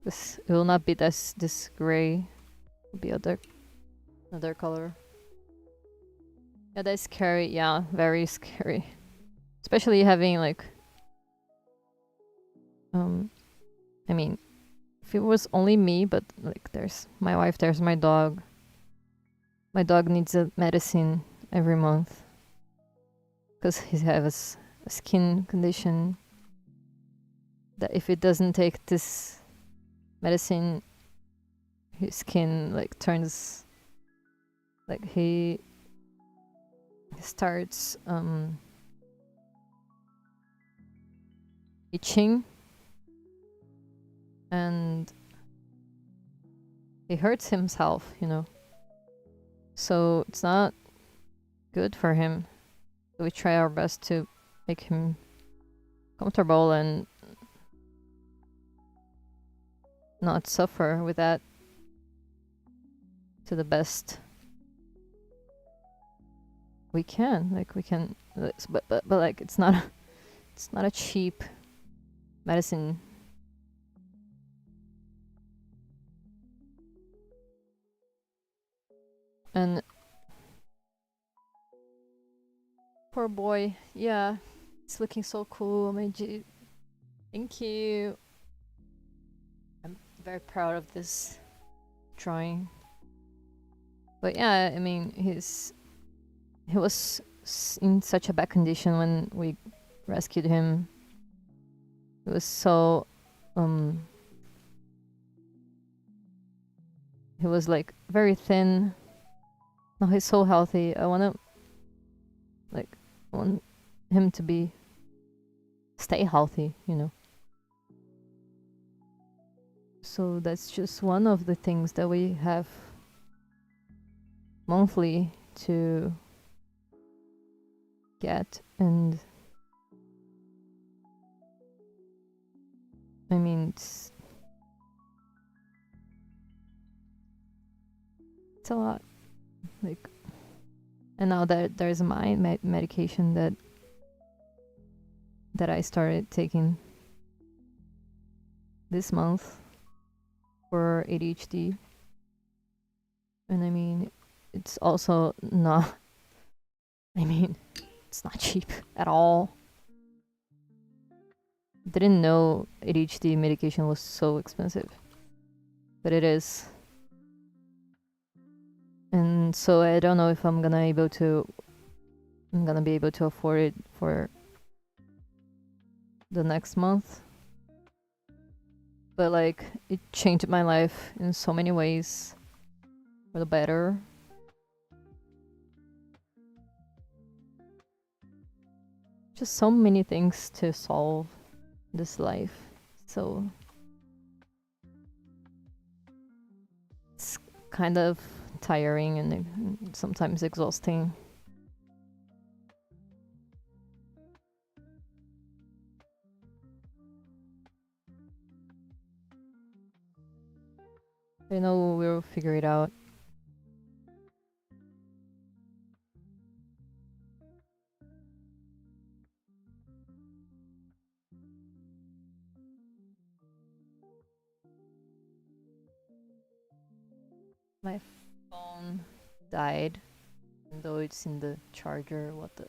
This it will not be this gray. It'll be another color. Yeah, that's scary. Yeah, very scary. Especially having like I mean, if it was only me, but like there's my wife, there's my dog. My dog needs a medicine every month because he has a skin condition that if it doesn't take this medicine, his skin like turns like he starts itching and he hurts himself, you know. So it's not good for him. So we try our best to make him comfortable and not suffer with that to the best we can. Like we can, but like it's not a cheap medicine. And poor boy, yeah, it's looking so cool. Thank you. I'm very proud of this drawing. But yeah, I mean, he was in such a bad condition when we rescued him. He was so he was like very thin. Now he's so healthy. I want him to stay healthy, you know. So that's just one of the things that we have monthly to get. And I mean it's a lot, like, and now that there's my medication that I started taking this month for ADHD, and I mean it's also not, I mean it's not cheap at all. Didn't know ADHD medication was so expensive, but it is. And so I don't know if I'm gonna be able to afford it for the next month. But like it changed my life in so many ways for the better. Just so many things to solve this life. So it's kind of tiring and sometimes exhausting. I know we'll figure it out. My phone died, even though it's in the charger. What the?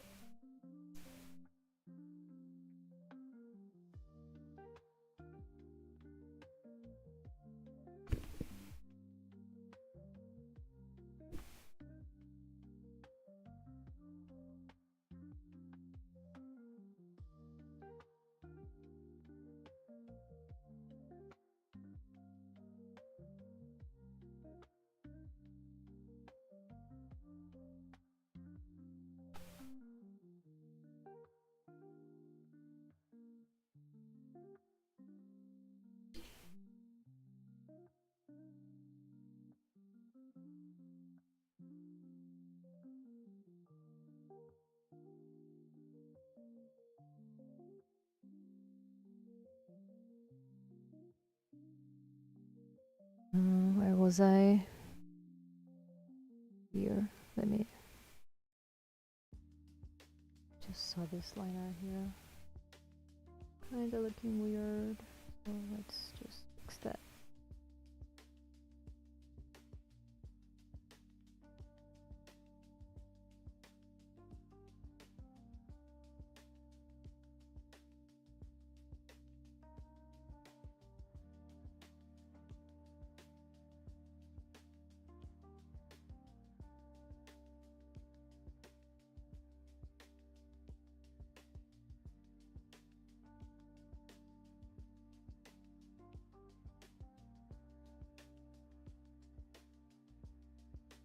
Where was I? Here. Let me. Just saw this liner here. Kinda looking weird. So let's just fix that.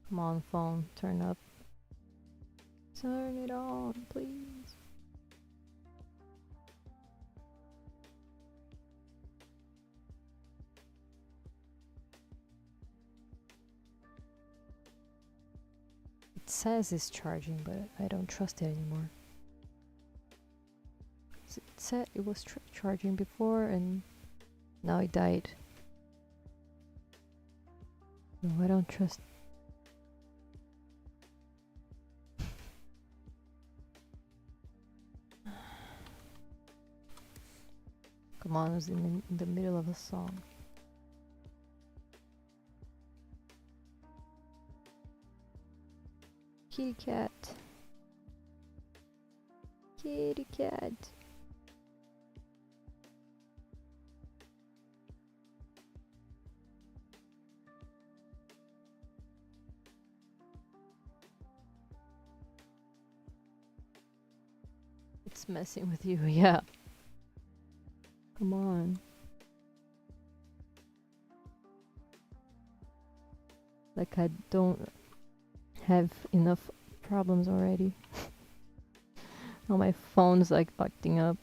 Come on, phone, turn up. Turn it on, please. It says it's charging, but I don't trust it anymore. It said it was charging before and now it died. No, I don't trust. Come on, I was in the middle of a song. Kitty cat. Kitty cat. It's messing with you, yeah. Come on. Like I don't have enough problems already. Now my phone's like acting up.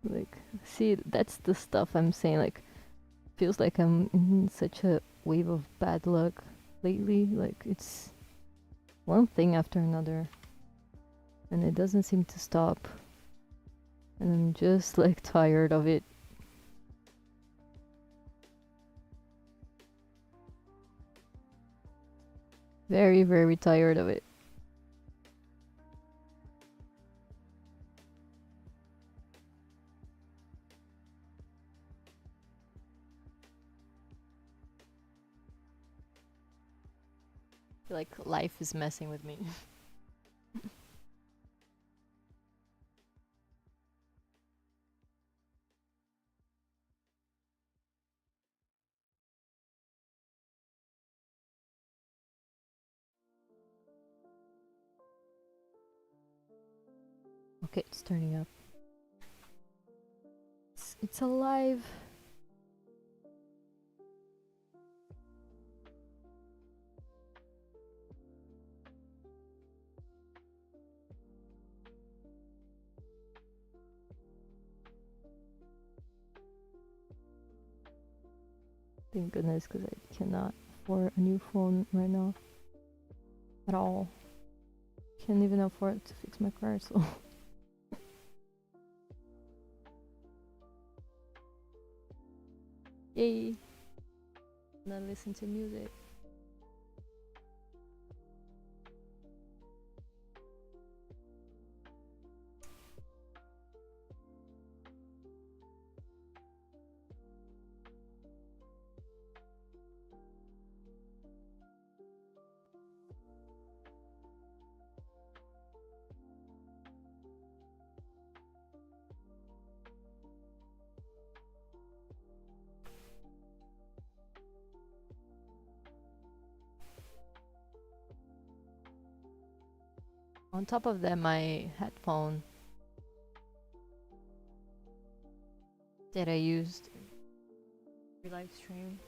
Like, see, that's the stuff I'm saying. Like, feels like I'm in such a wave of bad luck lately. Like, it's one thing after another. And it doesn't seem to stop. And I'm just like tired of it. Very, very tired of it. Like life is messing with me. Okay, it's turning up. It's alive. Thank goodness, because I cannot afford a new phone right now. At all. Can't even afford to fix my car, so. Yay! Now listen to music. On top of that, my headphone that I used for live stream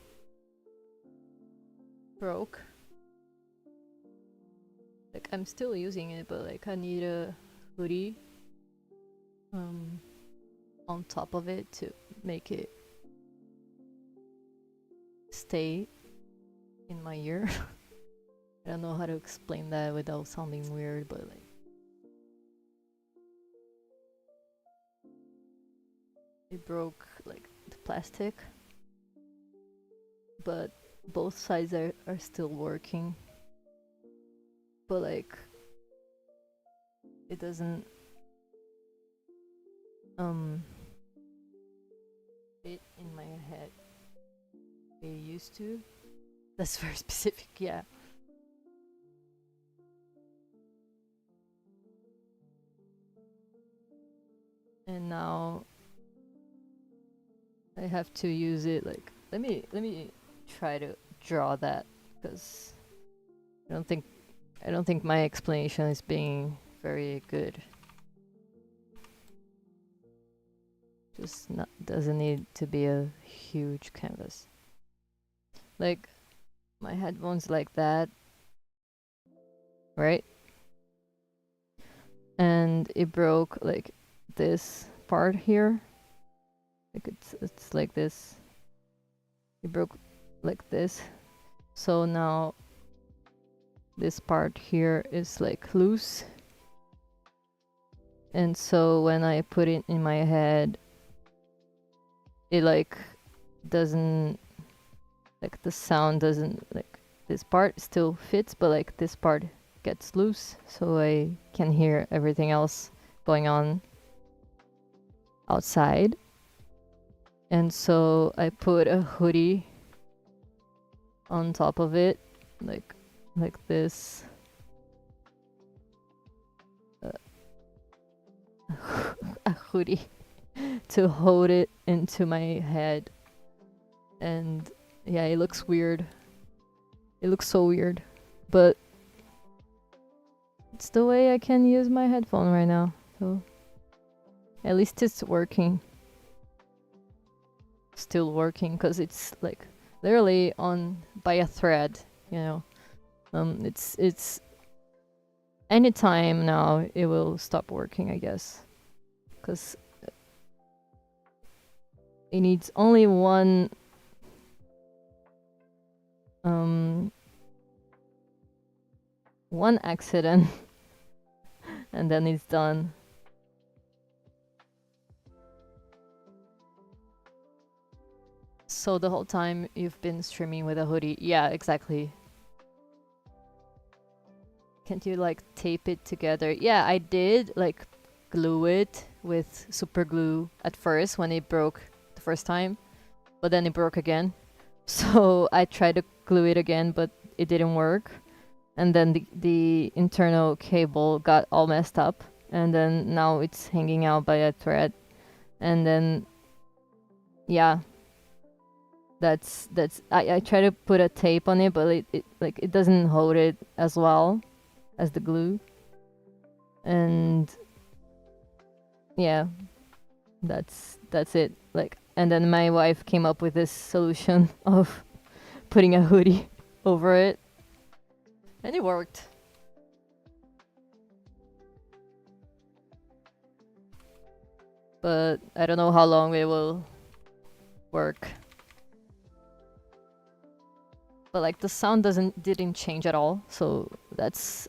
broke. Like, I'm still using it, but like I need a hoodie on top of it to make it stay in my ear. I don't know how to explain that without sounding weird, but like it broke like the plastic, but both sides are still working, but like it doesn't fit in my head it used to. That's very specific. Yeah. And now I have to use it like, let me try to draw that, because I don't think my explanation is being very good. Just not, doesn't need to be a huge canvas. Like my headphones like that, right? And it broke like this part here. Like it's like this. It broke like this. So now this part here is like loose. And so when I put it in my head, it like doesn't, like the sound doesn't, like this part still fits, but like this part gets loose, so I can hear everything else going on outside. And so I put a hoodie on top of it, like this. A hoodie to hold it into my head. And yeah, it looks weird. It looks so weird, but it's the way I can use my headphone right now, so at least it's working. Still working, because it's like literally on by a thread, you know. It's anytime now it will stop working, I guess, because it needs only one accident and then it's done. So the whole time you've been streaming with a hoodie? Yeah, exactly. Can't you like tape it together? Yeah, I did like glue it with super glue at first when it broke the first time, but then it broke again. So I tried to glue it again, but it didn't work. And then the internal cable got all messed up, and then now it's hanging out by a thread. And then yeah, that's I try to put a tape on it, but it like it doesn't hold it as well as the glue. And yeah, that's it. Like, and then my wife came up with this solution of putting a hoodie over it, and it worked. But I don't know how long it will work. but like the sound didn't change at all, so that's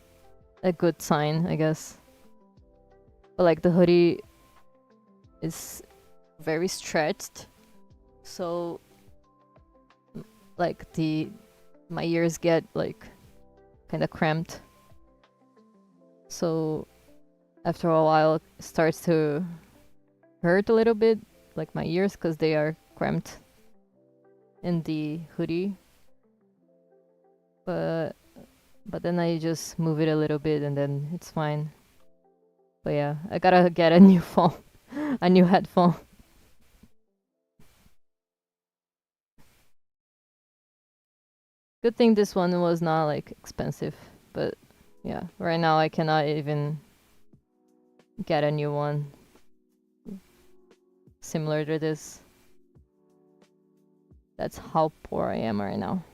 a good sign, I guess. But like the hoodie is very stretched, so like my ears get like kind of cramped. So after a while, it starts to hurt a little bit, like my ears, because they are cramped in the hoodie. But then I just move it a little bit and then it's fine. But yeah, I gotta get a new phone, a new headphone. Good thing this one was not like expensive, but yeah, right now I cannot even get a new one similar to this. That's how poor I am right now.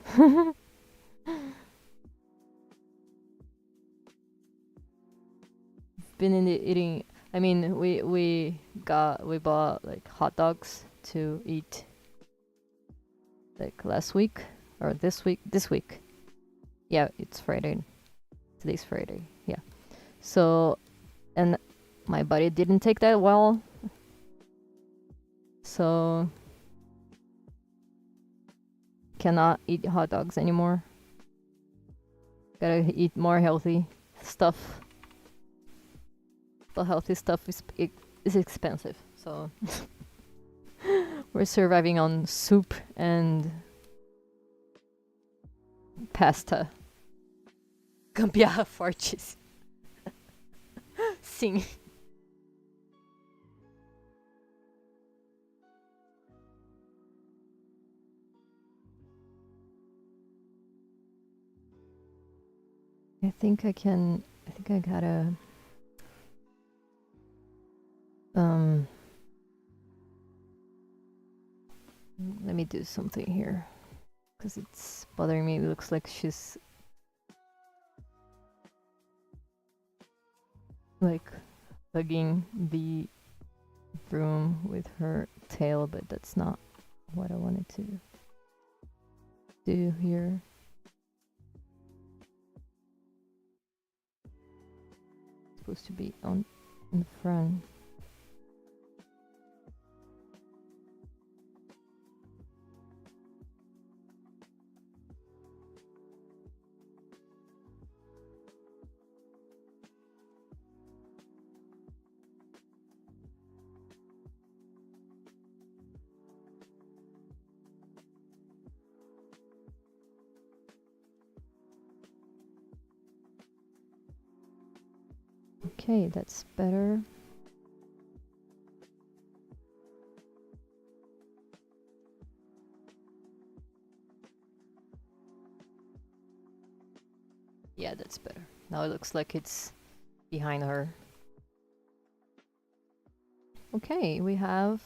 Been eating. I mean, we bought like hot dogs to eat like last week or this week. This week, yeah, it's Friday. Today's Friday. Yeah. So, and my body didn't take that well. So cannot eat hot dogs anymore. Gotta eat more healthy stuff. But healthy stuff is expensive, so we're surviving on soup and pasta. Gambiarra fortes. Sim. I think I gotta let me do something here because it's bothering me. It looks like she's like hugging the broom with her tail, but that's not what I wanted to do here. It's supposed to be in the front. Okay, that's better. Yeah, that's better. Now it looks like it's behind her. Okay, we have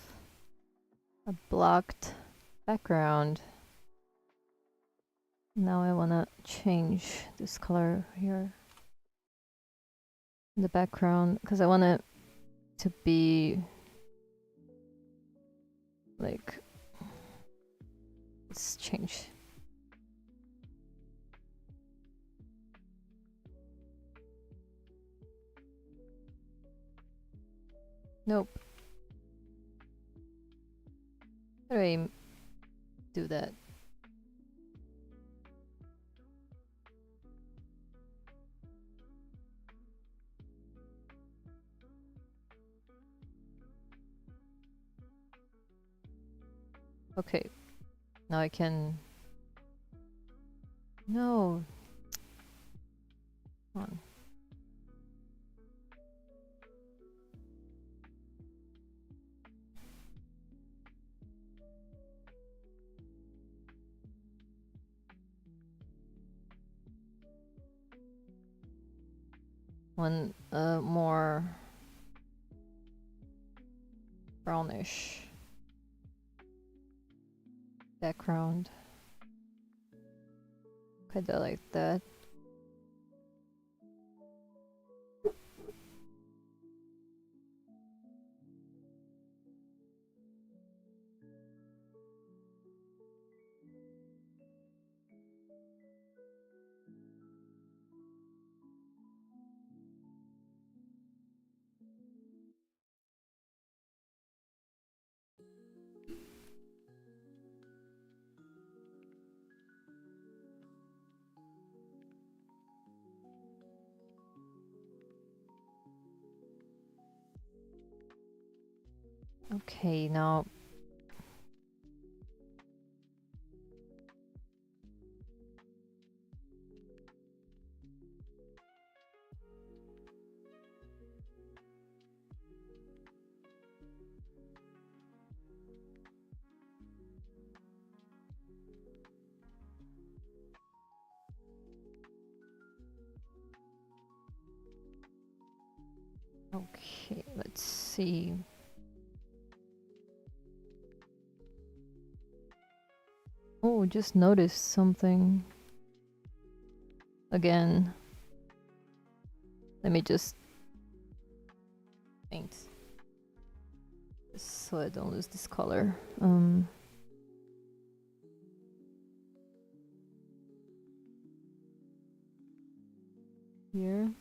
a blocked background. Now I wanna change this color here in the background because I want it to be like, let's change. Nope. How do I do that? Okay. Now I can... No. Come on. One more brownish background. Kinda like that. Okay, now okay, let's see. Oh, just noticed something again. Let me just paint so I don't lose this color. Here.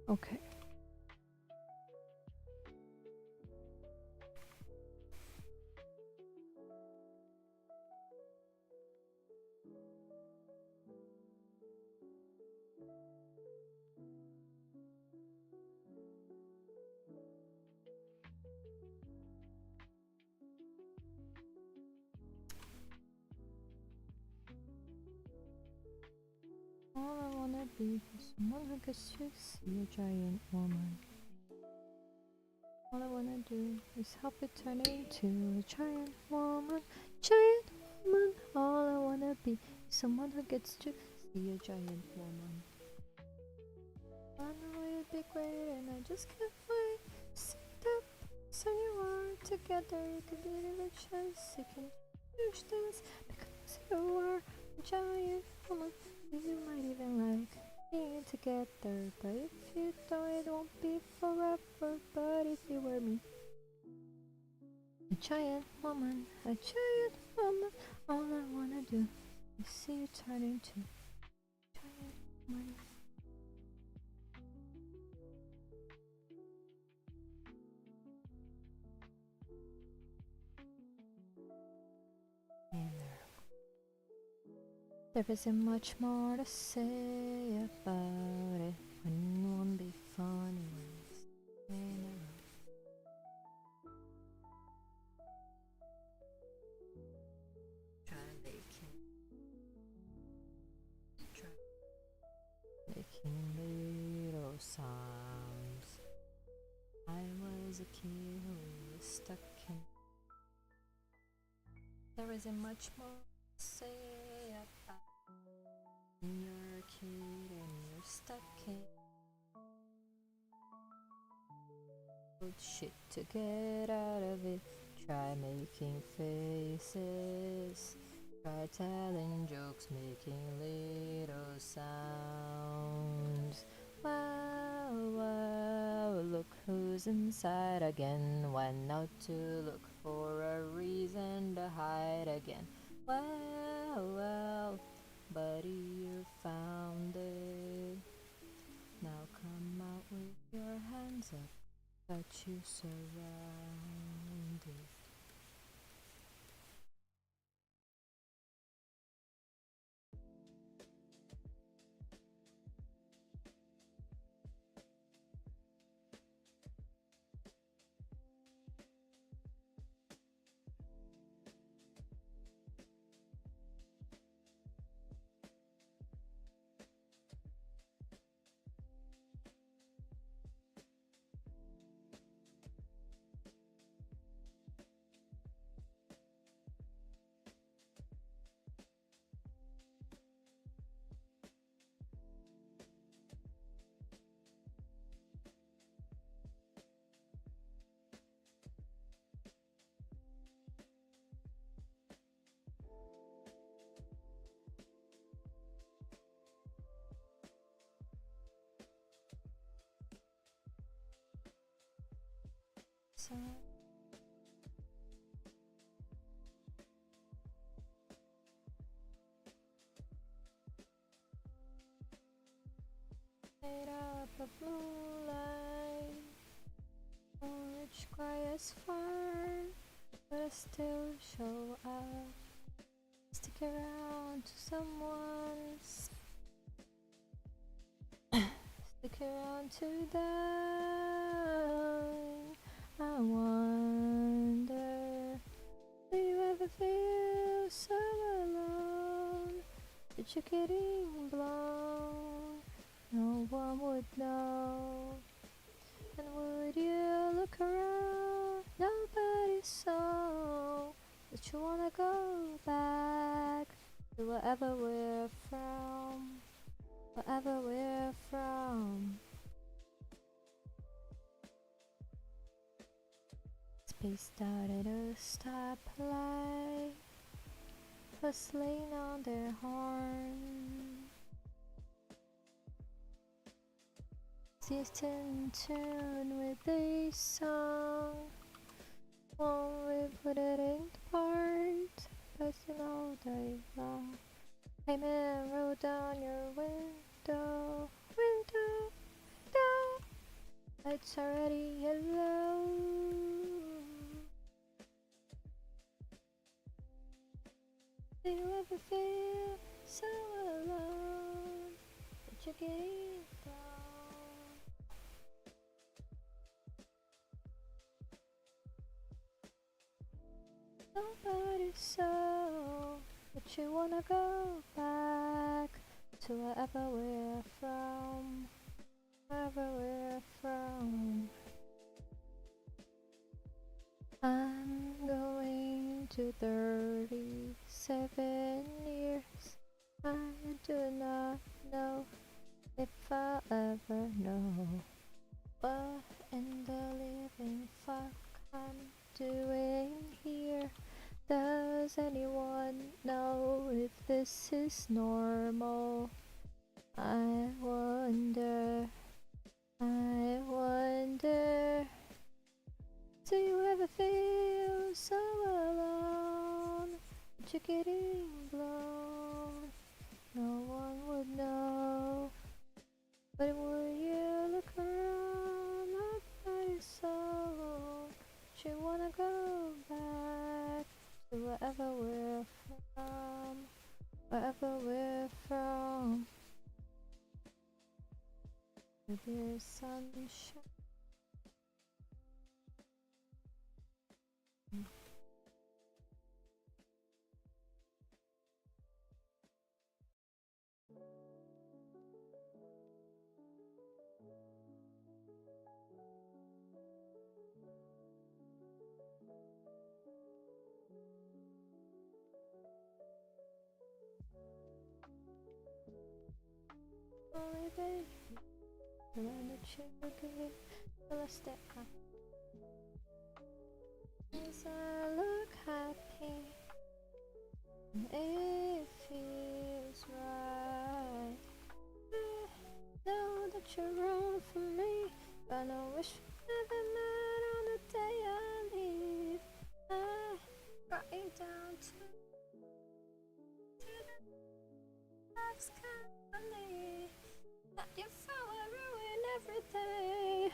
Okay. All I wanna be is someone who gets to see a giant woman. All I wanna do is help it turn into a giant woman. Giant woman. All I wanna be is someone who gets to see a giant woman. I know you'd be great and I just can't wait. See that person you are together. You could be the richest. You can huge dance because you are a giant woman. You might even like being together, but if you don't, it won't be forever. But if you were me, a giant woman, all I wanna do is see you turn into a giant woman. And there isn't much more to say about it. When it won't be funny when it's in a row. Making little sounds. I was a kid who was stuck in. There isn't much more to say about. You're a kid and you're stuck in. Shit to get out of it. Try making faces. Try telling jokes, making little sounds. Wow, wow, look who's inside again. Went out to look for a reason to hide again. Well, well, buddy, you found it. Now come out with your hands up. Got you surrounded. sun. Made up of blue light, orange sky is far, but I still show up. Stick around to someone's. Stick around to die. I wonder, do you ever feel so alone that you're getting blown? No one would know. And would you look around? Nobody saw that you wanna go back to wherever we're from. Wherever we're from. Spaced out at a stoplight, hustling on their horn. Just in tune with a song. Won't we put it in part? Passing all day long. Hey man, roll down your window, window, window. It's already yellow. Do you ever feel so alone that you're getting down? Nobody saw that you wanna go back to wherever we're from. Wherever we're from. I'm going to 37 years. I do not know if I'll ever know what in the living fuck I'm doing here. Does anyone know if this is normal? I wonder. I wonder. Do you ever feel so alone that you're getting blown? No one would know. But would you look around? Nobody saw. She wanna go back to wherever we're from. Wherever we're from. With your sunshine. Only baby, when the sugar gave, till I step up. As I look happy, and it feels right. I know that you're wrong for me, but I wish we never met on the day I leave. I brought you down to the life's company. Not your fault, I ruin everything.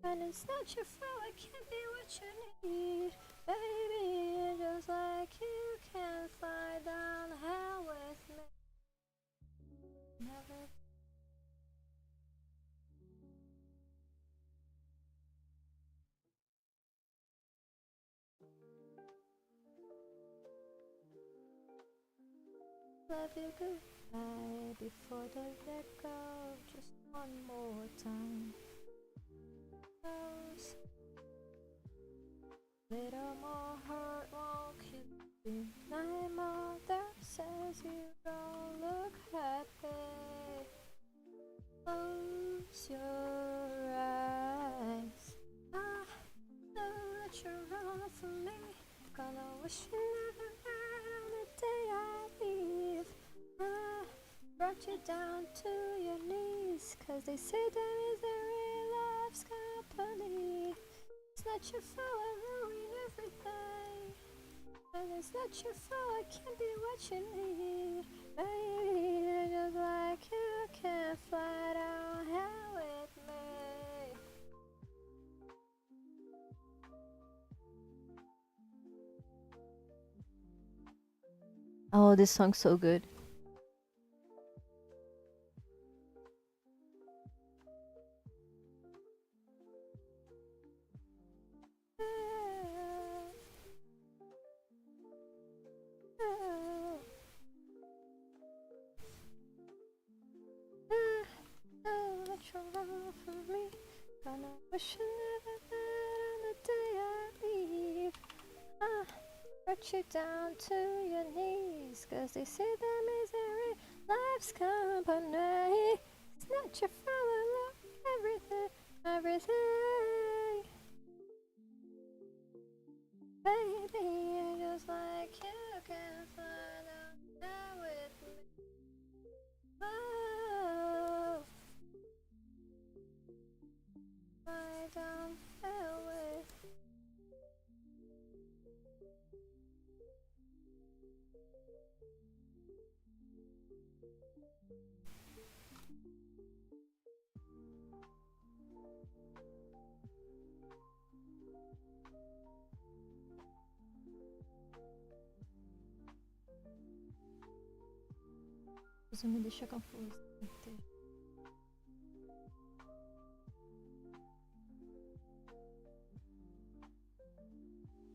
And it's not your fault, I can't be what you need. Baby, you're just like you can fly down hell with me. Never. Love you goodbye before the let go. Just one more time. Close. Little more hurt won't kill you. My mother says you don't look happy. Close your eyes. I know that you're wrong for me. Gonna wish you never met on the day I leave. I brought you down to your knees, 'cause they say there is a real love's company. It's not your fault, I ruin everything. And it's not your fault, I can't be what you need. Baby, just like you can fly down hell with me. Oh, this song's so good. Gonna wish you never met on the day I leave. Brought you down to your knees, 'cause they say that misery life's company. It's not your fault, I love everything, everything. Baby, just like you can fly down there with me. Oh, fly down there with me. Isso me deixa confuso.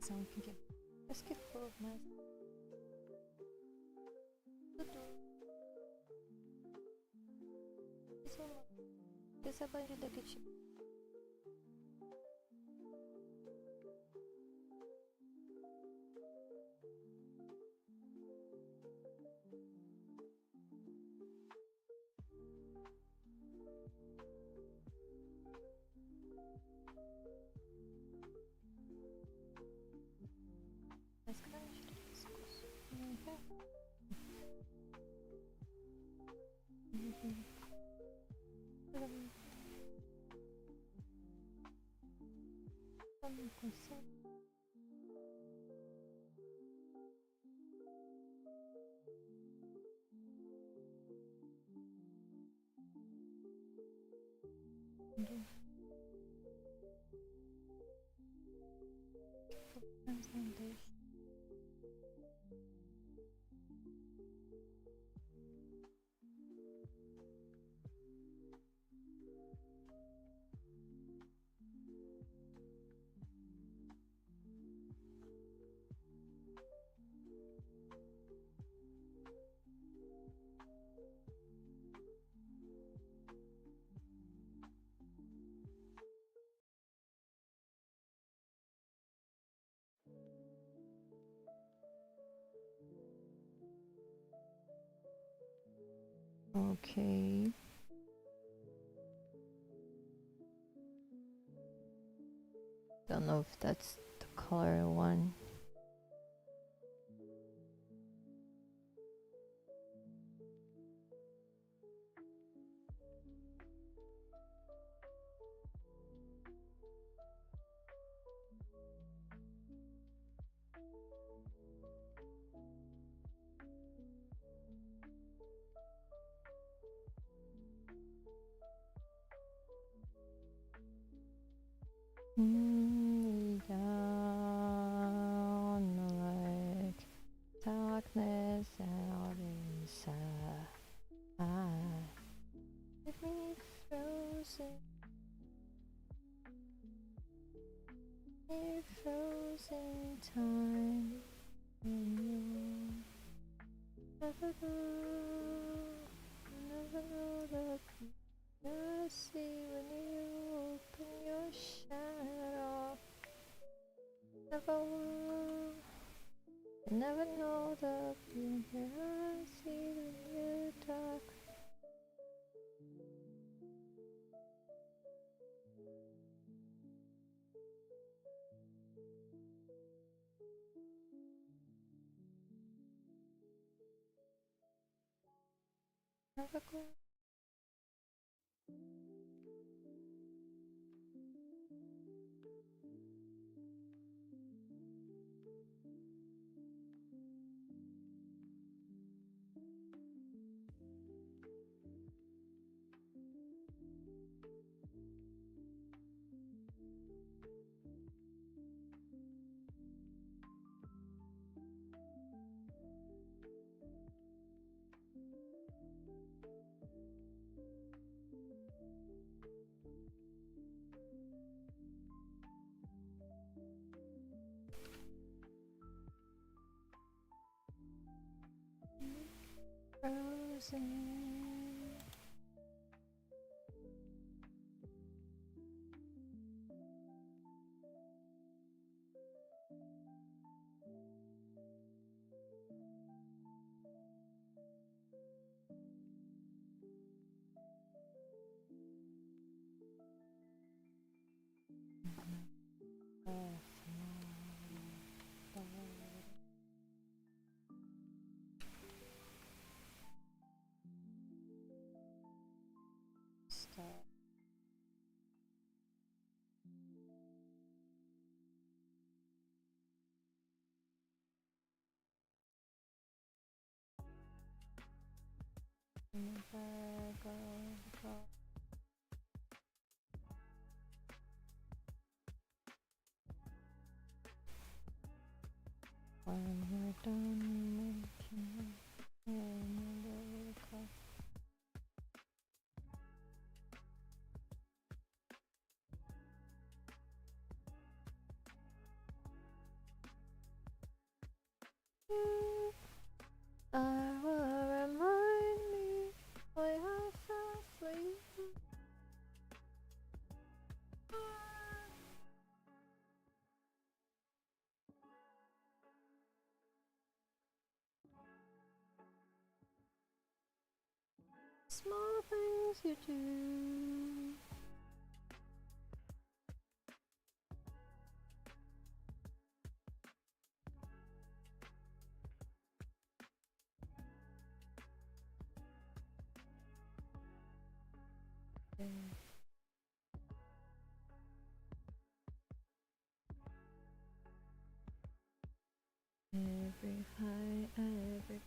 São que acho que for, mas tudo. Isso essa bandida que tipo. Mas que não me tira esse curso. Não consigo. Mas não deixa. Okay. Don't know if that's the color one. Down like darkness out inside. Leave me frozen, in frozen time. When you never know the I see when you open your shadow. Never know the beauty I see when you're dark. Never go. Frozen. Stop. Go. When we're done making another cup. I will remind me why I fell for you. Small things you do. Every high, every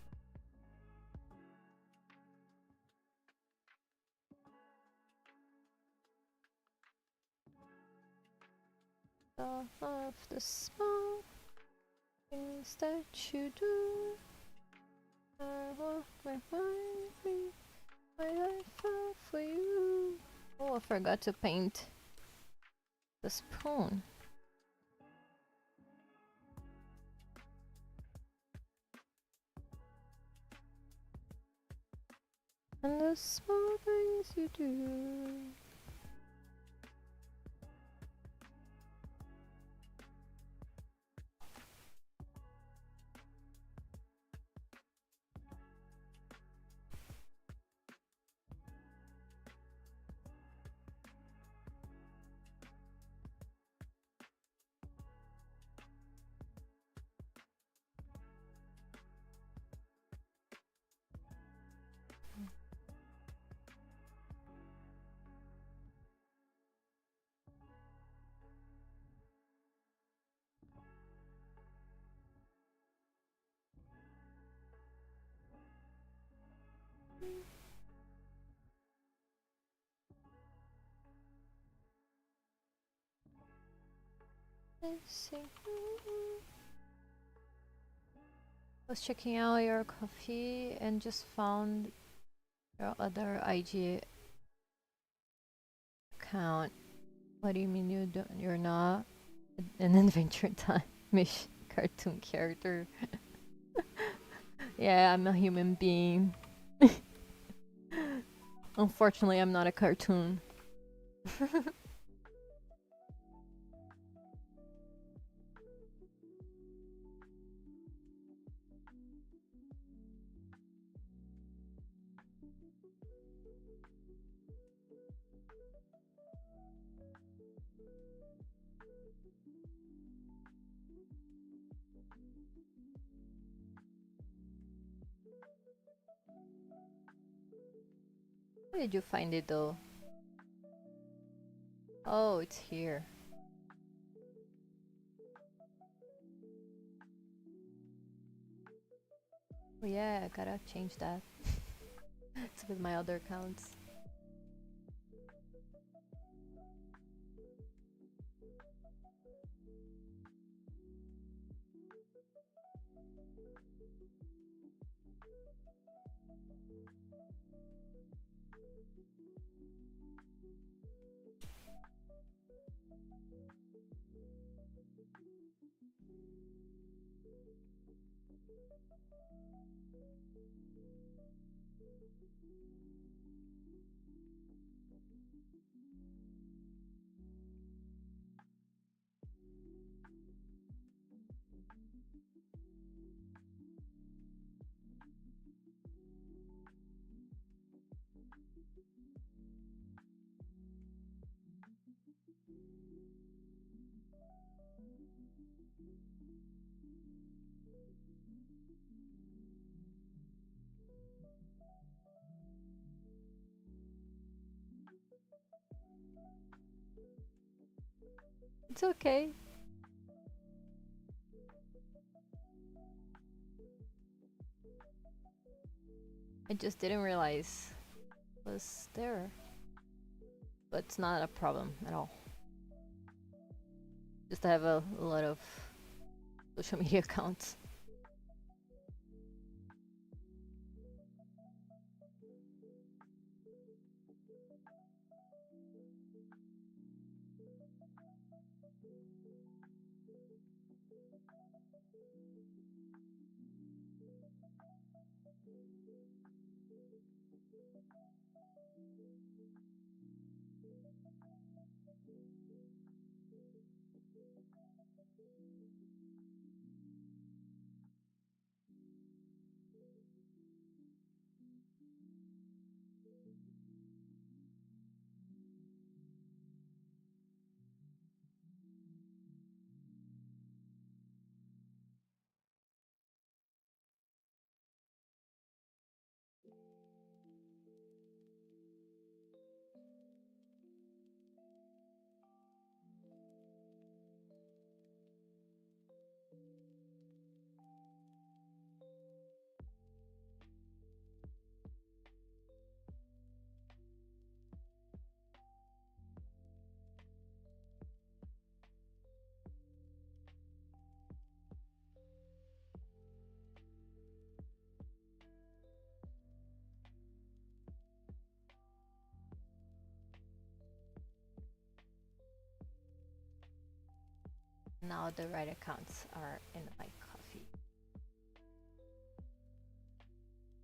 off of the small things that you do. I will remind me why I fell for you. Oh, I forgot to paint the spoon. And the small things you do. Was checking out your coffee and just found your other IG account. What do you mean you're not an Adventure Time cartoon character? Yeah, I'm a human being. Unfortunately, I'm not a cartoon. Where did you find it though? Oh, it's here. Oh yeah, I gotta change that. It's with my other accounts. It's okay. I just didn't realize it was there. But it's not a problem at all. Just I have a lot of social media accounts. Now the right accounts are in my coffee.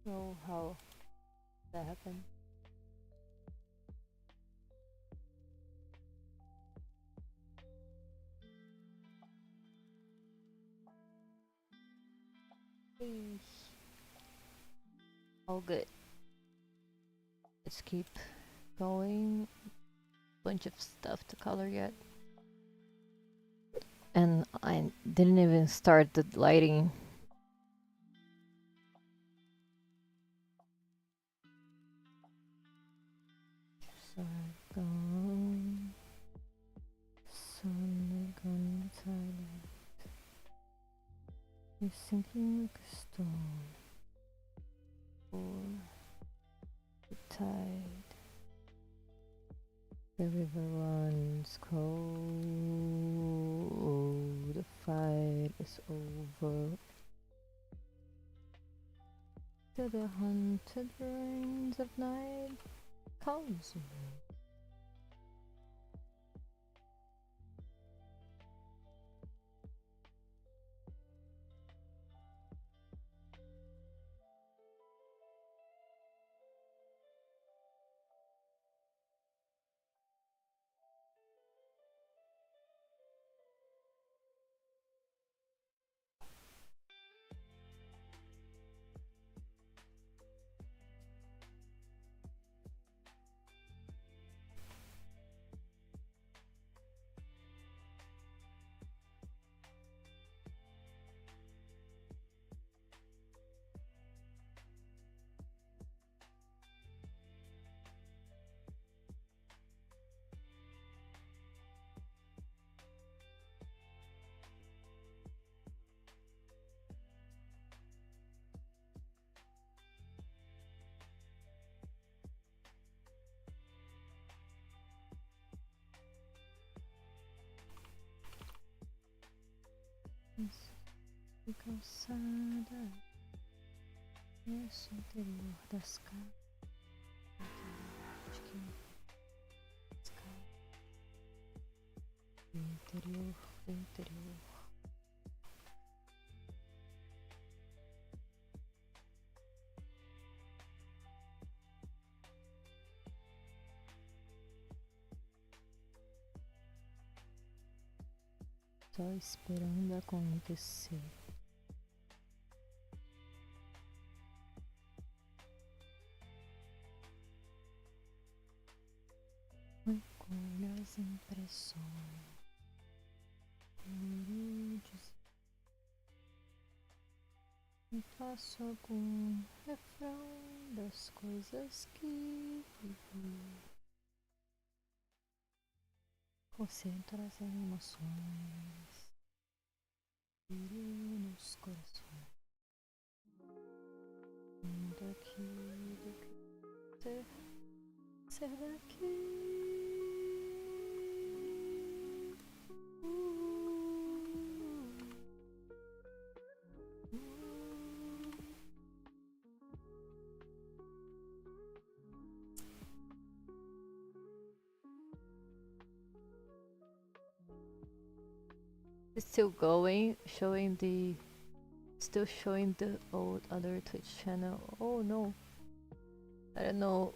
So how that happened? Hey. All good. Let's keep going. Bunch of stuff to color yet. And I didn't even start the lighting. Sargon. Sun gone silent. He's sinking like a stone. For the tide. The river runs cold. The fight is over. To the haunted rains of night comes me. Calçada, esse interior das casas, acho que interior interior. Só esperando acontecer. Recolho as impressões. E faço algum refrão das coisas que vivi. Concentro as emoções. Tiro nos corações. Daquilo que ser daqui. It's still going, still showing the old other Twitch channel. Oh no, I don't know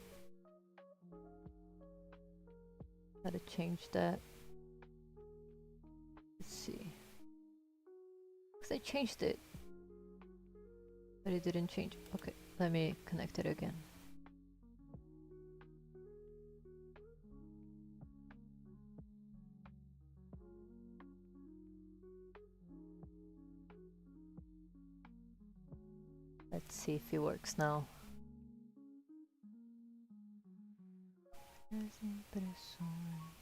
how to change that. Let's see, because I changed it, but it didn't change. Okay, let me connect it again. Let's see if it works now. As impressões.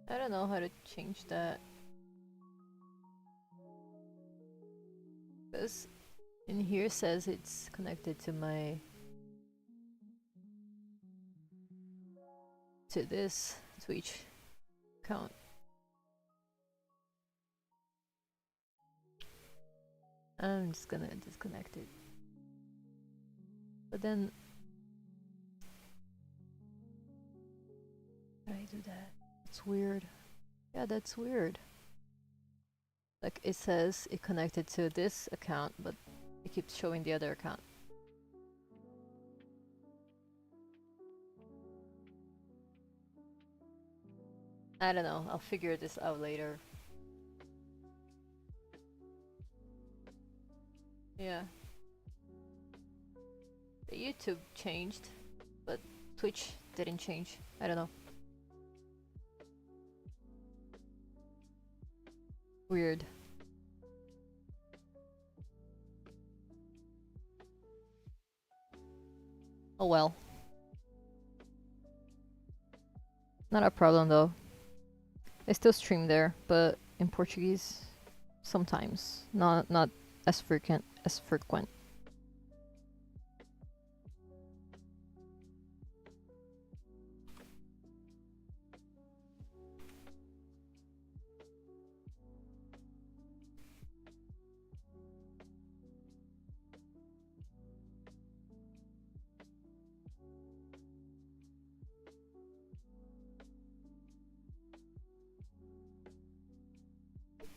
I don't know how to change that. Because in here says it's connected to this Twitch account. I'm just gonna disconnect it. But then how do I do that? It's weird. Yeah, that's weird. Like it says it connected to this account, but it keeps showing the other account. I don't know, I'll figure this out later. Yeah. The YouTube changed, but Twitch didn't change. I don't know. Weird. Oh well. Not a problem though. I still stream there, but in Portuguese sometimes. Not as frequent.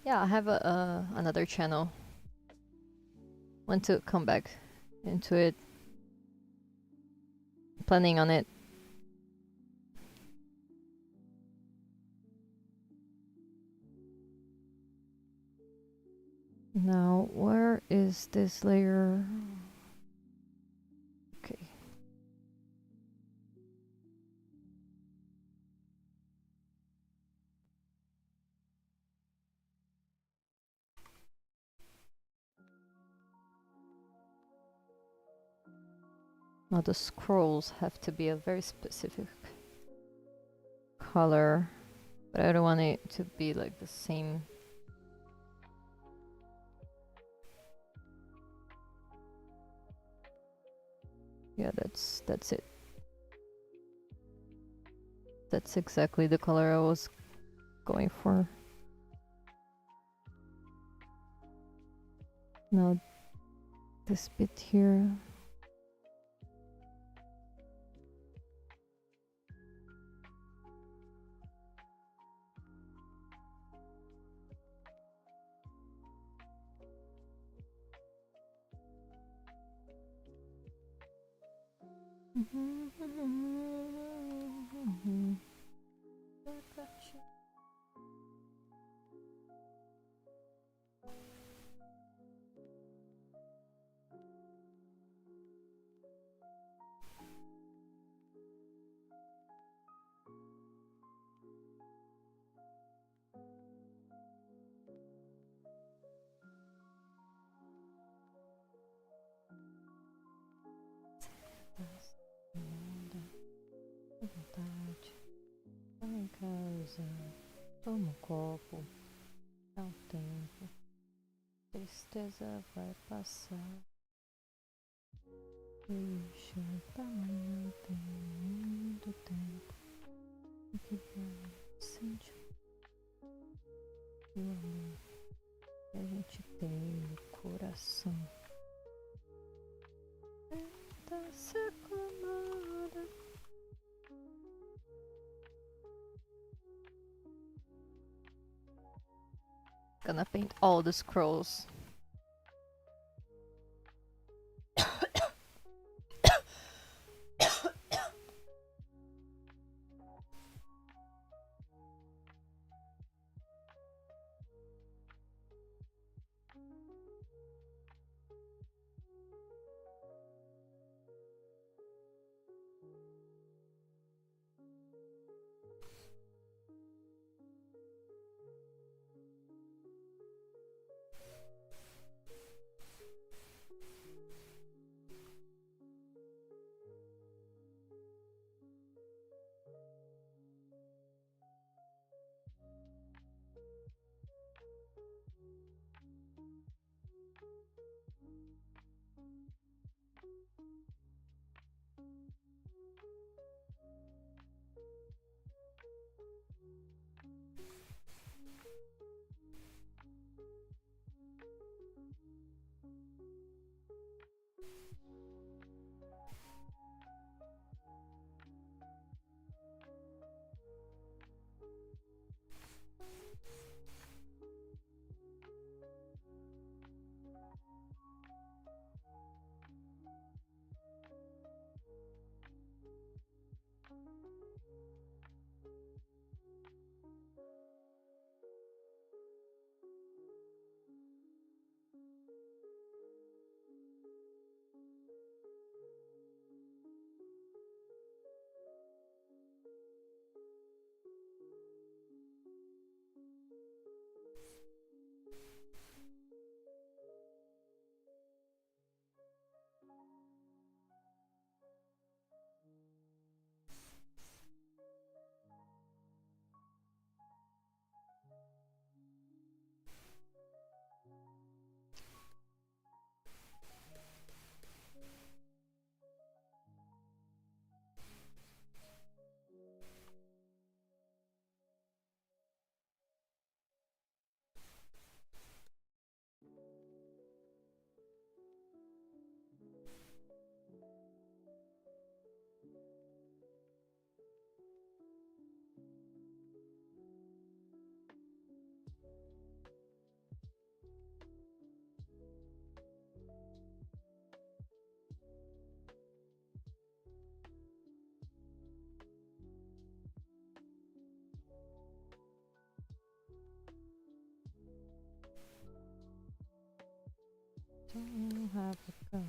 Yeah, I have another channel. Want to come back into it. Planning on it. Now, where is this layer? Okay. Now the scrolls have to be a very specific color, but I don't want it to be like the same Yeah, that's it. That's exactly the color I was going for. Now this bit here. Vontade, tá em casa, toma um copo, dá um tempo, tristeza vai passar, deixa pra amanhã, tem muito tempo, o que vai sentir o amor que a gente tem no coração. Tenta se acalmada. Gonna paint all the scrolls. Don't have a gun.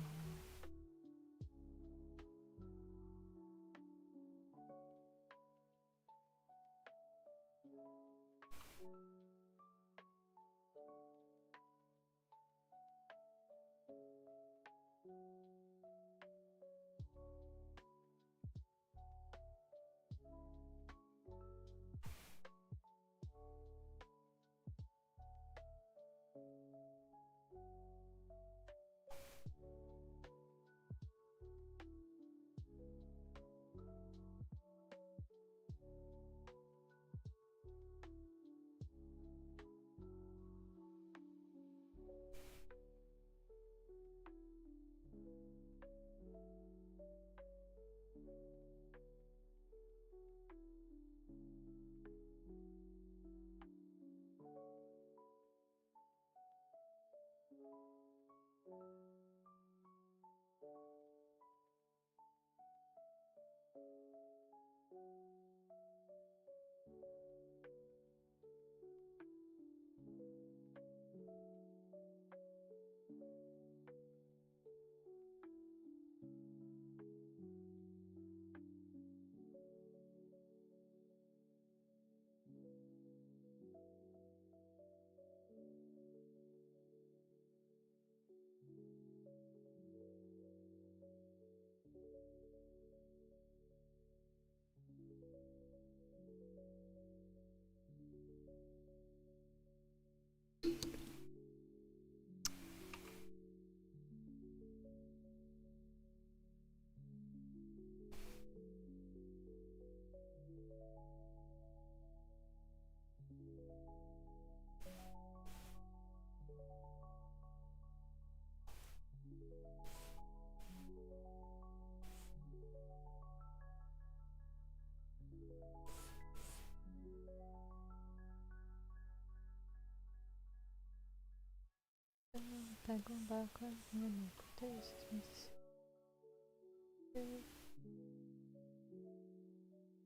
pega um barco, não por isso, mas...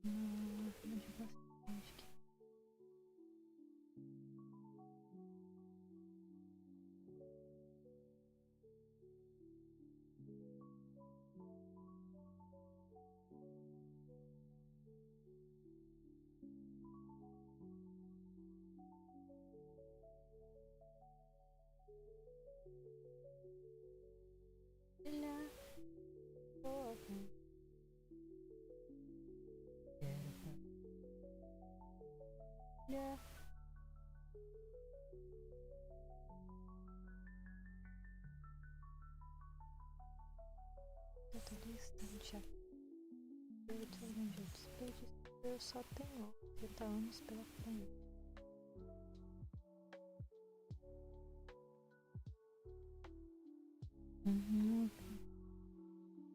Não, arranja bastante aqui. Olha, boa, olha. Todo instante aperto onde eu despejo, eu só tenho 30 anos pela frente.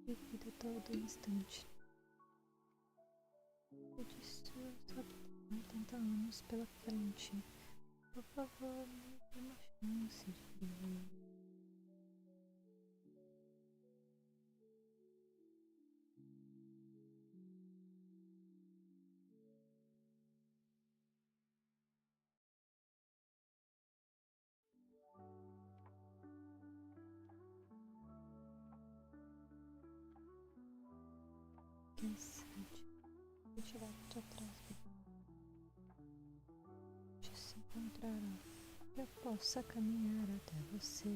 E vida todo instante. Eu disse, eu só tenho 80 anos pela frente. Por favor, me dê uma chance de viver. Quem sabe eu tirar tua trás de se encontrará. Eu possa caminhar até você.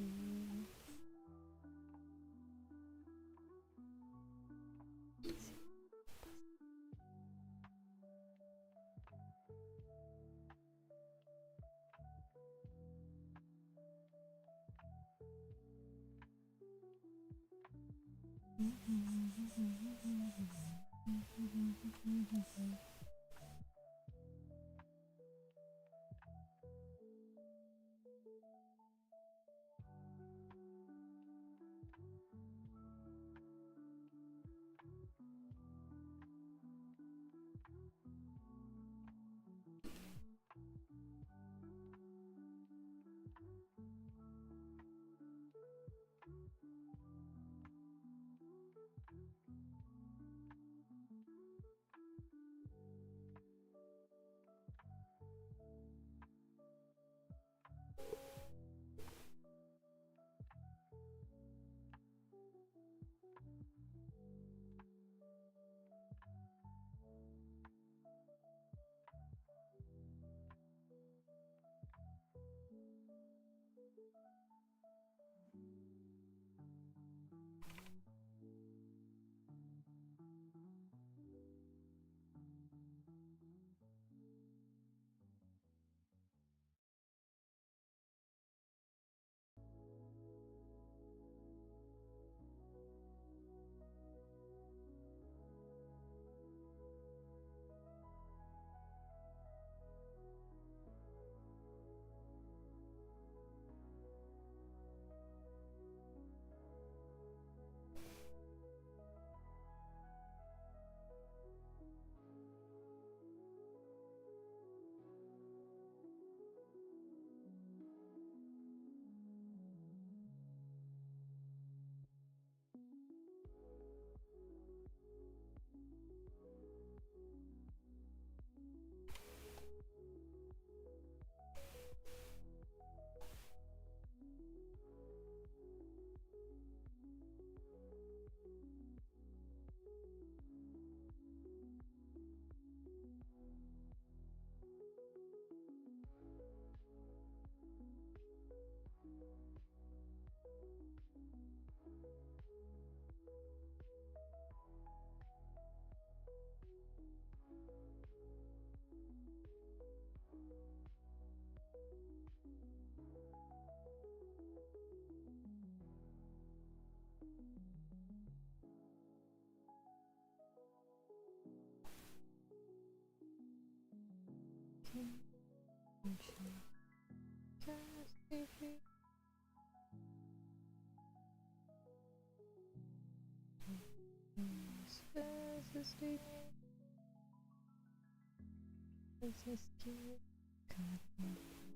Coisas que cada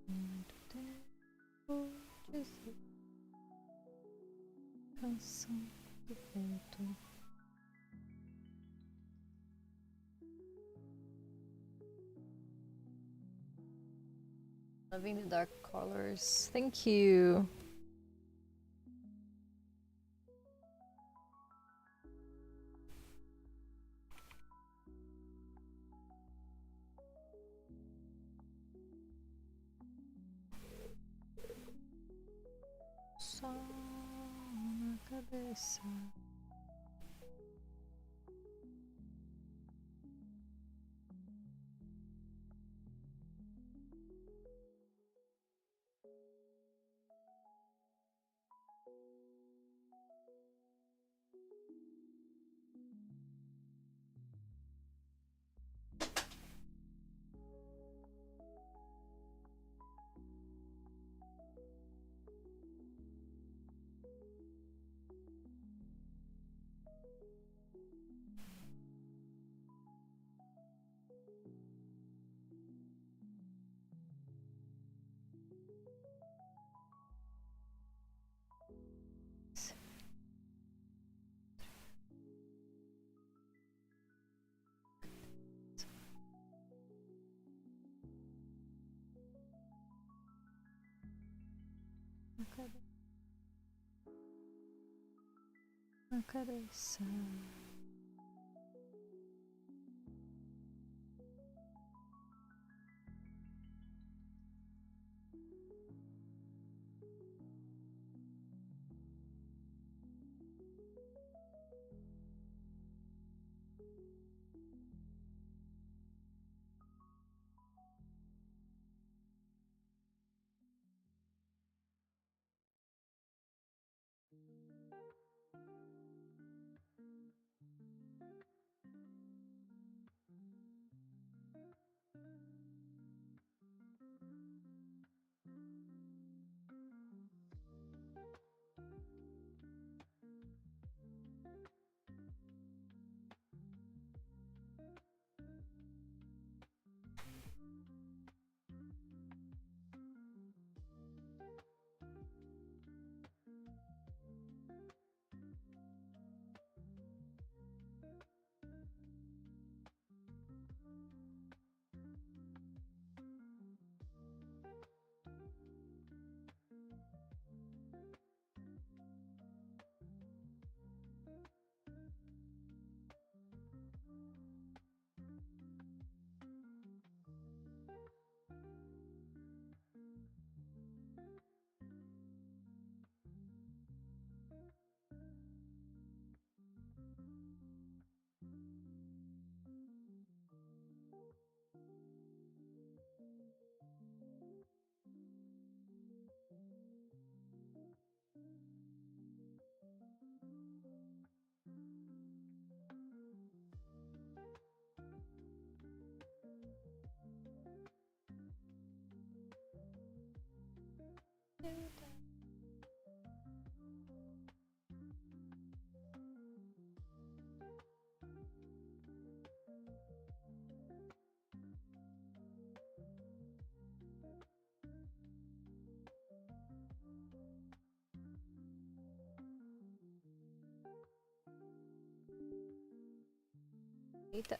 muito tempo dizer. Canção do vento. Loving the dark colors. Thank you. Só na cabeça. Na cabeça. Eita.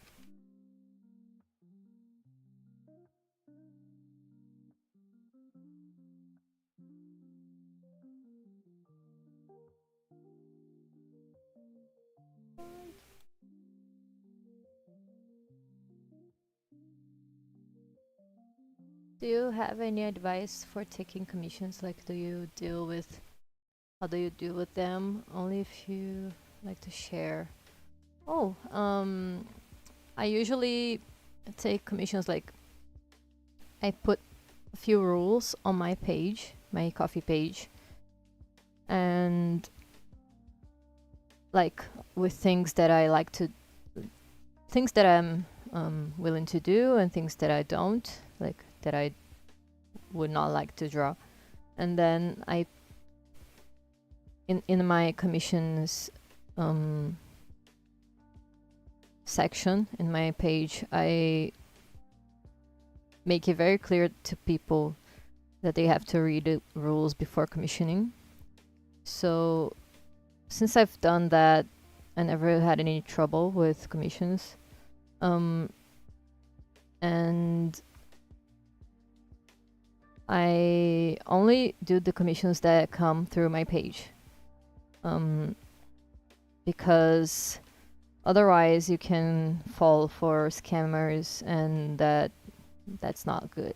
Do you have any advice for taking commissions? Like, how do you deal with them? Only if you like to share. Oh, I usually take commissions, like, I put a few rules on my page, my coffee page, and like with things that I like to, things that I'm willing to do and things that I don't, like that I would not like to draw. And then I, in my commissions section in my page, I make it very clear to people that they have to read the rules before commissioning. So since I've done that, I never had any trouble with commissions. And I only do the commissions that come through my page. Because otherwise you can fall for scammers, and that's not good.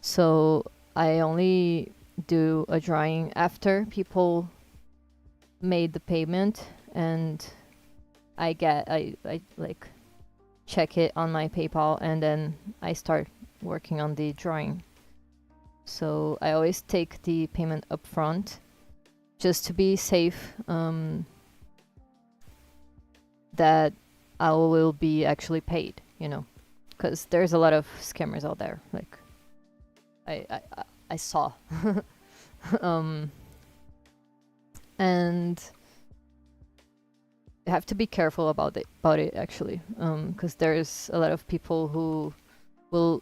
So I only do a drawing after people made the payment, and I like check it on my PayPal, and then I start working on the drawing. So I always take the payment up front just to be safe, that I will be actually paid, you know, because there's a lot of scammers out there. Like I saw, and you have to be careful about it actually, because there's a lot of people who will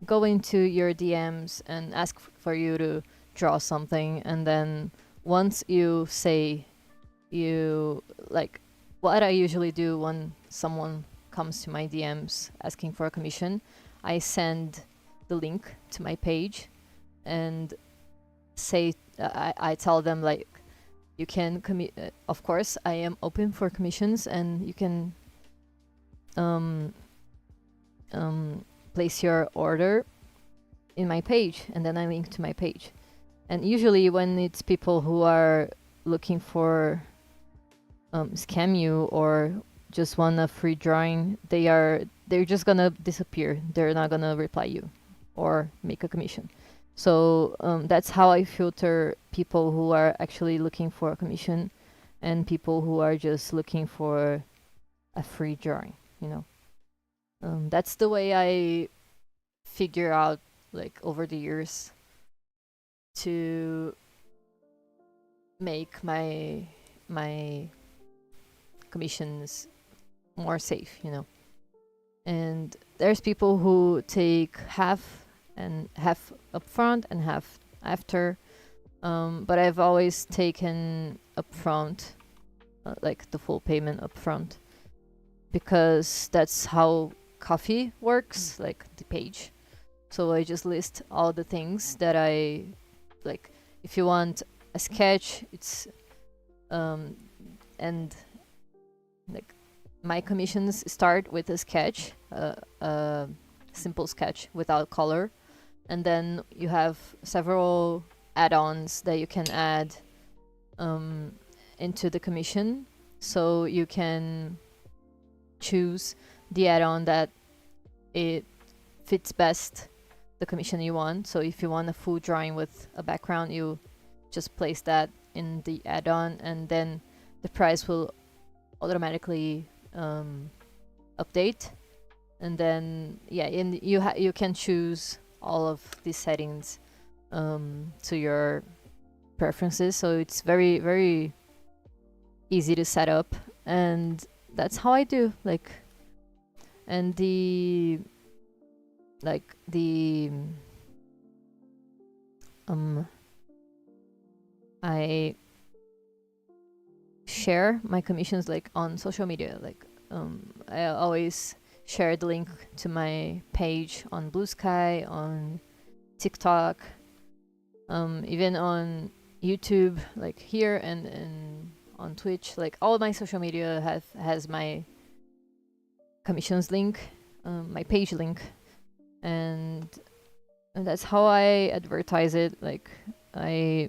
go into your DMs and ask for you to draw something, and then once you say you like, what I usually do when someone comes to my DMs asking for a commission, I send the link to my page and say, I tell them like, you can of course I am open for commissions, and you can place your order in my page, and then I link to my page. And usually when it's people who are looking for scam you or just want a free drawing, they're just gonna disappear. They're not gonna reply you or make a commission. So that's how I filter people who are actually looking for a commission and people who are just looking for a free drawing, you know. That's the way I figure out, like, over the years, to make my commissions more safe, you know. And there's people who take half upfront and half after, but I've always taken upfront, like the full payment upfront, because that's how Coffee works, like the page. So I just list all the things that I like. If you want a sketch, it's and like my commissions start with a sketch, a simple sketch without color, and then you have several add-ons that you can add into the commission. So you can choose the add-on that it fits best the commission you want. So if you want a full drawing with a background, you just place that in the add-on, and then the price will automatically update. And then you can choose all of these settings to your preferences. So it's very, very easy to set up, and that's how I do. Like, and I share my commissions like on social media. Like I always share the link to my page on BlueSky, on TikTok, even on YouTube, like here, and on Twitch. Like all my social media has my commissions link, my page link, and that's how I advertise it. Like I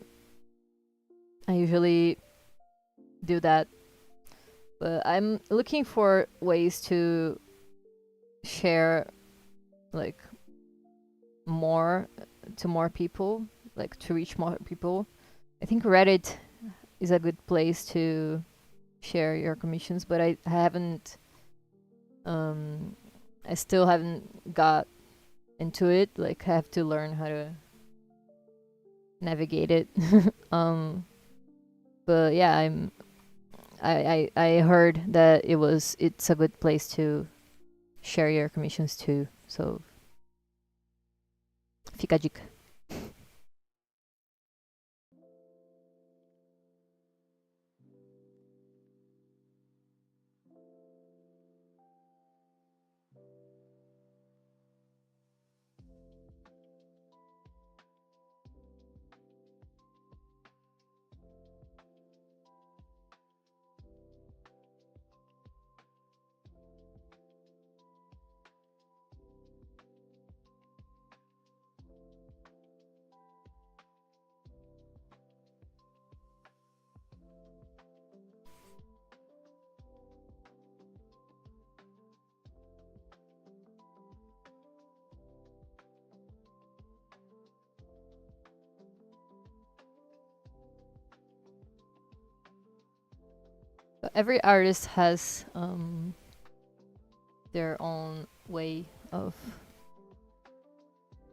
usually do that, but I'm looking for ways to share like more to more people, like to reach more people. I think Reddit is a good place to share your commissions, but I haven't I still haven't got into it. Like I have to learn how to navigate it. But yeah, I heard that it's a good place to share your commissions too. So fica a dica. every artist has their own way of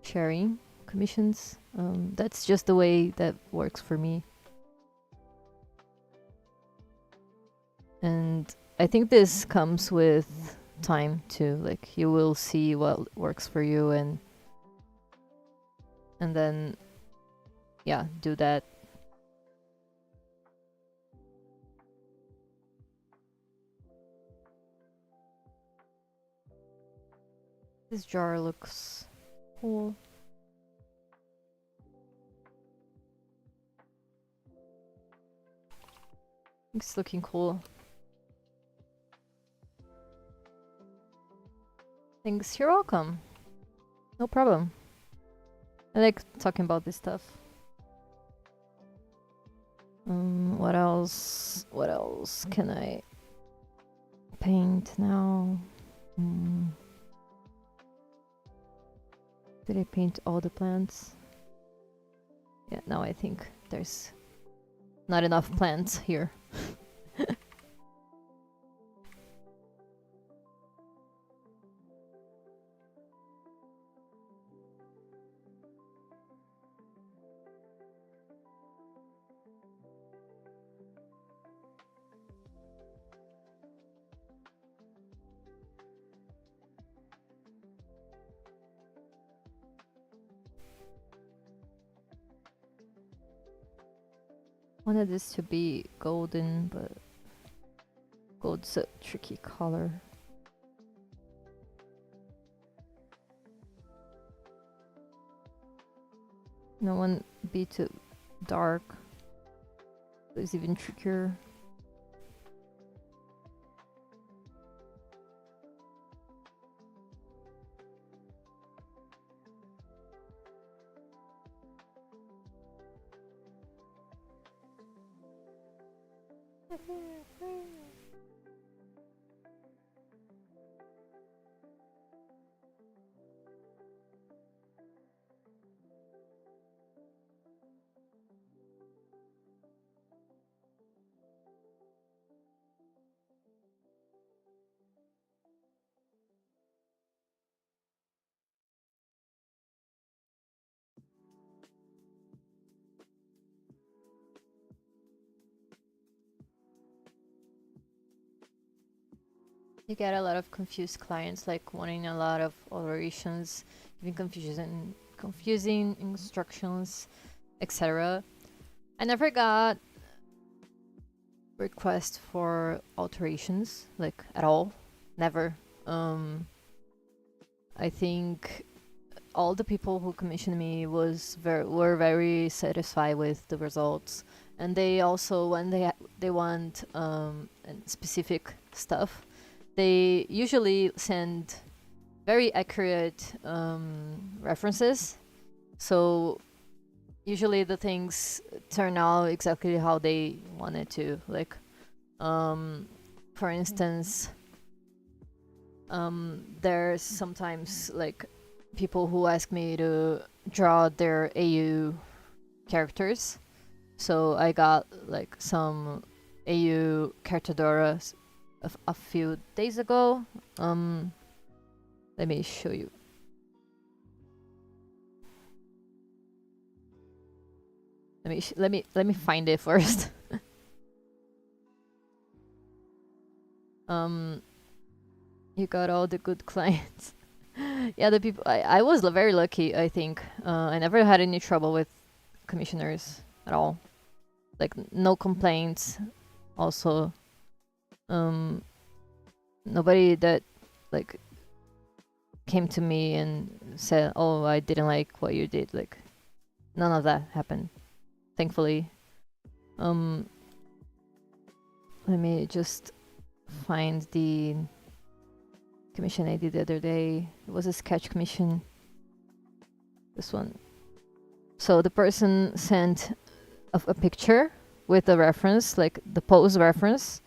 sharing commissions. That's just the way that works for me. And I think this comes with time too. Like you will see what works for you and then yeah, do that. This jar looks cool. It's looking cool. Thanks, you're welcome. No problem. I like talking about this stuff. What else? What else can I paint now? Did I paint all the plants? Yeah, now I think there's not enough plants here. Wanted this to be golden, but gold's a tricky color. No one be too dark. It's even trickier. You get a lot of confused clients, like wanting a lot of alterations, even confusing instructions, etc. I never got requests for alterations, like at all. Never. I think all the people who commissioned me were very satisfied with the results, and they also, when they want specific stuff, they usually send very accurate references. So usually the things turn out exactly how they wanted to. Like, for instance, there's sometimes like people who ask me to draw their AU characters. So I got like some AU Cartadoras a few days ago. Let me show you. Let me find it first. You got all the good clients. Yeah, the people. I was very lucky. I think I never had any trouble with commissioners at all. Like no complaints. Also, nobody that like came to me and said, "Oh, I didn't like what you did." Like none of that happened, thankfully. Let me just find the commission I did the other day. It was a sketch commission. This one. So the person sent a picture with a reference, like the pose reference,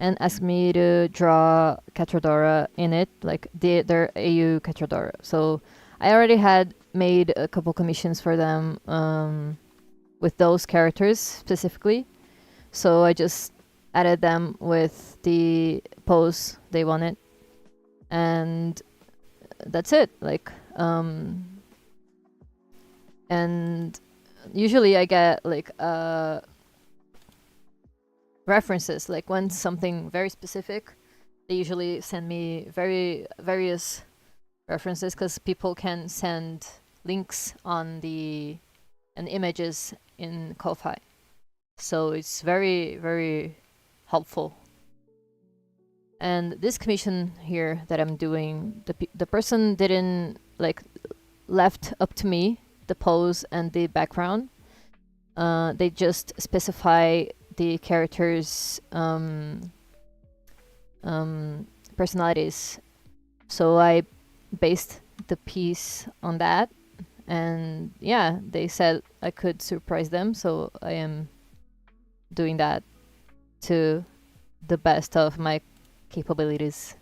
and asked me to draw Catradora in it, like their AU Catradora. So I already had made a couple commissions for them with those characters specifically. So I just added them with the pose they wanted, and that's it. Like, and usually I get like references. Like when something very specific, they usually send me various references, because people can send links on the and images in Ko-fi, so it's very helpful. And this commission here that I'm doing, the person didn't like left up to me the pose and the background. They just specify the characters' personalities. So I based the piece on that, and yeah, they said I could surprise them, so I am doing that to the best of my capabilities.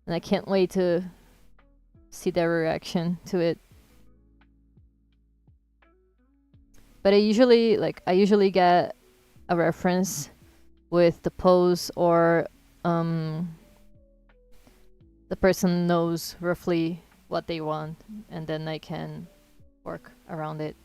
And I can't wait to see their reaction to it. But I usually get a reference with the pose, or the person knows roughly what they want, and then I can work around it.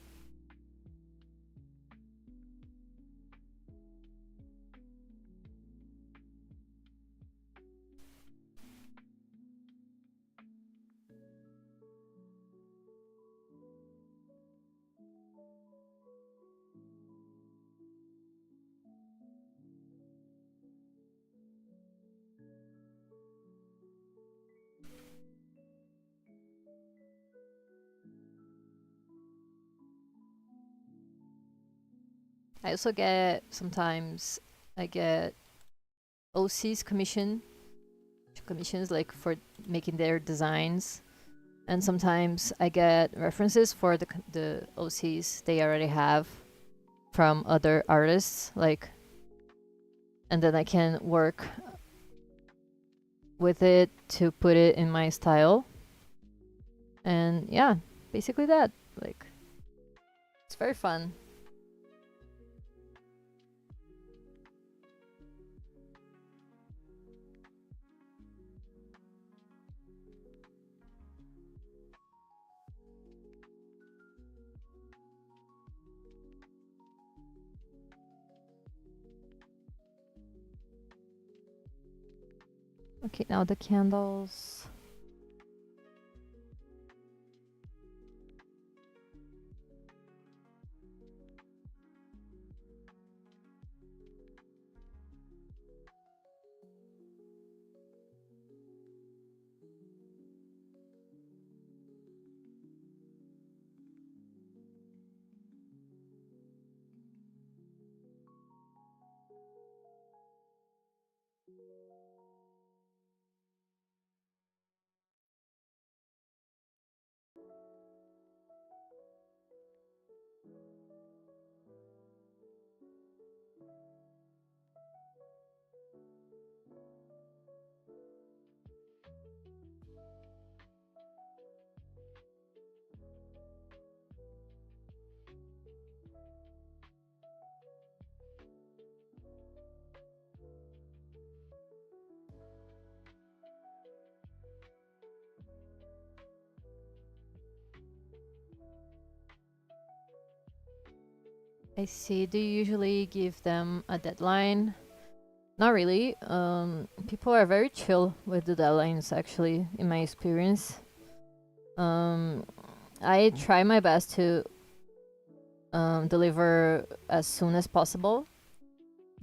I also get sometimes I get OC's commissions like for making their designs, and sometimes I get references for the OCs they already have from other artists, like, and then I can work with it to put it in my style. And yeah, basically that. Like, it's very fun. Okay, now the candles. I see. Do you usually give them a deadline? Not really. People are very chill with the deadlines, actually, in my experience. I try my best to deliver as soon as possible,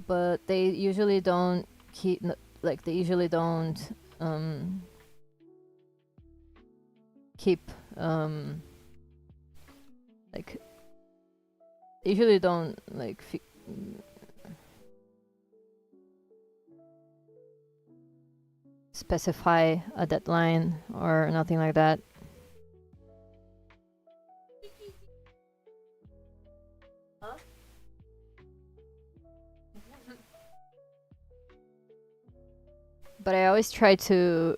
but they usually don't keep, like, they usually don't keep, like, they usually don't, like, specify a deadline or nothing like that. But I always try to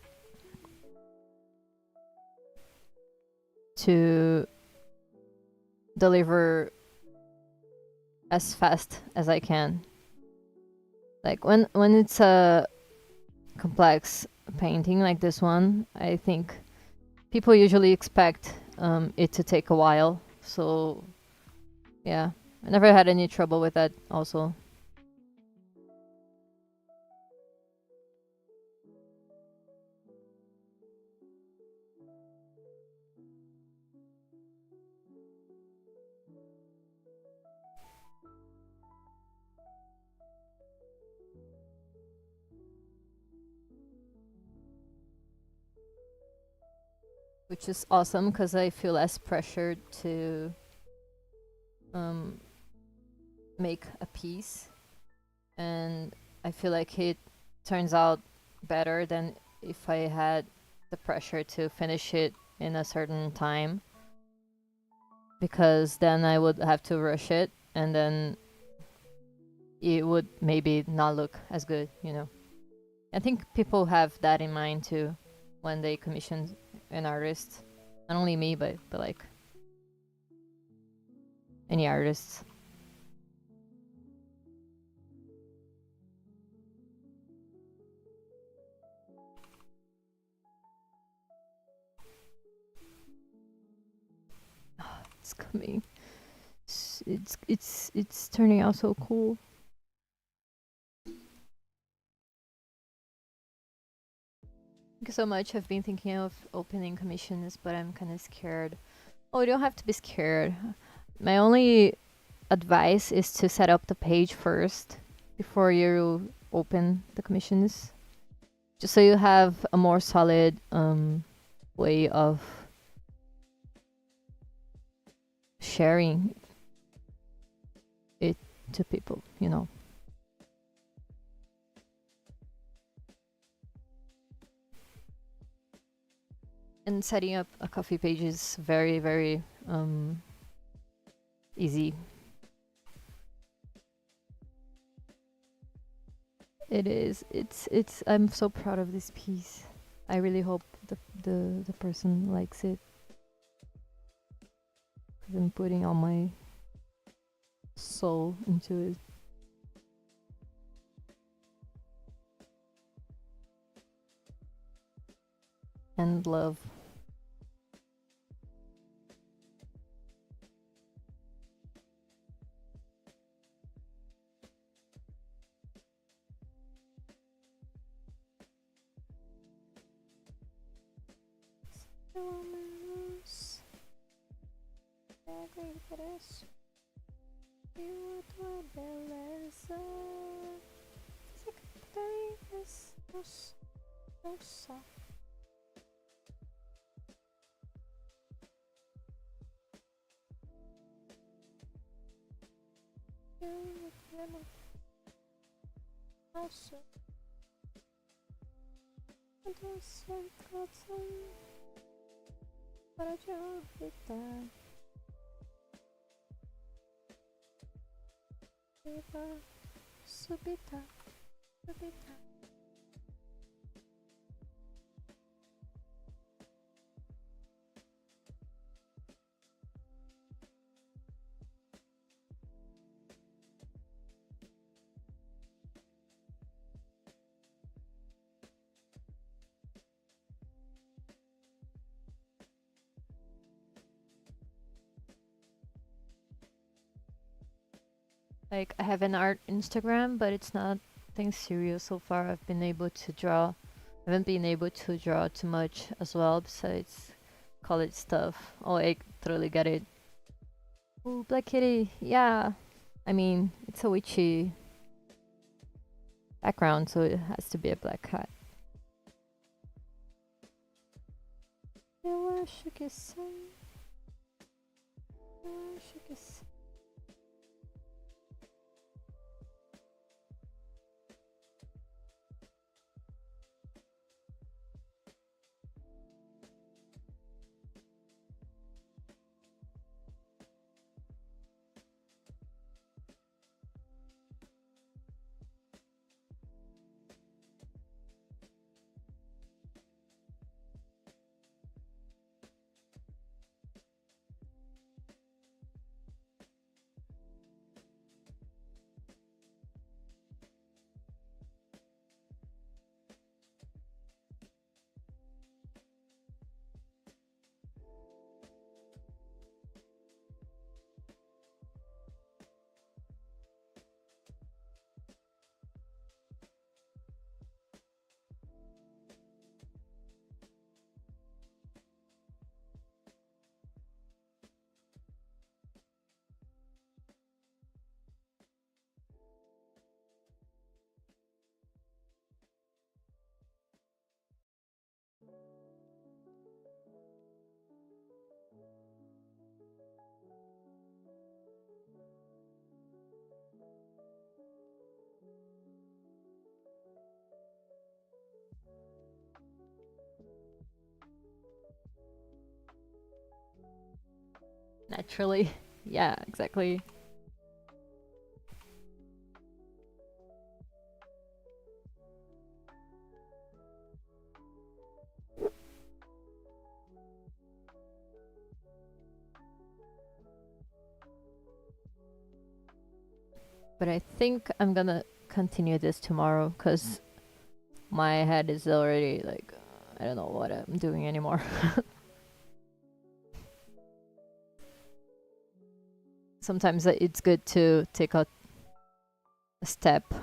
deliver as fast as I can. Like when it's a complex painting like this one, I think people usually expect it to take a while. So yeah, I never had any trouble with that also. Which is awesome because I feel less pressured to um, make a piece, and I feel like it turns out better than if I had the pressure to finish it in a certain time, because then I would have to rush it and then it would maybe not look as good, you know. I think people have that in mind too when they commission an artist. Not only me, but like any artists. It's coming. It's turning out so cool. Thank you so much. I've been thinking of opening commissions, but I'm kind of scared. Oh, you don't have to be scared. My only advice is to set up the page first before you open the commissions, just so you have a more solid way of sharing it to people, you know. And setting up a coffee page is very, very easy. It is. It's. I'm so proud of this piece. I really hope the person likes it. 'Cause I'm putting all my soul into it. And love. Like, I have an art Instagram, but it's not nothing serious so far. I've been able to draw. I haven't been able to draw too much as well, besides college stuff. Oh, I totally get it. Oh, Black Kitty. Yeah. I mean, it's a witchy background, so it has to be a black cat. Eu acho que sim. Eu acho que sim. naturally. Yeah, exactly. But I think I'm gonna continue this tomorrow because my head is already like, I don't know what I'm doing anymore. Sometimes it's good to take a step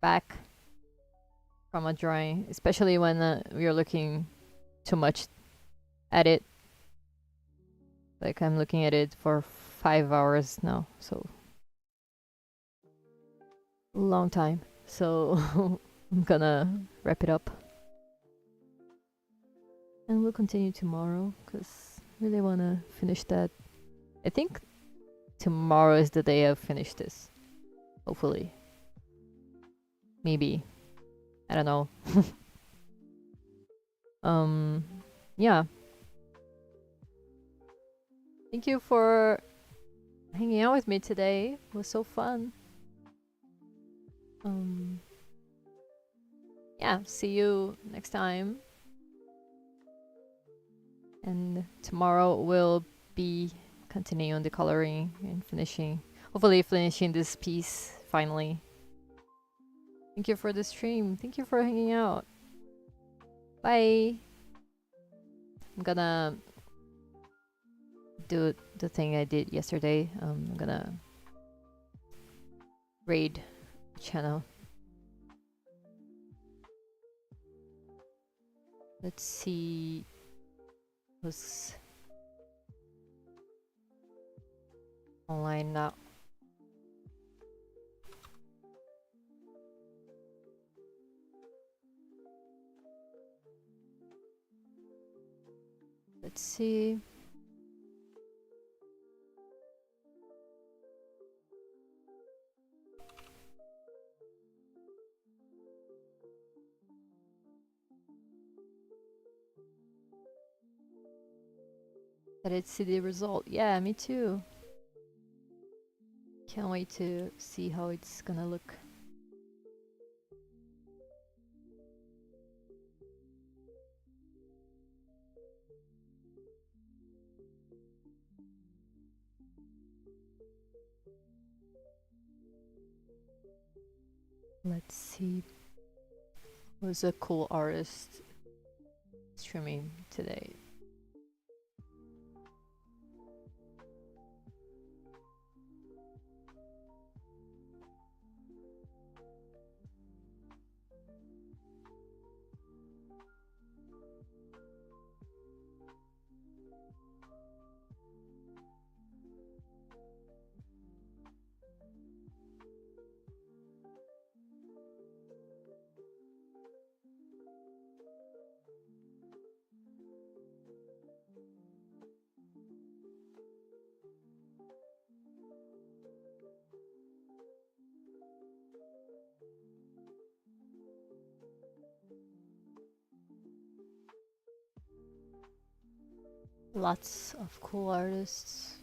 back from a drawing, especially when you're looking too much at it. Like I'm looking at it for 5 hours now, so long time. So I'm gonna wrap it up. And we'll continue tomorrow because I really want to finish that. I think tomorrow is the day I've finished this. Hopefully. Maybe. I don't know. Yeah. Thank you for hanging out with me today. It was so fun. Yeah, see you next time. And tomorrow we'll be continuing the coloring and finishing, hopefully finishing this piece finally. Thank you for the stream. Thank you for hanging out. Bye. I'm gonna do the thing I did yesterday. I'm gonna raid channel. Let's see who's online now. Let's see. Let's see the result. Yeah, me too. Can't wait to see how it's gonna look. Let's see. Who's a cool artist streaming today? Lots of cool artists.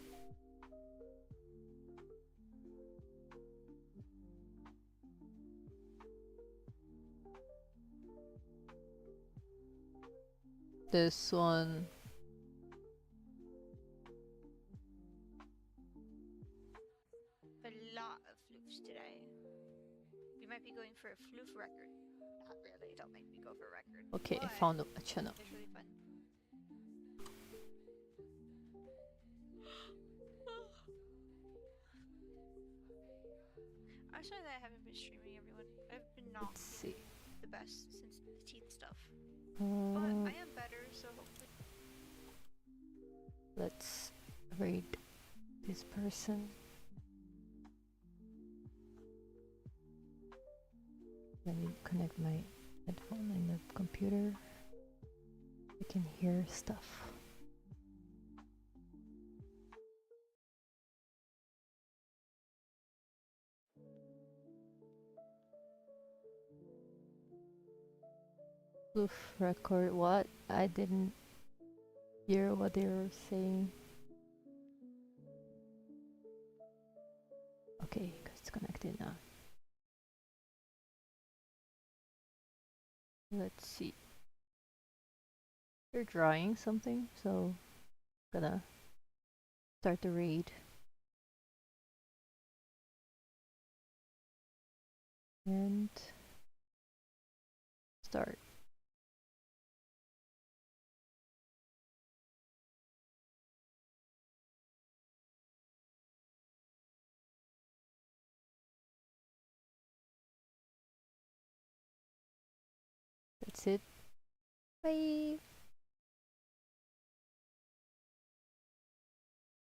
This one. A lot of floofs today. We might be going for a floof record. Not really, don't make me go for a record. Okay, I But found a channel. it's really fun. I'm sorry that I haven't been streaming, everyone. I've been not Let's see. the best since the teeth stuff. But I am better, so hopefully. Let's read this person. Let me connect my headphone in the computer. I can hear stuff. Floof record. What? I didn't hear what they were saying. Okay, because it's connected now. Let's see. You're drawing something, so I'm gonna start the raid. And start. That's it. Bye.